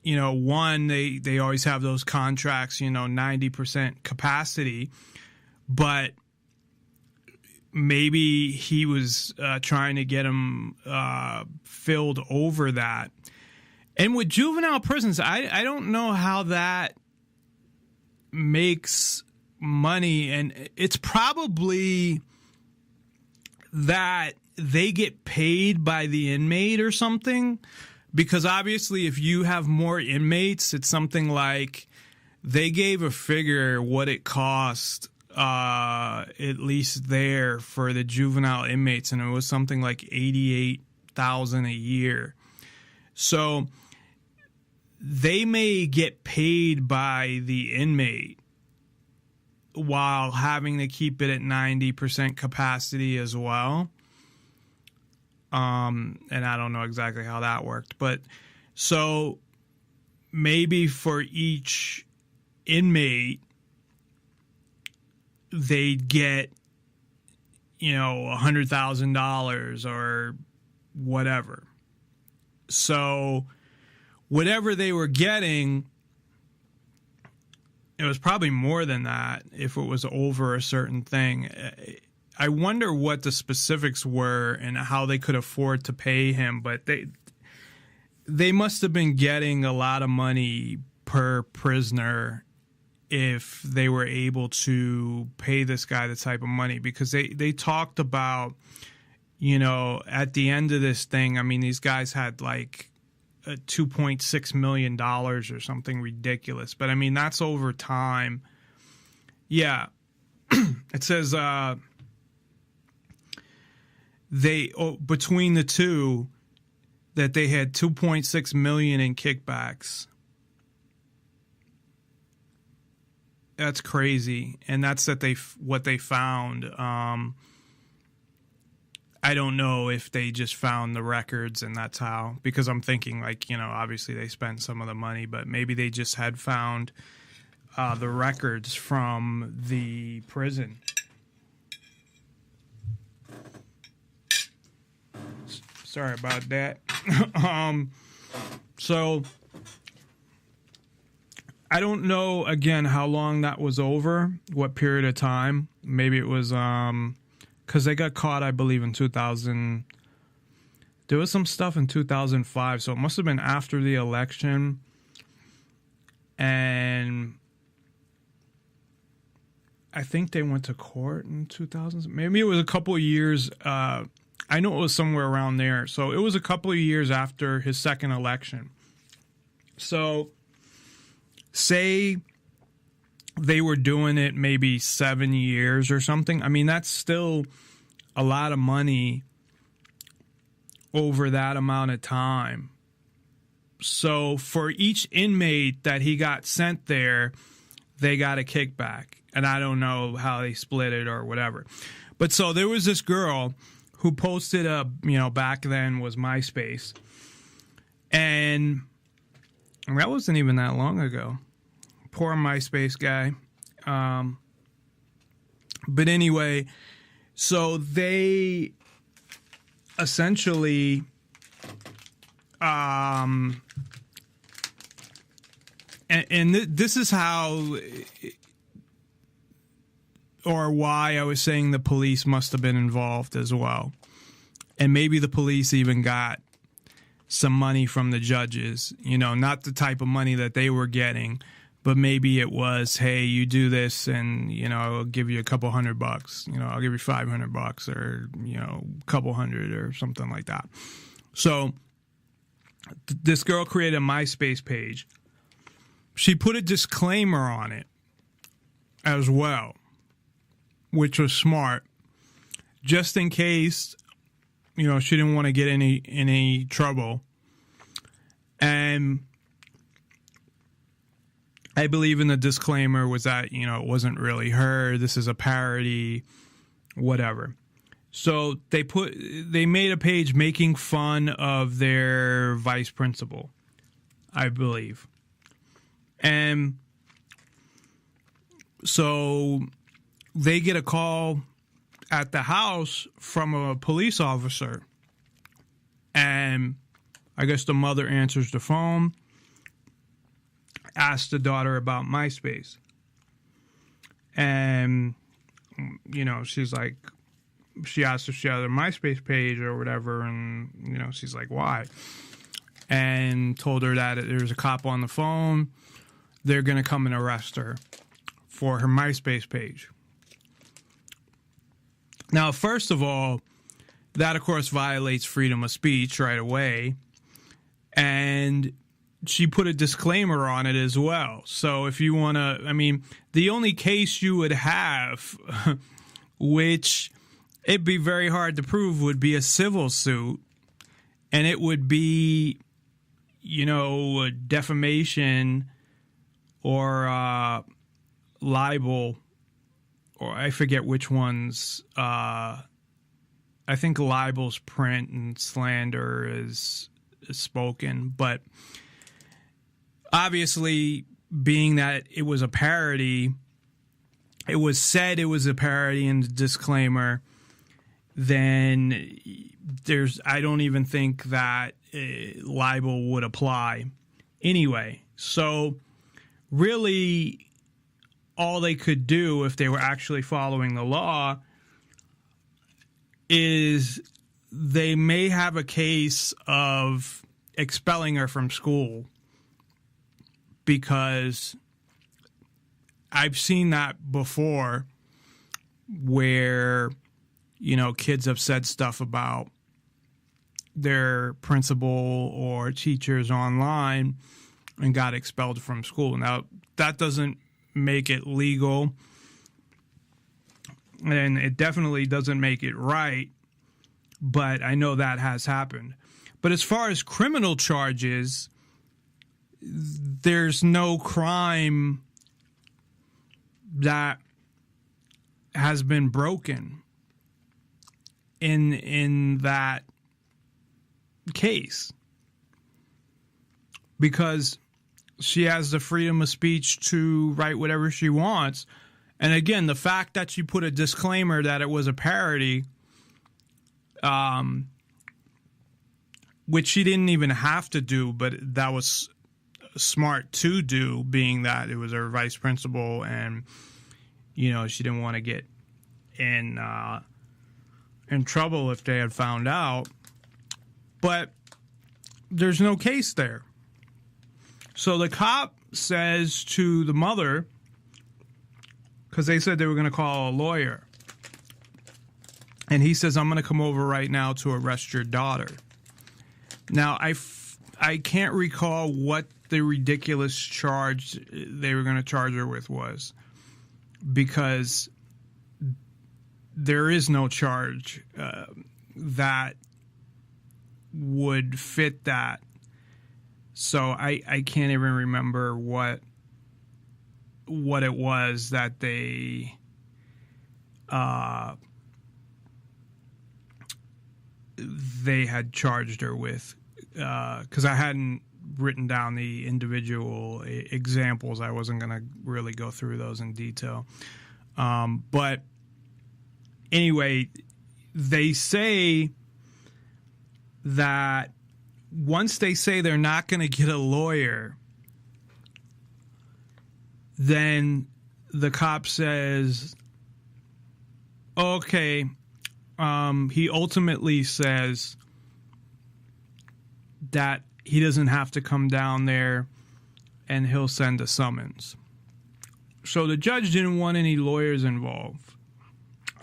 you know, one, they always have those contracts, you know, 90% capacity, but maybe he was trying to get them filled over that. And with juvenile prisons, I don't know how that makes money, and it's probably that they get paid by the inmate or something, because obviously if you have more inmates, it's something like, they gave a figure what it cost at least there for the juvenile inmates, and it was something like $88,000 a year. So they may get paid by the inmate while having to keep it at 90% capacity as well. And I don't know exactly how that worked, but so maybe for each inmate, they'd get, you know, $100,000 or whatever. So whatever they were getting, it was probably more than that if it was over a certain thing. I wonder what the specifics were and how they could afford to pay him, but they must have been getting a lot of money per prisoner if they were able to pay this guy the type of money, because they talked about, you know, at the end of this thing, I mean, these guys had like $2.6 million or something ridiculous. But I mean, that's over time. Yeah. It says between the two that they had $2.6 million in kickbacks. That's crazy. And that's what they found. I don't know if they just found the records and that's how, because I'm thinking like, you know, obviously they spent some of the money, but maybe they just had found the records from the prison. Sorry about that. So I don't know, again, how long that was over, what period of time. Maybe it was, because they got caught, I believe, in 2000. There was some stuff in 2005, so it must have been after the election. And I think they went to court in 2000. Maybe it was a couple of years. I know it was somewhere around there. So it was a couple of years after his second election. So say they were doing it maybe 7 years or something. I mean, that's still a lot of money over that amount of time. So for each inmate that he got sent there, they got a kickback. And I don't know how they split it or whatever. But so there was this girl who posted back then was MySpace. And that wasn't even that long ago. Poor MySpace guy. But anyway, so they essentially this is how or why I was saying the police must have been involved as well. And maybe the police even got some money from the judges, you know, not the type of money that they were getting, but maybe it was, hey, you do this and, you know, I'll give you a couple $100, you know, I'll give you $500 or, you know, a couple hundred or something like that. So this girl created a MySpace page. She put a disclaimer on it as well, which was smart, just in case, you know, she didn't want to get any trouble. And I believe in the disclaimer was that, you know, it wasn't really her. This is a parody, whatever. So they made a page making fun of their vice principal, I believe. And so they get a call at the house from a police officer, and I guess the mother answers the phone, asks the daughter about MySpace, and, you know, she's like, she asked if she had a MySpace page or whatever, and, you know, she's like, why? And told her that there's a cop on the phone, they're going to come and arrest her for her MySpace page. Now, first of all, that, of course, violates freedom of speech right away. And she put a disclaimer on it as well. So if you want to, I mean, the only case you would have, which it'd be very hard to prove, would be a civil suit. And it would be, you know, a defamation or libel. Or I forget which ones. I think libel's print and slander is spoken. But obviously, being that it was a parody, it was said it was a parody in the disclaimer, then I don't even think that libel would apply anyway. So really, all they could do if they were actually following the law is they may have a case of expelling her from school, because I've seen that before where, you know, kids have said stuff about their principal or teachers online and got expelled from school. Now, that doesn't make it legal, and it definitely doesn't make it right, but I know that has happened. But as far as criminal charges, there's no crime that has been broken in that case, because she has the freedom of speech to write whatever she wants. And again, the fact that she put a disclaimer that it was a parody, which she didn't even have to do, but that was smart to do, being that it was her vice principal and, you know, she didn't want to get in trouble if they had found out. But there's no case there. So the cop says to the mother, because they said they were going to call a lawyer, and he says, I'm going to come over right now to arrest your daughter. Now, I can't recall what the ridiculous charge they were going to charge her with was, because there is no charge that would fit that. So I can't even remember what it was that they had charged her with, because I hadn't written down the individual examples. I wasn't going to really go through those in detail. But anyway, they say that once they say they're not going to get a lawyer, then the cop says, okay, he ultimately says that he doesn't have to come down there and he'll send a summons. So the judge didn't want any lawyers involved.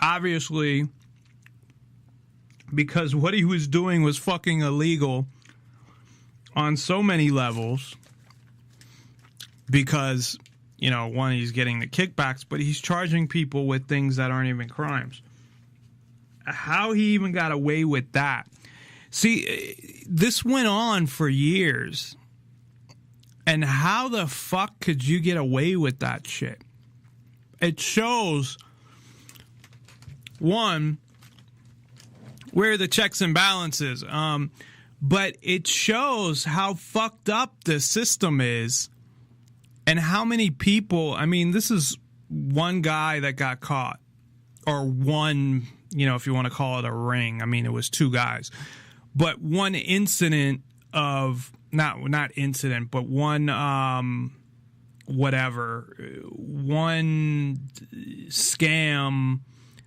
Obviously, because what he was doing was fucking illegal on so many levels. Because, you know, one, he's getting the kickbacks, but he's charging people with things that aren't even crimes. How he even got away with that. See, this went on for years. And how the fuck could you get away with that shit? It shows, one, where the checks and balances. But it shows how fucked up the system is and how many people, I mean, this is one guy that got caught. Or one, you know, if you want to call it a ring. I mean, it was two guys. But one incident of, not incident, but one, one scam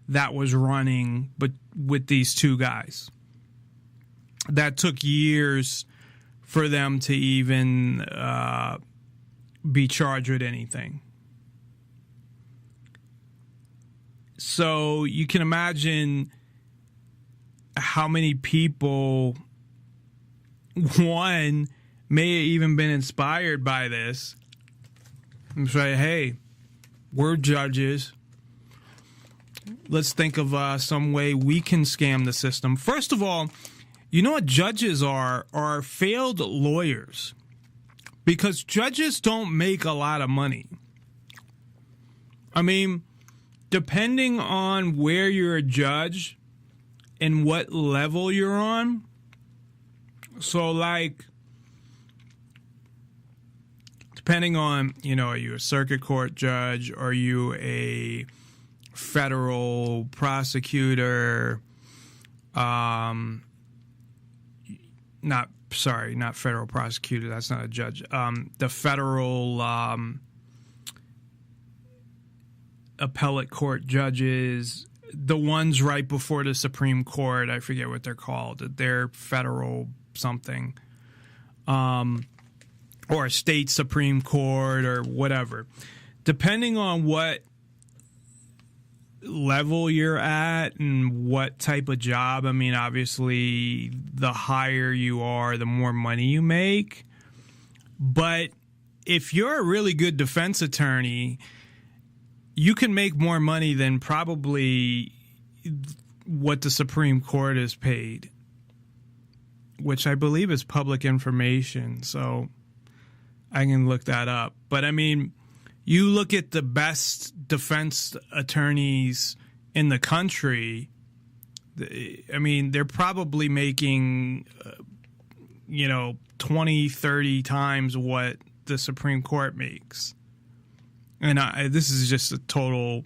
that was running but with these two guys. That took years for them to even be charged with anything. So you can imagine how many people, one, may have even been inspired by this and say, hey, we're judges. Let's think of some way we can scam the system. First of all, you know what judges are failed lawyers. Because judges don't make a lot of money. I mean, depending on where you're a judge and what level you're on. So, like, depending on, you know, are you a circuit court judge? Are you a federal prosecutor? Not federal prosecutor. That's not a judge. The federal appellate court judges, the ones right before the Supreme Court, I forget what they're called. They're federal something. Or a state Supreme Court or whatever. Depending on what level you're at and what type of job, I mean, obviously, the higher you are, the more money you make. But if you're a really good defense attorney, you can make more money than probably what the Supreme Court is paid, which I believe is public information, so I can look that up. But, I mean, you look at the best defense attorneys in the country, I mean, they're probably making, 20, 30 times what the Supreme Court makes. And this is just a total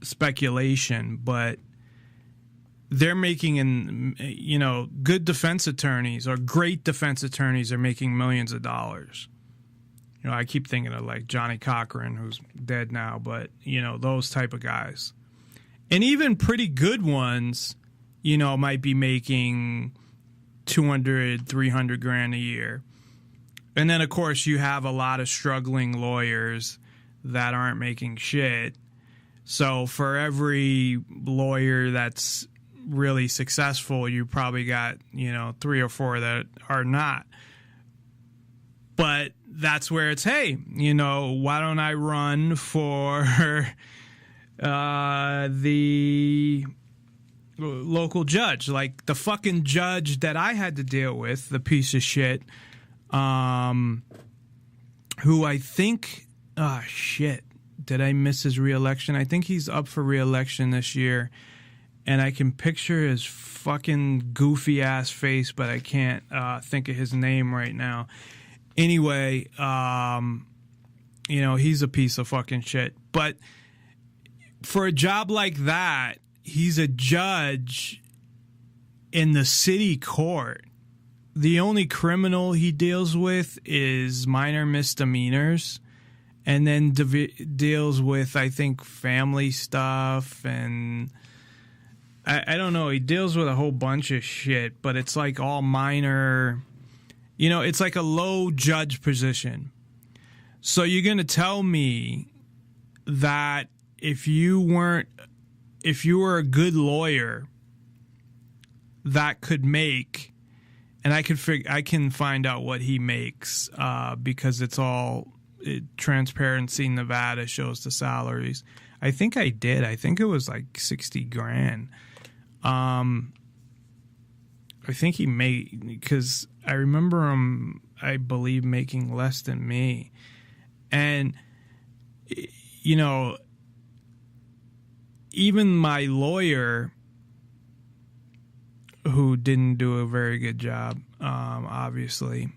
speculation, but they're making, good defense attorneys or great defense attorneys are making millions of dollars. You know, I keep thinking of like Johnny Cochran, who's dead now, but, those type of guys. And even pretty good ones, might be making $200,000, $300,000 a year. And then, of course, you have a lot of struggling lawyers that aren't making shit. So for every lawyer that's really successful, you probably got, 3 or 4 that are not. But that's where it's, hey, why don't I run for the local judge? Like the fucking judge that I had to deal with, the piece of shit, who I think, did I miss his reelection? I think he's up for reelection this year. and I can picture his fucking goofy ass face, but I can't think of his name right now. Anyway, you know, he's a piece of fucking shit. But for a job like that, he's a judge in the city court. The only criminal he deals with is minor misdemeanors, and then deals with, I think, family stuff, and I don't know. He deals with a whole bunch of shit, but it's like all minor. You know, it's like a low judge position. So you're going to tell me that if you were a good lawyer that could make, and I can find out what he makes because it's all Transparency Nevada shows the salaries. I think I did. I think it was like 60 grand. I think he made, because I remember him, I believe, making less than me. And, you know, even my lawyer, who didn't do a very good job, obviously,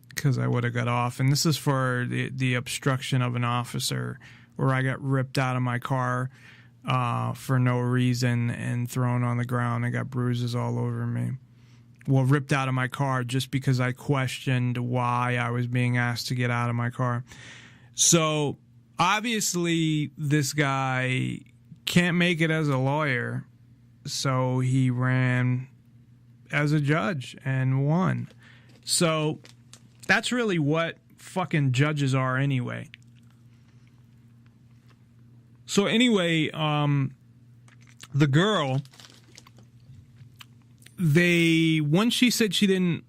because I would have got off. And this is for the obstruction of an officer, where I got ripped out of my car for no reason and thrown on the ground. I got bruises all over me. Well, ripped out of my car just because I questioned why I was being asked to get out of my car. So obviously this guy can't make it as a lawyer, so he ran as a judge and won. So that's really what fucking judges are anyway. So anyway, the girl, once she said she didn't,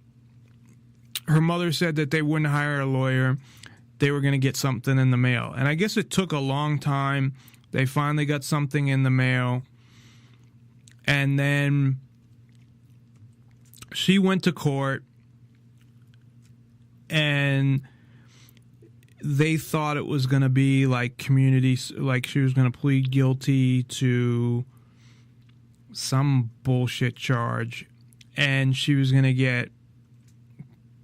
her mother said that they wouldn't hire a lawyer, they were going to get something in the mail. And I guess it took a long time. They finally got something in the mail. And then she went to court, and they thought it was going to be like community, like she was going to plead guilty to some bullshit charge, and she was going to get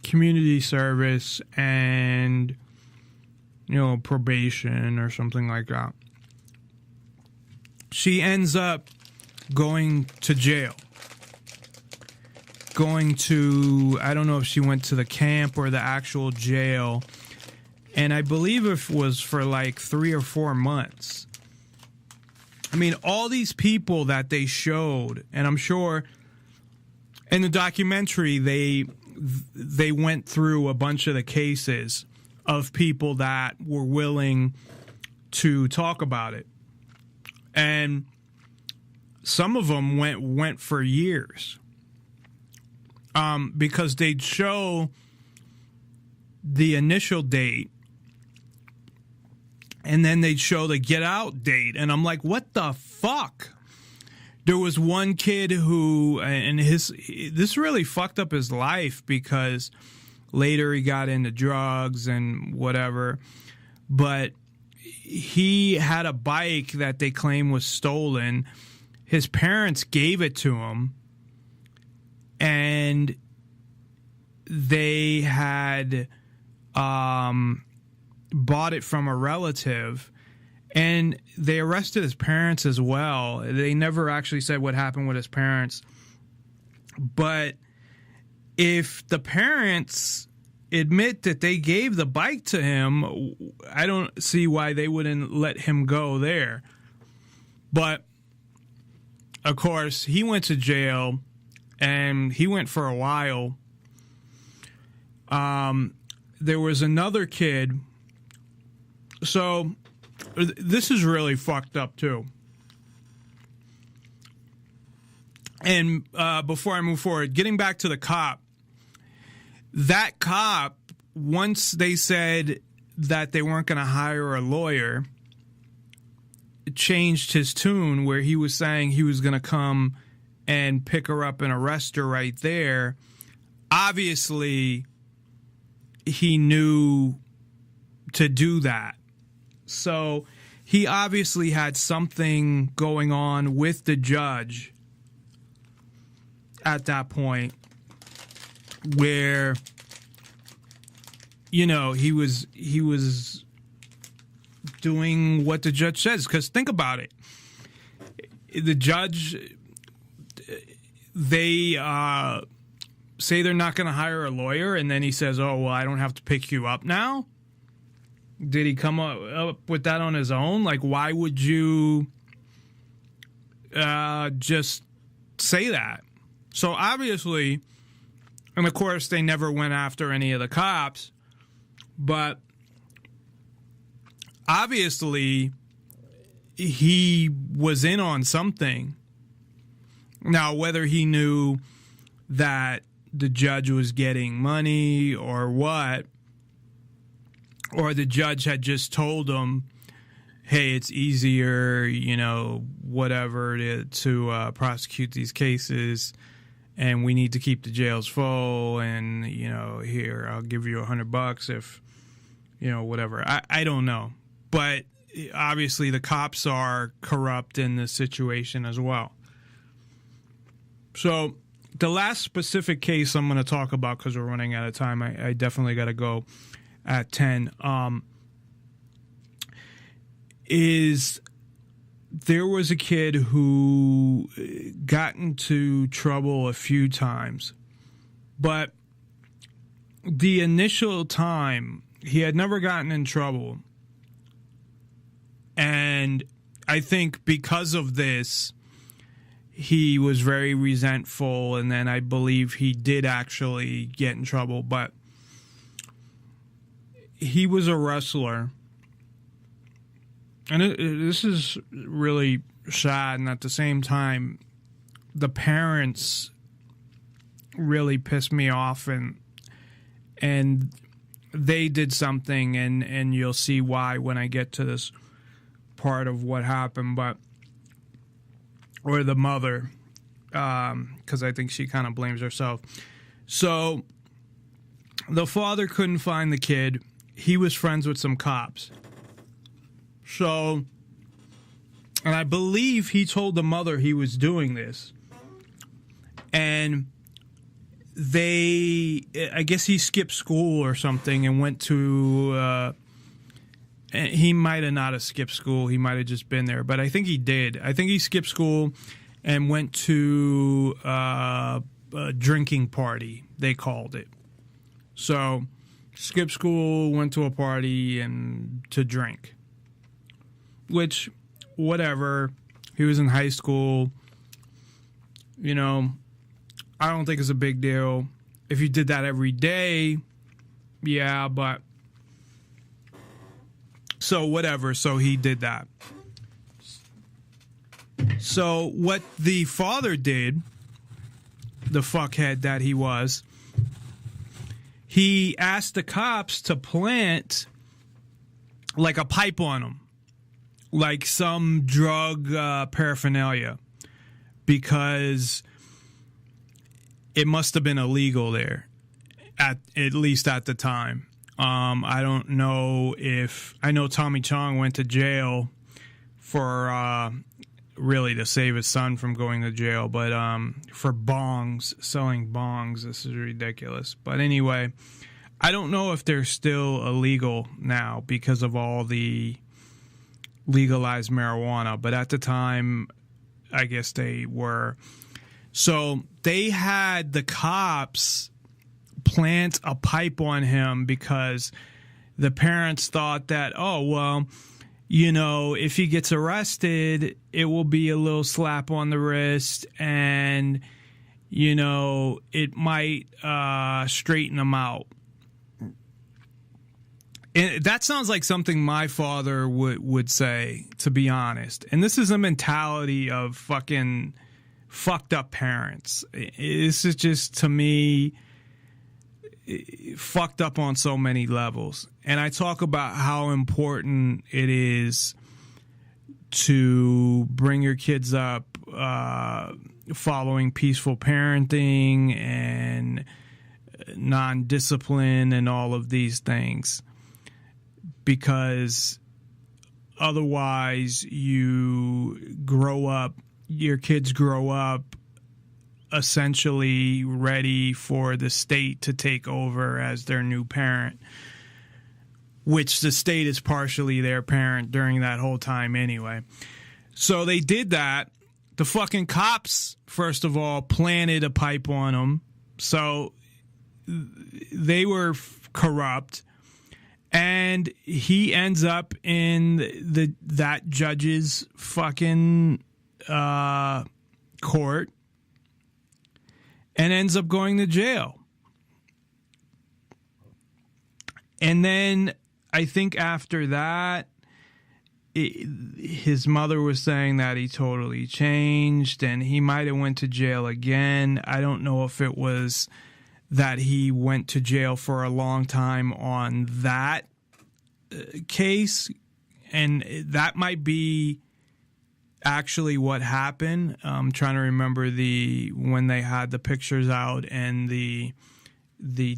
community service and, you know, probation or something like that. She ends up going to jail. Going to, I don't know if she went to the camp or the actual jail, and I believe it was for like 3 or 4 months. I mean, all these people that they showed, and I'm sure in the documentary they went through a bunch of the cases of people that were willing to talk about it. And some of them went for years. Because they'd show the initial date, and then they'd show the get out date, and I'm like, what the fuck? There was one kid who, and this really fucked up his life, because later he got into drugs and whatever, but he had a bike that they claim was stolen. His parents gave it to him, and they had bought it from a relative, and they arrested his parents as well. They never actually said what happened with his parents, but if the parents admit that they gave the bike to him, I don't see why they wouldn't let him go there. But of course, he went to jail, and he went for a while. There was another kid. So this is really fucked up too. And before I move forward, getting back to the cop, that cop, once they said that they weren't going to hire a lawyer, changed his tune, where he was saying he was going to come and pick her up and arrest her right there. Obviously, he knew to do that. So he obviously had something going on with the judge at that point where, you know, he was doing what the judge says. Because think about it. The judge, they say they're not going to hire a lawyer, and then he says, oh, well, I don't have to pick you up now? Did he come up with that on his own? Like, why would you just say that? So obviously, and of course, they never went after any of the cops, but obviously, he was in on something. Now, whether he knew that the judge was getting money or what, or the judge had just told him, hey, it's easier, you know, whatever, to prosecute these cases, and we need to keep the jails full, and, you know, here, I'll give you $100 if, you know, whatever. I don't know. But obviously the cops are corrupt in this situation as well. So the last specific case I'm going to talk about, because we're running out of time, I definitely got to go at 10, is there was a kid who got into trouble a few times, but the initial time he had never gotten in trouble. And I think because of this, he was very resentful, and then I believe he did actually get in trouble. But he was a wrestler. And this is really sad, and at the same time, the parents really pissed me off, and they did something, and you'll see why when I get to this part of what happened, or the mother, because I think she kind of blames herself. So the father couldn't find the kid. He was friends with some cops. So, and I believe he told the mother he was doing this. And I guess he skipped school or something and went to, he might have not have skipped school. He might have just been there. But I think he did. I think he skipped school and went to a drinking party, they called it. So, skipped school, went to a party and to drink. Which, whatever. He was in high school. You know, I don't think it's a big deal. If you did that every day, yeah, but... So, whatever. So, he did that. So, what the father did, the fuckhead that he was, he asked the cops to plant, like, a pipe on him. Like some drug paraphernalia. Because it must have been illegal there. At least at the time. I don't know if... I know Tommy Chong went to jail for... really to save his son from going to jail. But for bongs, selling bongs, this is ridiculous. But anyway, I don't know if they're still illegal now because of all the legalized marijuana. But at the time, I guess they were. So they had the cops plant a pipe on him because the parents thought that, oh, well, you know, if he gets arrested, it will be a little slap on the wrist and, you know, it might straighten him out. And that sounds like something my father would say, to be honest. And this is a mentality of fucking fucked up parents. This is just, to me, fucked up on so many levels. And I talk about how important it is to bring your kids up following peaceful parenting and non-discipline and all of these things. Because otherwise you grow up, your kids grow up essentially ready for the state to take over as their new parent, which the state is partially their parent during that whole time anyway. So they did that. The fucking cops, first of all, planted a pipe on them. So they were corrupt. And he ends up in that judge's fucking court and ends up going to jail. And then I think after that, his mother was saying that he totally changed and he might have went to jail again. I don't know if it was that he went to jail for a long time on that case, and that might be actually what happened. I'm trying to remember when they had the pictures out and the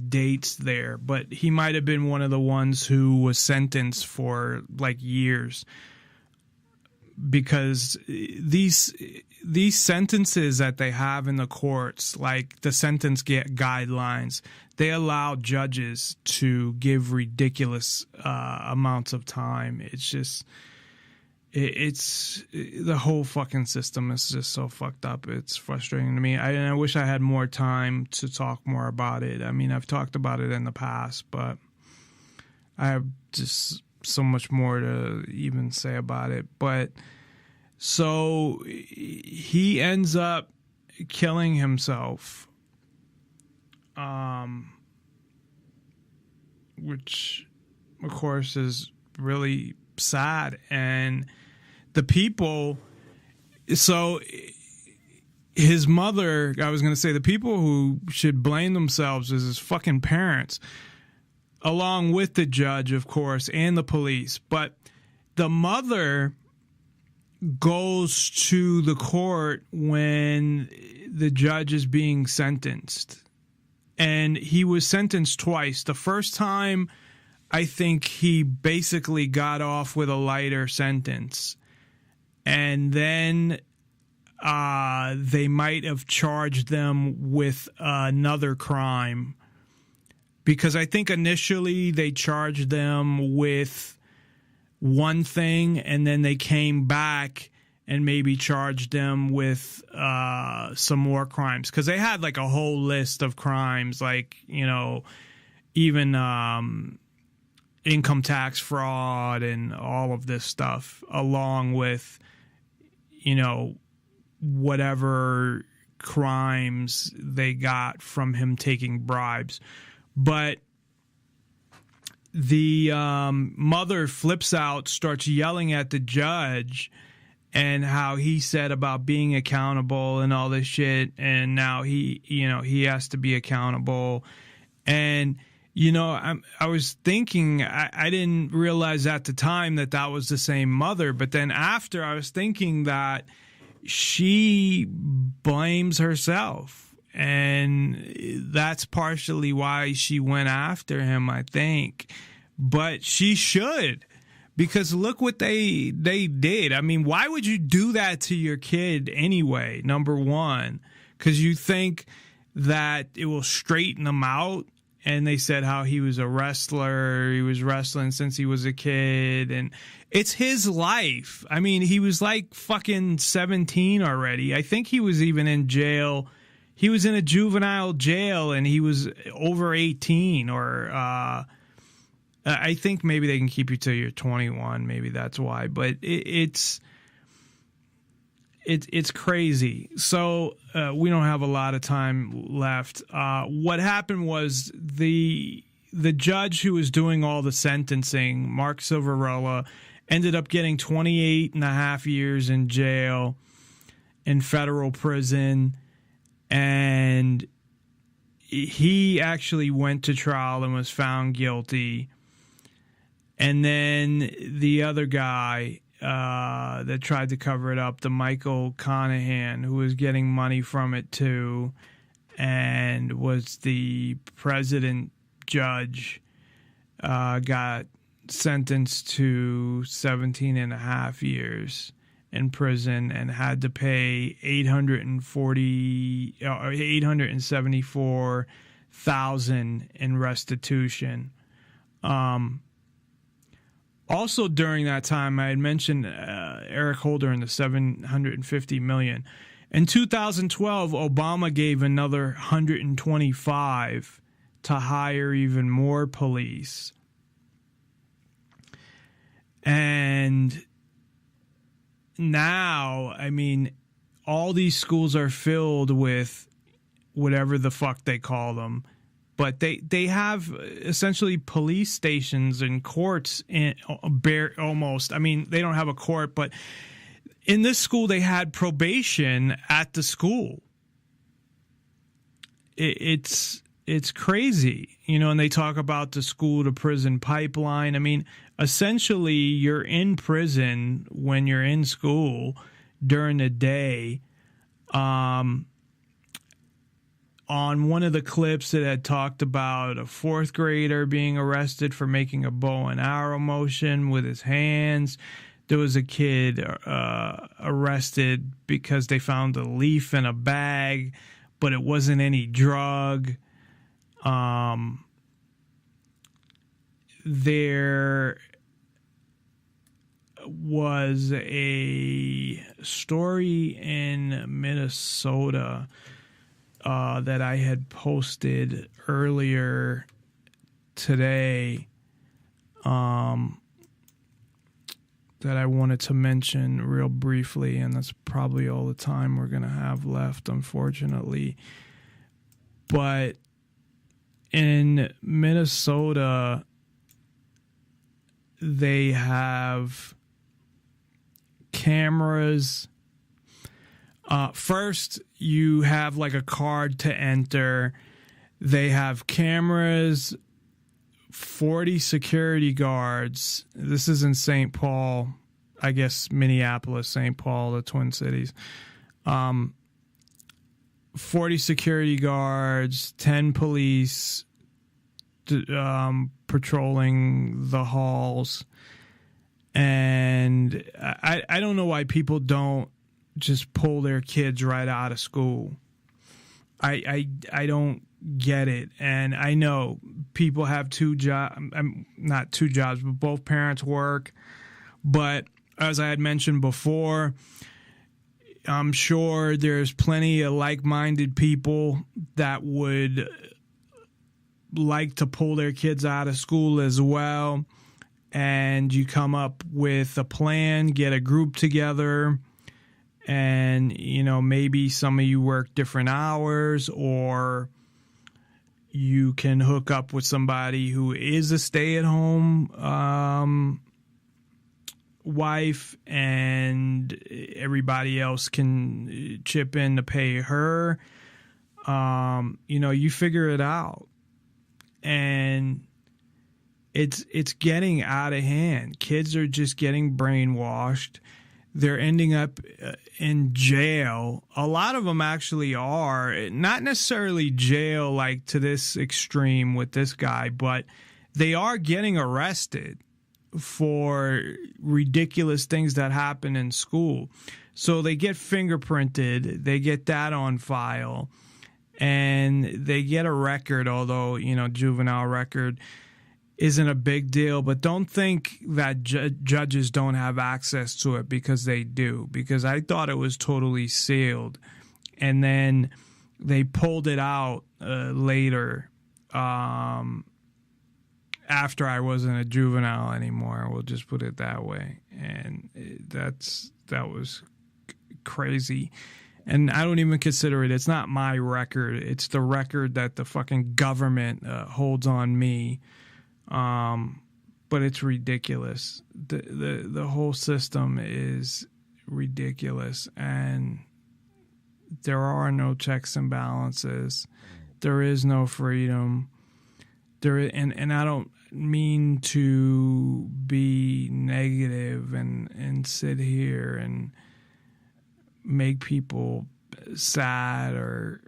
dates there, but he might have been one of the ones who was sentenced for like years, because these sentences that they have in the courts, like the sentence guidelines, they allow judges to give ridiculous amounts of time. It's just, it's the whole fucking system is just so fucked up. It's frustrating to me. I wish I had more time to talk more about it. I mean, I've talked about it in the past, but I have just so much more to even say about it. But so he ends up killing himself, which of course is really sad. And the people, so his mother, I was going to say, the people who should blame themselves is his fucking parents, along with the judge, of course, and the police. But the mother goes to the court when the judge is being sentenced. And he was sentenced twice. The first time, I think he basically got off with a lighter sentence. And then they might have charged them with another crime. Because I think initially they charged them with one thing, and then they came back and maybe charged them with some more crimes. Because they had like a whole list of crimes, like, you know, even income tax fraud and all of this stuff, along with, you know, whatever crimes they got from him taking bribes. But the mother flips out, starts yelling at the judge and how he said about being accountable and all this shit. And now he has to be accountable. And, you know, I was thinking, I didn't realize at the time that was the same mother. But then after, I was thinking that she blames herself. And that's partially why she went after him, I think. But she should, because look what they did. I mean, why would you do that to your kid anyway, number one? Because you think that it will straighten them out. And they said how he was a wrestler. He was wrestling since he was a kid. And it's his life. I mean, he was like fucking 17 already. I think he was even in jail. He was in a juvenile jail and he was over 18, or I think maybe they can keep you till you're 21. Maybe that's why. But it's crazy. So we don't have a lot of time left. What happened was the judge who was doing all the sentencing, Mark Shiverello, ended up getting 28 and a half years in jail in federal prison. And he actually went to trial and was found guilty. And then the other guy that tried to cover it up, the Michael Conahan, who was getting money from it too, and was the president judge, got sentenced to 17 and a half years in prison and had to pay $874,000 in restitution. Also during that time, I had mentioned Eric Holder and the $750 million. In 2012, Obama gave another $125 to hire even more police. And now, I mean, all these schools are filled with whatever the fuck they call them. But they have essentially police stations and courts almost. I mean, they don't have a court, but in this school, they had probation at the school. It's crazy, you know, and they talk about the school to prison pipeline. I mean, essentially, you're in prison when you're in school during the day. On one of the clips that had talked about a fourth grader being arrested for making a bow and arrow motion with his hands. There was a kid arrested because they found a leaf in a bag, but it wasn't any drug. There was a story in Minnesota that I had posted earlier today that I wanted to mention real briefly, and that's probably all the time we're going to have left, unfortunately. But in Minnesota, they have cameras. First, you have like a card to enter. They have cameras, 40 security guards. This is in St. Paul, I guess Minneapolis, St. Paul, the Twin Cities. 40 security guards, 10 police patrolling the halls. And I don't know why people don't just pull their kids right out of school. I don't get it. And I know people have two jobs, not two jobs, but both parents work. But as I had mentioned before, I'm sure there's plenty of like-minded people that would like to pull their kids out of school as well. And you come up with a plan, get a group together, and, you know, maybe some of you work different hours, or you can hook up with somebody who is a stay-at-home wife, and everybody else can chip in to pay her. You know, you figure it out. And it's getting out of hand. Kids are just getting brainwashed. They're ending up in jail. A lot of them actually are. Not necessarily jail like to this extreme with this guy, but they are getting arrested for ridiculous things that happen in school. So they get fingerprinted. They get that on file. And they get a record, although, you know, juvenile record isn't a big deal, but don't think that judges don't have access to it, because they do, because I thought it was totally sealed. And then they pulled it out later after I wasn't a juvenile anymore. We'll just put it that way. And that was crazy. And I don't even consider it. It's not my record. It's the record that the fucking government holds on me. But it's ridiculous. The whole system is ridiculous, and there are no checks and balances. There is no freedom. And I don't mean to be negative and sit here and make people sad or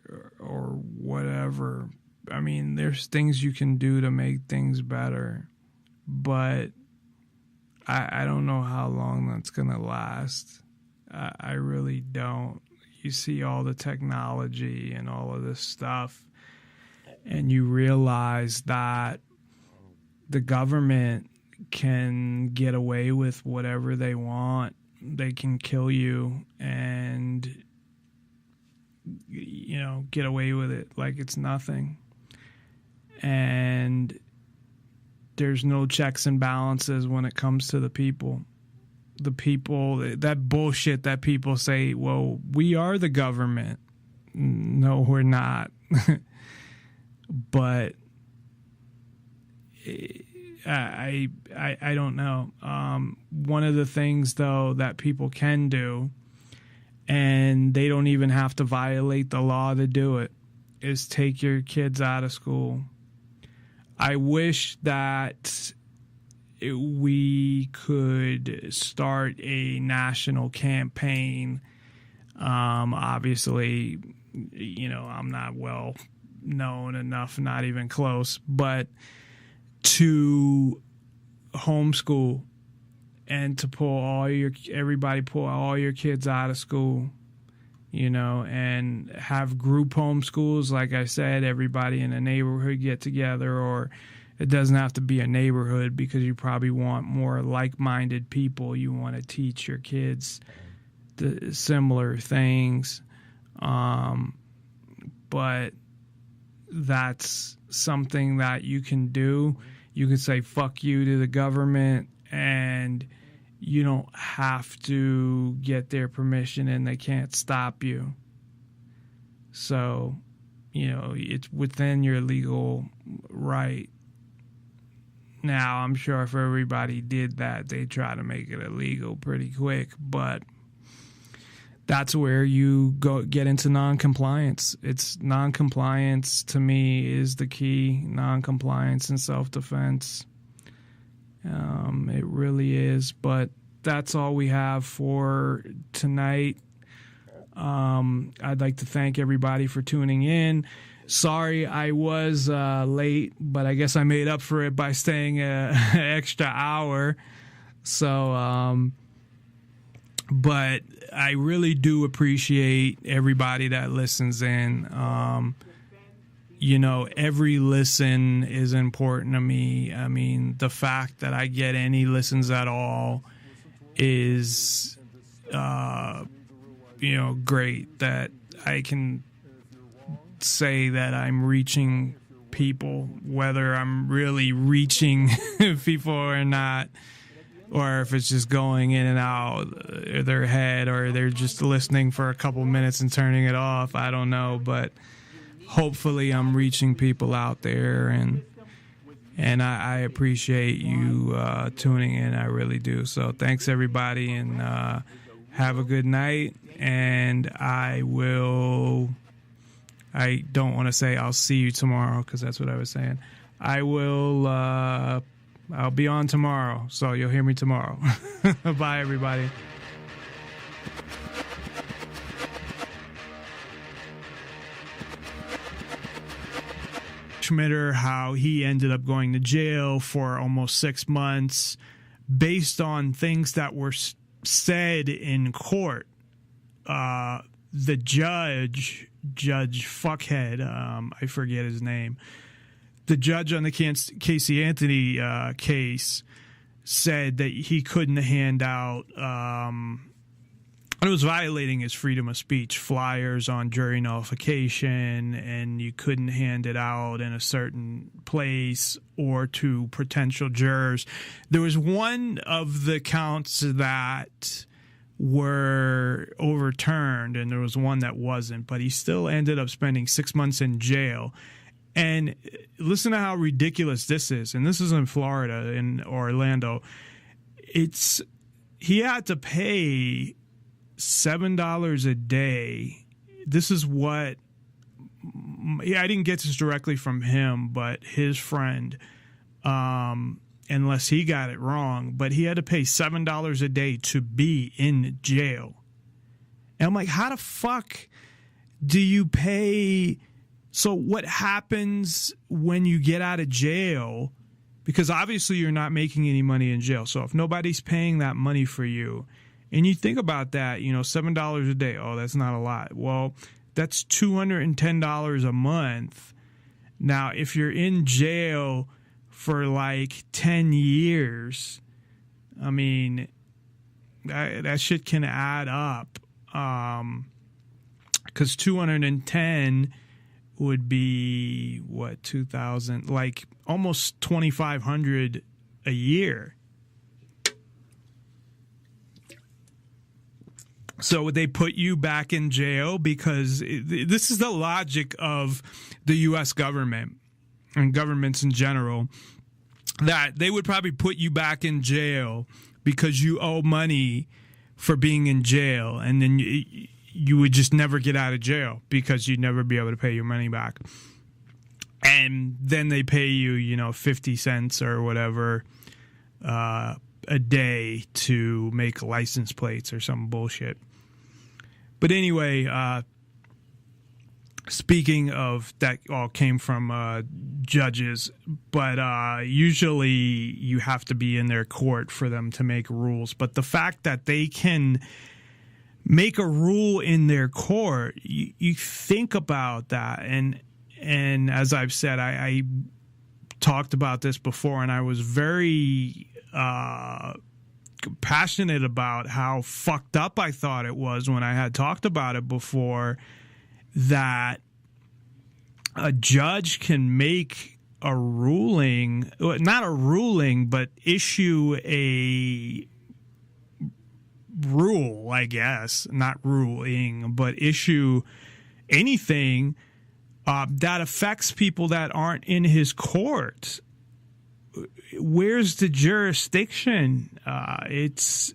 whatever. I mean, there's things you can do to make things better, but I don't know how long that's going to last. I really don't. You see all the technology and all of this stuff, and you realize that the government can get away with whatever they want. They can kill you and, you know, get away with it like it's nothing. And there's no checks and balances when it comes to the people. The people, that bullshit that people say, well, we are the government. No, we're not. But I don't know. One of the things, though, that people can do, and they don't even have to violate the law to do it, is take your kids out of school. I wish that we could start a national campaign. Obviously, you know, I'm not well known enough, not even close, but to homeschool and to pull all your kids out of school, you know, and have group homeschools. Like I said, everybody in a neighborhood get together, or it doesn't have to be a neighborhood because you probably want more like-minded people. You want to teach your kids the similar things. But that's something that you can do. You can say fuck you to the government, and you don't have to get their permission, and they can't stop you. So, you know, it's within your legal right. Now, I'm sure if everybody did that, they'd try to make it illegal pretty quick, but that's where you get into non-compliance. It's non-compliance, to me, is the key. Non-compliance and self-defense. It really is, but that's all we have for tonight. I'd like to thank everybody for tuning in. Sorry I was late, but I guess I made up for it by staying an extra hour. So, but I really do appreciate everybody that listens in. You know, every listen is important to me. I mean, the fact that I get any listens at all is, you know, great. That I can say that I'm reaching people, whether I'm really reaching people or not, or if it's just going in and out of their head, or they're just listening for a couple minutes and turning it off. I don't know, but hopefully I'm reaching people out there, and I appreciate you tuning in. I really do. So thanks, everybody, and have a good night. And I don't want to say I'll see you tomorrow, because that's what I was saying. I'll be on tomorrow, so you'll hear me tomorrow. Bye, everybody. Schmitter, how he ended up going to jail for almost 6 months based on things that were said in court. The judge fuckhead, I forget his name, the judge on the Casey Anthony case said that he couldn't hand out, it was violating his freedom of speech, flyers on jury nullification, and you couldn't hand it out in a certain place or to potential jurors. There was one of the counts that were overturned, and there was one that wasn't, but he still ended up spending 6 months in jail. And listen to how ridiculous this is. And this is in Florida, in Orlando. He had to pay $7 a day. This is what, I didn't get this directly from him, but his friend, unless he got it wrong, but he had to pay $7 a day to be in jail. And I'm like, how the fuck do you pay? So what happens when you get out of jail? because obviously you're not making any money in jail. So if nobody's paying that money for you, and you think about that, $7 a day, oh, that's not a lot. Well, that's $210 a month. Now, if you're in jail for like 10 years, I mean, that shit can add up. Because 210 would be, what, 2,000, like almost 2,500 a year. So would they put you back in jail? Because this is the logic of the U.S. government and governments in general, that they would probably put you back in jail because you owe money for being in jail, and then you would just never get out of jail because you'd never be able to pay your money back. And then they pay you, 50 cents or whatever a day to make license plates or some bullshit. But anyway, speaking of, that all came from judges, but usually you have to be in their court for them to make rules. But the fact that they can make a rule in their court, you think about that. And as I've said, I talked about this before, and I was very passionate about how fucked up I thought it was when I had talked about it before, that a judge can make a ruling, not a ruling, but issue a rule, I guess, not ruling, but issue anything that affects people that aren't in his court. Where's the jurisdiction? It's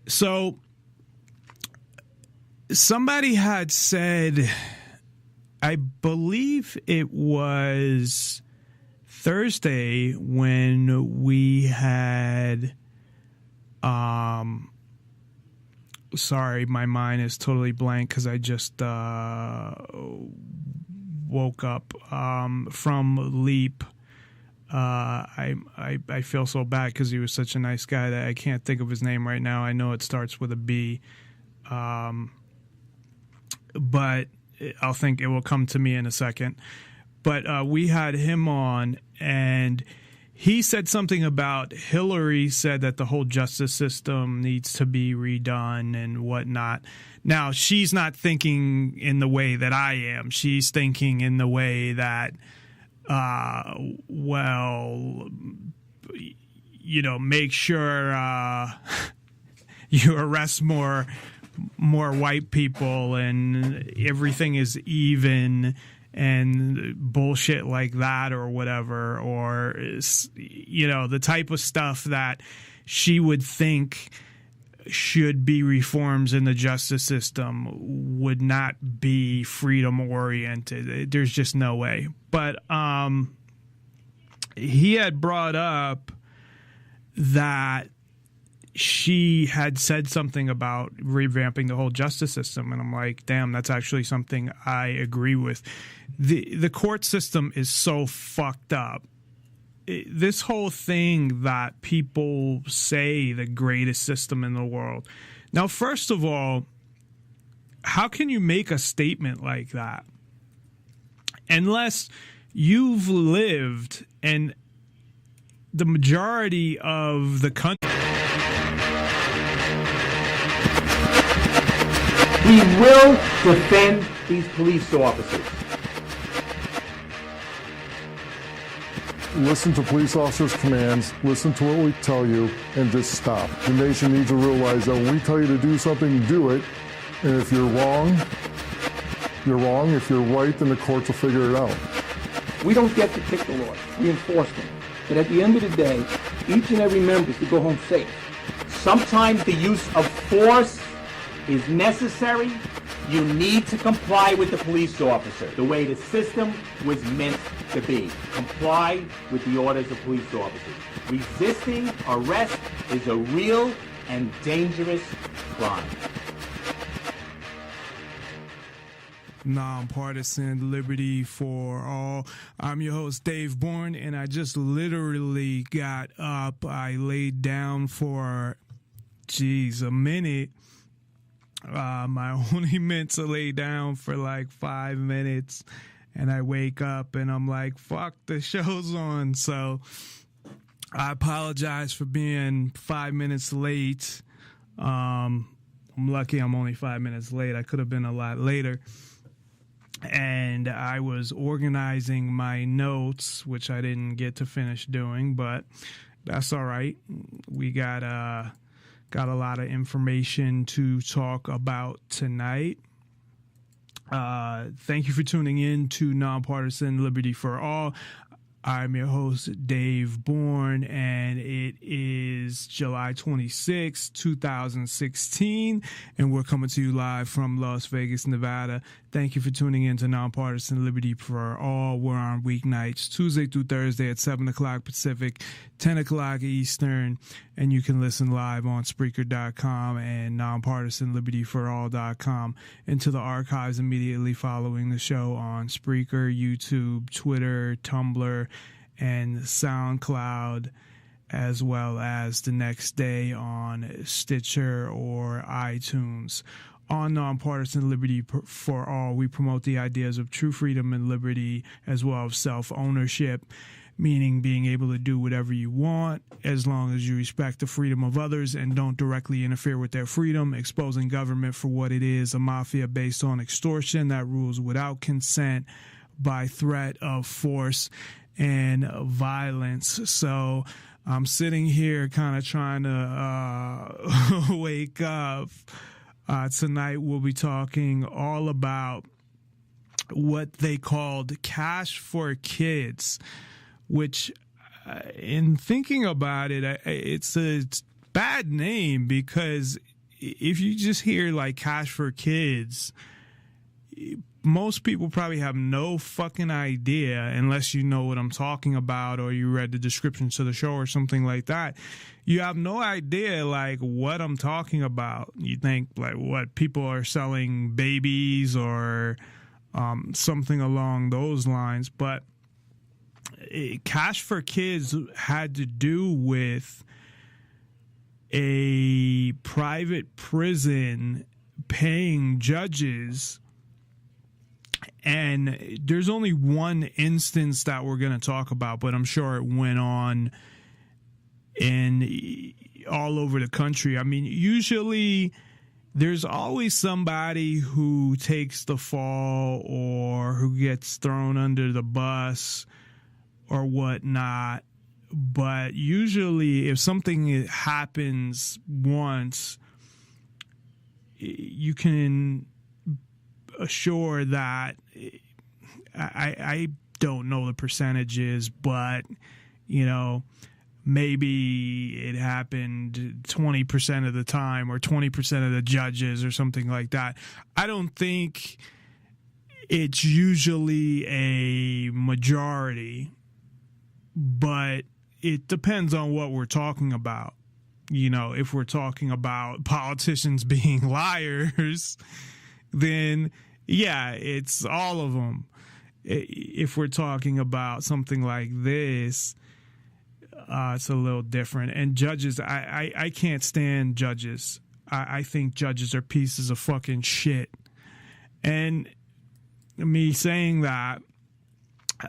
so somebody had said, I believe it was Thursday, when we had sorry, my mind is totally blank because I just woke up from Leap. I feel so bad because he was such a nice guy that I can't think of his name right now. I know it starts with a B, but I'll think it will come to me in a second. But we had him on, and he said something about Hillary said that the whole justice system needs to be redone and whatnot. Now, she's not thinking in the way that I am. She's thinking in the way that, make sure you arrest more white people and everything is even and bullshit like that or whatever, or the type of stuff that she would think should be reforms in the justice system would not be freedom oriented. There's just no way. But he had brought up that she had said something about revamping the whole justice system, and I'm like, damn, that's actually something I agree with. The court system is so fucked up. This whole thing that people say the greatest system in the world. Now, first of all, how can you make a statement like that unless you've lived in the majority of the country? We will defend these police officers. Listen to police officers' commands, listen to what we tell you, and just stop. The nation needs to realize that when we tell you to do something, do it. And if you're wrong, you're wrong. If you're right, then the courts will figure it out. We don't get to pick the laws. We enforce them. But at the end of the day, each and every member is to go home safe. Sometimes the use of force is necessary. You need to comply with the police officer the way the system was meant to be. Comply with the orders of police officers. Resisting arrest is a real and dangerous crime. Nonpartisan Liberty for All. I'm your host, Dave Bourne, and I just literally got up. I laid down for, a minute. I only meant to lay down for like 5 minutes, and I wake up and I'm like, fuck, the show's on. So I apologize for being 5 minutes late. I'm lucky I'm only 5 minutes late. I could have been a lot later. And I was organizing my notes, which I didn't get to finish doing, but that's all right. We got a lot of information to talk about tonight. Thank you for tuning in to Nonpartisan Liberty for All. I'm your host, Dave Bourne, and it is July 26, 2016, and we're coming to you live from Las Vegas, Nevada. Thank you for tuning in to Nonpartisan Liberty for All. We're on weeknights, Tuesday through Thursday at 7 o'clock Pacific, 10 o'clock Eastern, and you can listen live on Spreaker.com and NonpartisanLibertyForAll.com, and to the archives immediately following the show on Spreaker, YouTube, Twitter, Tumblr, and SoundCloud, as well as the next day on Stitcher or iTunes. On Nonpartisan Liberty for All, we promote the ideas of true freedom and liberty, as well as self-ownership, meaning being able to do whatever you want as long as you respect the freedom of others and don't directly interfere with their freedom, exposing government for what it is, a mafia based on extortion that rules without consent, by threat of force and violence. So I'm sitting here kind of trying to wake up. Tonight we'll be talking all about what they called Cash for Kids, which in thinking about it, it's a bad name, because if you just hear like Cash for Kids, most people probably have no fucking idea, unless you know what I'm talking about or you read the description to the show or something like that. You have no idea like what I'm talking about. You think like what people are selling babies or something along those lines. But Cash for Kids had to do with a private prison paying judges. And there's only one instance that we're going to talk about, but I'm sure it went on in all over the country. I mean, usually there's always somebody who takes the fall or who gets thrown under the bus or whatnot. But usually if something happens once, you can assure that I don't know the percentages, but you know, maybe it happened 20% of the time or 20% of the judges or something like that. I don't think it's usually a majority, but it depends on what we're talking about. You know, if we're talking about politicians being liars, then yeah, it's all of them. If we're talking about something like this, it's a little different. And judges, I can't stand judges. I think judges are pieces of fucking shit. And me saying that,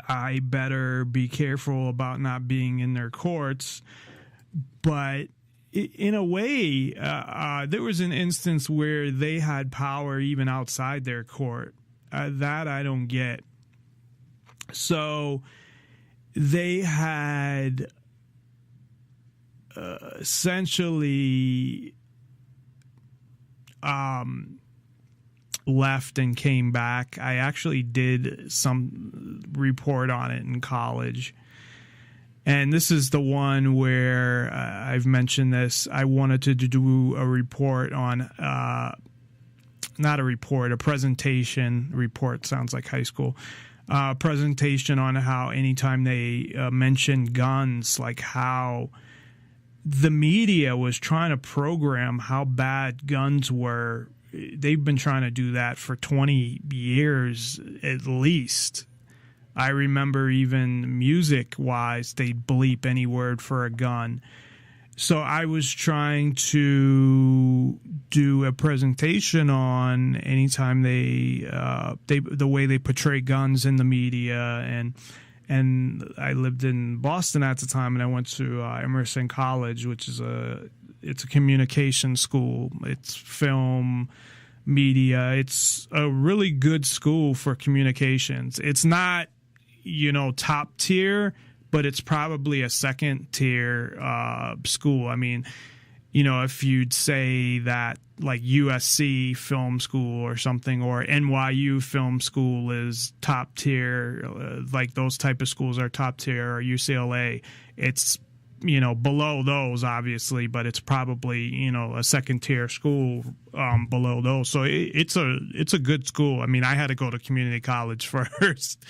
I better be careful about not being in their courts. But in a way, there was an instance where they had power even outside their court. That I don't get. So they had essentially left and came back. I actually did some report on it in college. And this is the one where I've mentioned this. I wanted to do a report on, not a report, a presentation. Report sounds like high school. Presentation on how anytime they mentioned guns, like how the media was trying to program how bad guns were they've been trying to do that for 20 years at least. I remember even music-wise, they'd bleep any word for a gun. So I was trying to do a presentation on anytime the way they portray guns in the media, and I lived in Boston at the time, and I went to Emerson College, which is it's a communication school. It's film, media. It's a really good school for communications. It's not, top tier, but it's probably a second tier school. I mean, if you'd say that like USC film school or something, or NYU film school is top tier, like those type of schools are top tier, or UCLA, it's, below those obviously, but it's probably, a second tier school below those. So it's a good school. I mean, I had to go to community college first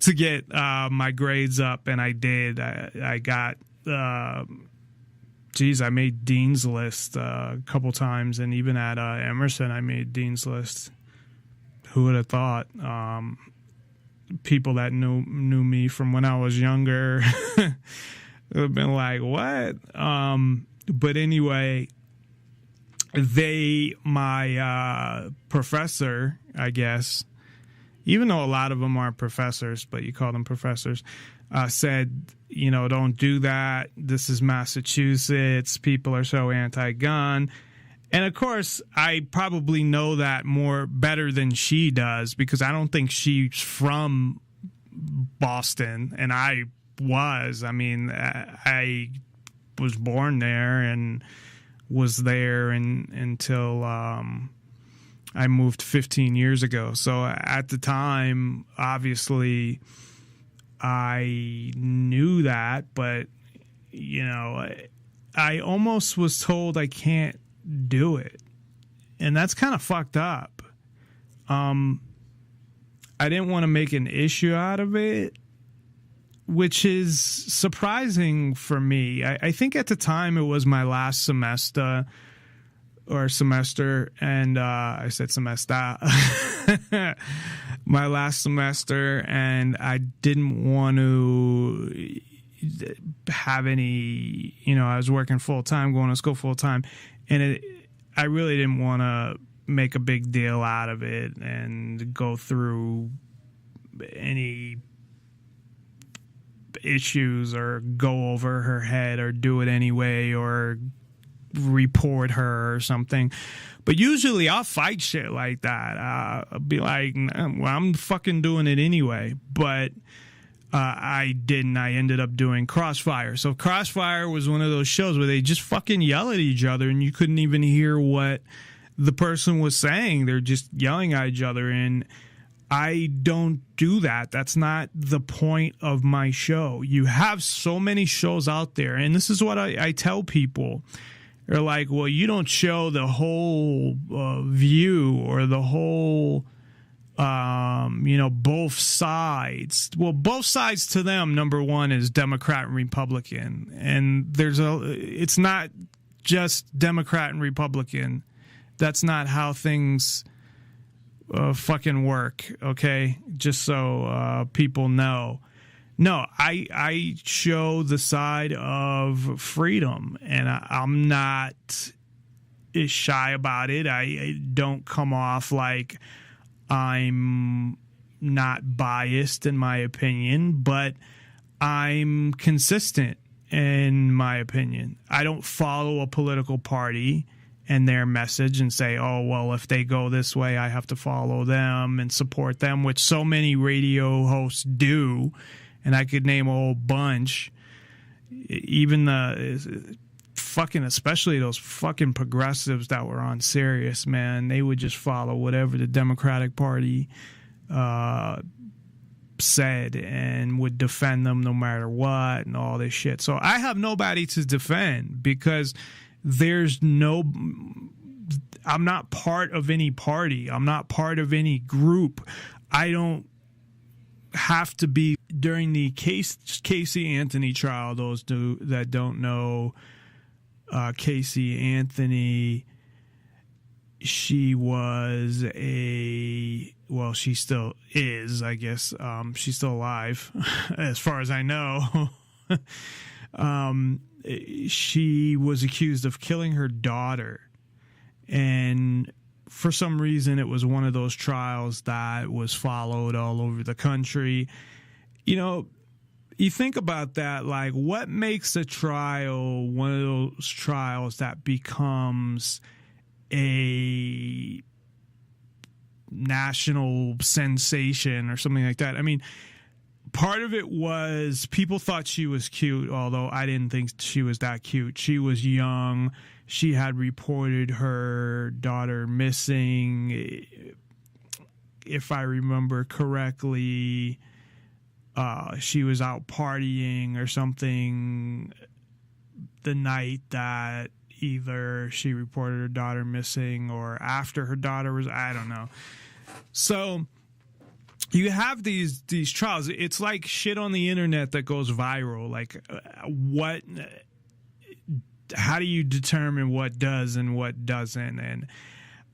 to get my grades up, and I did. I got, I made Dean's List a couple times, and even at Emerson, I made Dean's List. Who would have thought? People that knew me from when I was younger would have been like, what? But anyway, my professor, I guess, even though a lot of them aren't professors, but you call them professors, said, don't do that. This is Massachusetts. People are so anti-gun. And of course, I probably know that better than she does, because I don't think she's from Boston, and I was. I mean, I was born there and was there until I moved 15 years ago. So at the time, obviously, I knew that, but, I almost was told I can't do it. And that's kind of fucked up. I didn't want to make an issue out of it, which is surprising for me. I think at the time it was my last semester, and I said semester. My last semester, and I didn't want to have any, I was working full time, going to school full time, and I really didn't want to make a big deal out of it and go through any issues or go over her head or do it anyway or report her or something. But usually I'll fight shit like that. I'll be like, well, I'm fucking doing it anyway. But I didn't. I ended up doing Crossfire. So Crossfire was one of those shows where they just fucking yell at each other and you couldn't even hear what the person was saying. They're just yelling at each other, and I don't do that. That's not the point of my show. You have so many shows out there, and this is what I tell people. They're like, well, you don't show the whole view or the whole, both sides. Well, both sides to them, number one, is Democrat and Republican. And it's not just Democrat and Republican. That's not how things fucking work, okay? Just so people know. No, I show the side of freedom, and I'm not shy about it. I don't come off like I'm not biased in my opinion, but I'm consistent in my opinion. I don't follow a political party and their message and say, oh, well, if they go this way, I have to follow them and support them, which so many radio hosts do. And I could name a whole bunch. Even especially those fucking progressives that were on Sirius, man, they would just follow whatever the Democratic Party said and would defend them no matter what and all this shit. So I have nobody to defend because I'm not part of any party. I'm not part of any group. I don't have to be. During the Casey Anthony trial, those that don't know, Casey Anthony she was well, she still is, I guess. She's still alive, as far as I know. She was accused of killing her daughter. And for some reason, it was one of those trials that was followed all over the country. You know, you think about that, like, what makes a trial one of those trials that becomes a national sensation or something like that? I mean, part of it was people thought she was cute, although I didn't think she was that cute. She was young. She had reported her daughter missing. If I remember correctly, she was out partying or something the night that either she reported her daughter missing or after her daughter was, I don't know. So you have these trials. It's like shit on the internet that goes viral. Like, how do you determine what does and what doesn't? And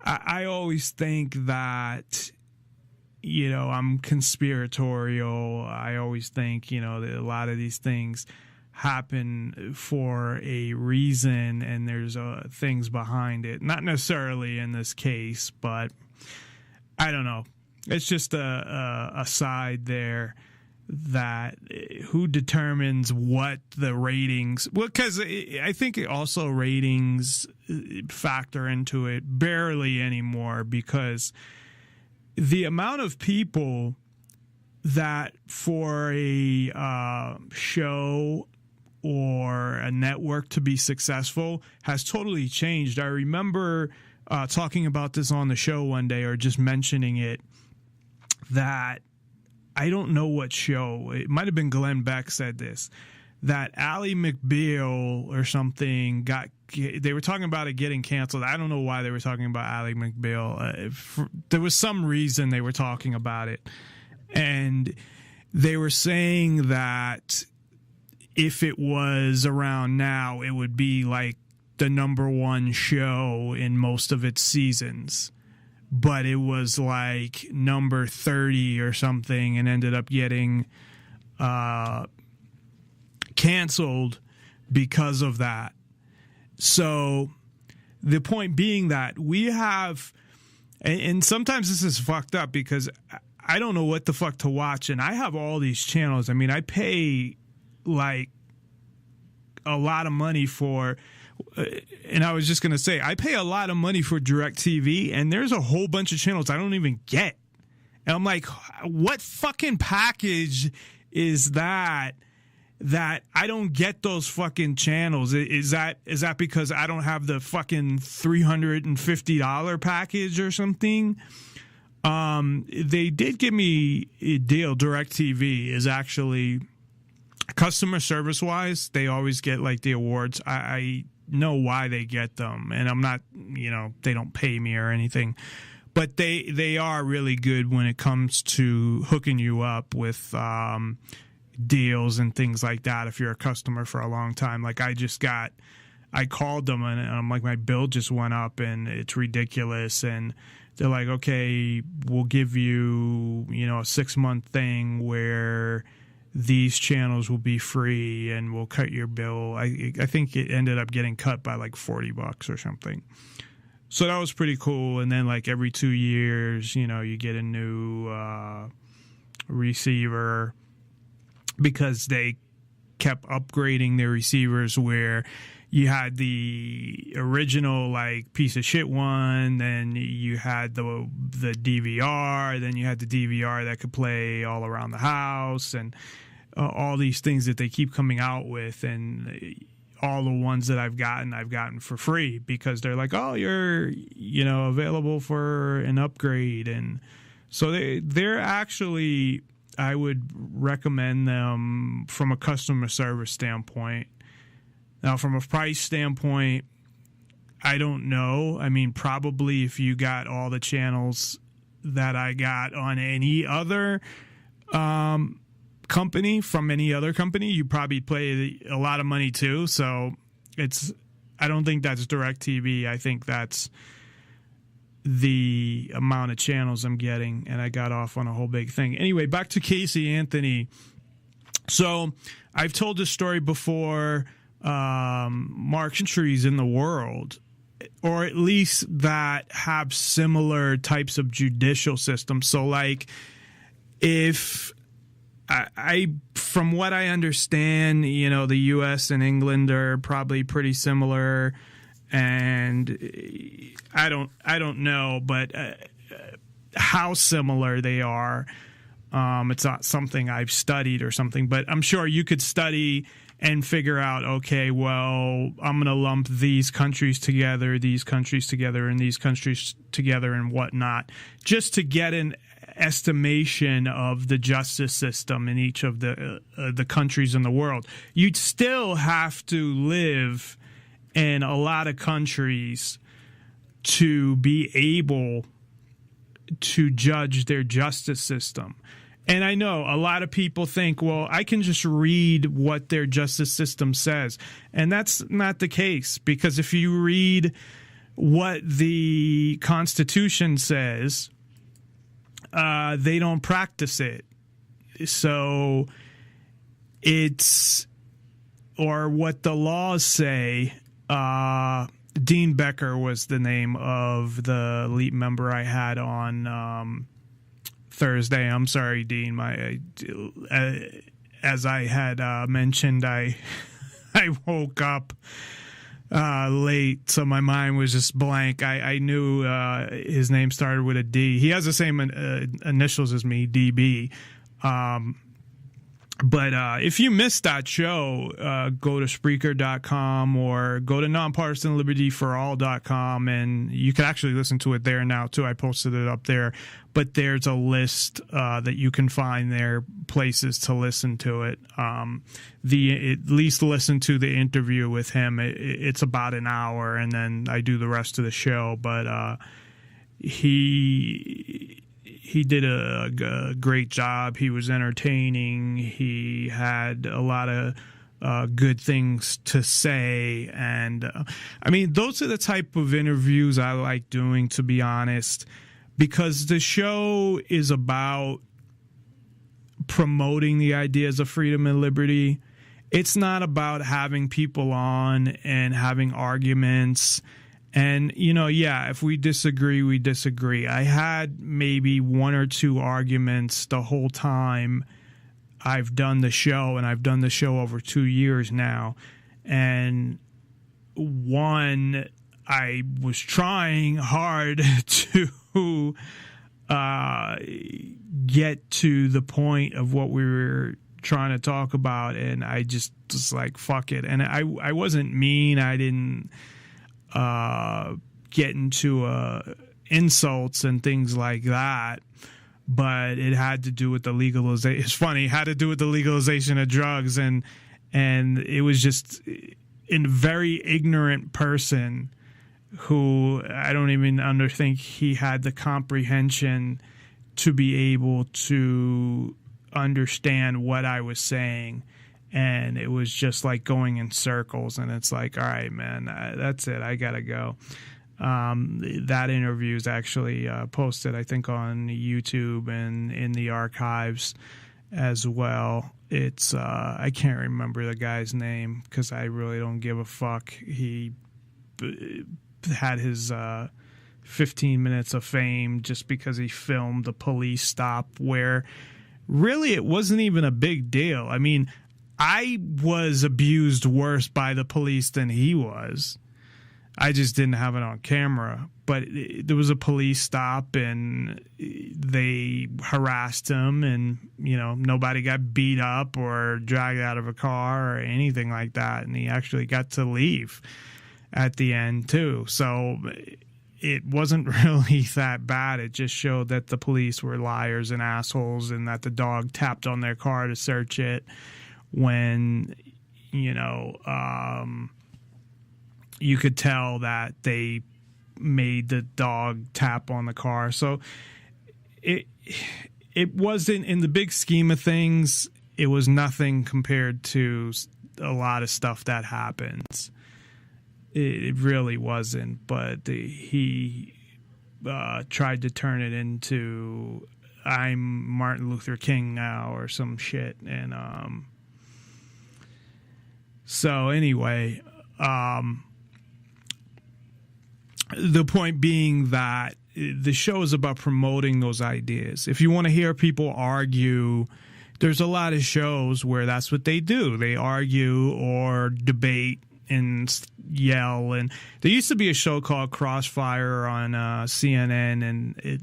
I always think that, you know, I'm conspiratorial. I always think, you know, that a lot of these things happen for a reason and there's things behind it. Not necessarily in this case, but I don't know. It's just a side there that who determines what the ratings, well, because I think also ratings factor into it barely anymore, because the amount of people that for a show or a network to be successful has totally changed. I remember talking about this on the show one day, or just mentioning it, that I don't know what show, it might have been Glenn Beck said this, that Ally McBeal or something they were talking about it getting canceled. I don't know why they were talking about Ally McBeal. There was some reason they were talking about it. And they were saying that if it was around now, it would be like the number one show in most of its seasons. But it was like number 30 or something and ended up getting canceled because of that. So the point being that we have, and sometimes this is fucked up because I don't know what the fuck to watch, and I have all these channels. I mean, I pay like a lot of money for, and I was just going to say, I pay a lot of money for DirecTV, and there's a whole bunch of channels I don't even get. And I'm like, what fucking package is that I don't get those fucking channels? Is that because I don't have the fucking $350 package or something? They did give me a deal. DirecTV is actually, customer service wise, they always get like the awards. I know why they get them, and I'm not, you know, they don't pay me or anything, but they are really good when it comes to hooking you up with deals and things like that if you're a customer for a long time. Like I called them and I'm like, my bill just went up and it's ridiculous, and they're like, okay, we'll give you, you know, a 6-month thing where these channels will be free and we'll cut your bill. I think it ended up getting cut by like $40 or something. So that was pretty cool. And then like every 2 years, you know, you get a new receiver, because they kept upgrading their receivers, where you had the original like piece of shit one, then you had the DVR, then you had the DVR that could play all around the house, and all these things that they keep coming out with. And all the ones that I've gotten for free, because they're like, oh, you're, you know, available for an upgrade. And so they're actually, I would recommend them from a customer service standpoint. Now, from a price standpoint, I don't know. I mean, probably if you got all the channels that I got on any other company, from any other company, you probably pay a lot of money too. So I don't think that's DirecTV. I think that's the amount of channels I'm getting, and I got off on a whole big thing. Anyway, back to Casey Anthony. So I've told this story before. Countries in the world, or at least that have similar types of judicial systems. So, like, if I from what I understand, you know, the U.S. and England are probably pretty similar, and I don't know, but how similar they are. It's not something I've studied or something, but I'm sure you could study and figure out, okay, well, I'm going to lump these countries together, and these countries together, and whatnot, just to get an estimation of the justice system in each of the countries in the world. You'd still have to live in a lot of countries to be able to judge their justice system. And I know a lot of people think, well, I can just read what their justice system says. And that's not the case, because if you read what the Constitution says, they don't practice it. So or what the laws say. Dean Becker was the name of the elite member I had on Thursday. I'm sorry, Dean. As I had mentioned, I woke up late, so my mind was just blank. I knew his name started with a D. He has the same initials as me, DB. But if you missed that show, go to Spreaker.com or go to nonpartisanlibertyforall.com, and you can actually listen to it there now, too. I posted it up there. But there's a list that you can find there, places to listen to it. At least listen to the interview with him. It's about an hour, and then I do the rest of the show. But he did a great job. He was entertaining. He had a lot of good things to say. And I mean, those are the type of interviews I like doing, to be honest, because the show is about promoting the ideas of freedom and liberty. It's not about having people on and having arguments. And, you know, yeah, if we disagree, we disagree. I had maybe one or two arguments the whole time I've done the show, and I've done the show over 2 years now. And one, I was trying hard to get to the point of what we were trying to talk about, and I just was like, fuck it. And I wasn't mean. I didn't get into insults and things like that, but it had to do with the legalization. It's funny, it had to do with the legalization of drugs, and it was just a very ignorant person who I don't even think he had the comprehension to be able to understand what I was saying. And it was just like going in circles, and it's like, all right, man, that's it. I gotta go. That interview is actually posted, I think, on YouTube and in the archives as well. It's I can't remember the guy's name because I really don't give a fuck. He had his 15 minutes of fame just because he filmed a police stop where really it wasn't even a big deal. I mean, I was abused worse by the police than he was. I just didn't have it on camera. But there was a police stop, and they harassed him, and, you know, nobody got beat up or dragged out of a car or anything like that. And he actually got to leave at the end, too. So it wasn't really that bad. It just showed that the police were liars and assholes, and that the dog tapped on their car to search it when, you know, you could tell that they made the dog tap on the car. So it wasn't, in the big scheme of things, it was nothing compared to a lot of stuff that happens. It really wasn't, but he tried to turn it into I'm Martin Luther King now or some shit. And so anyway, the point being that the show is about promoting those ideas. If you want to hear people argue, there's a lot of shows where that's what they do. They argue or debate and yell. And there used to be a show called Crossfire on CNN, and it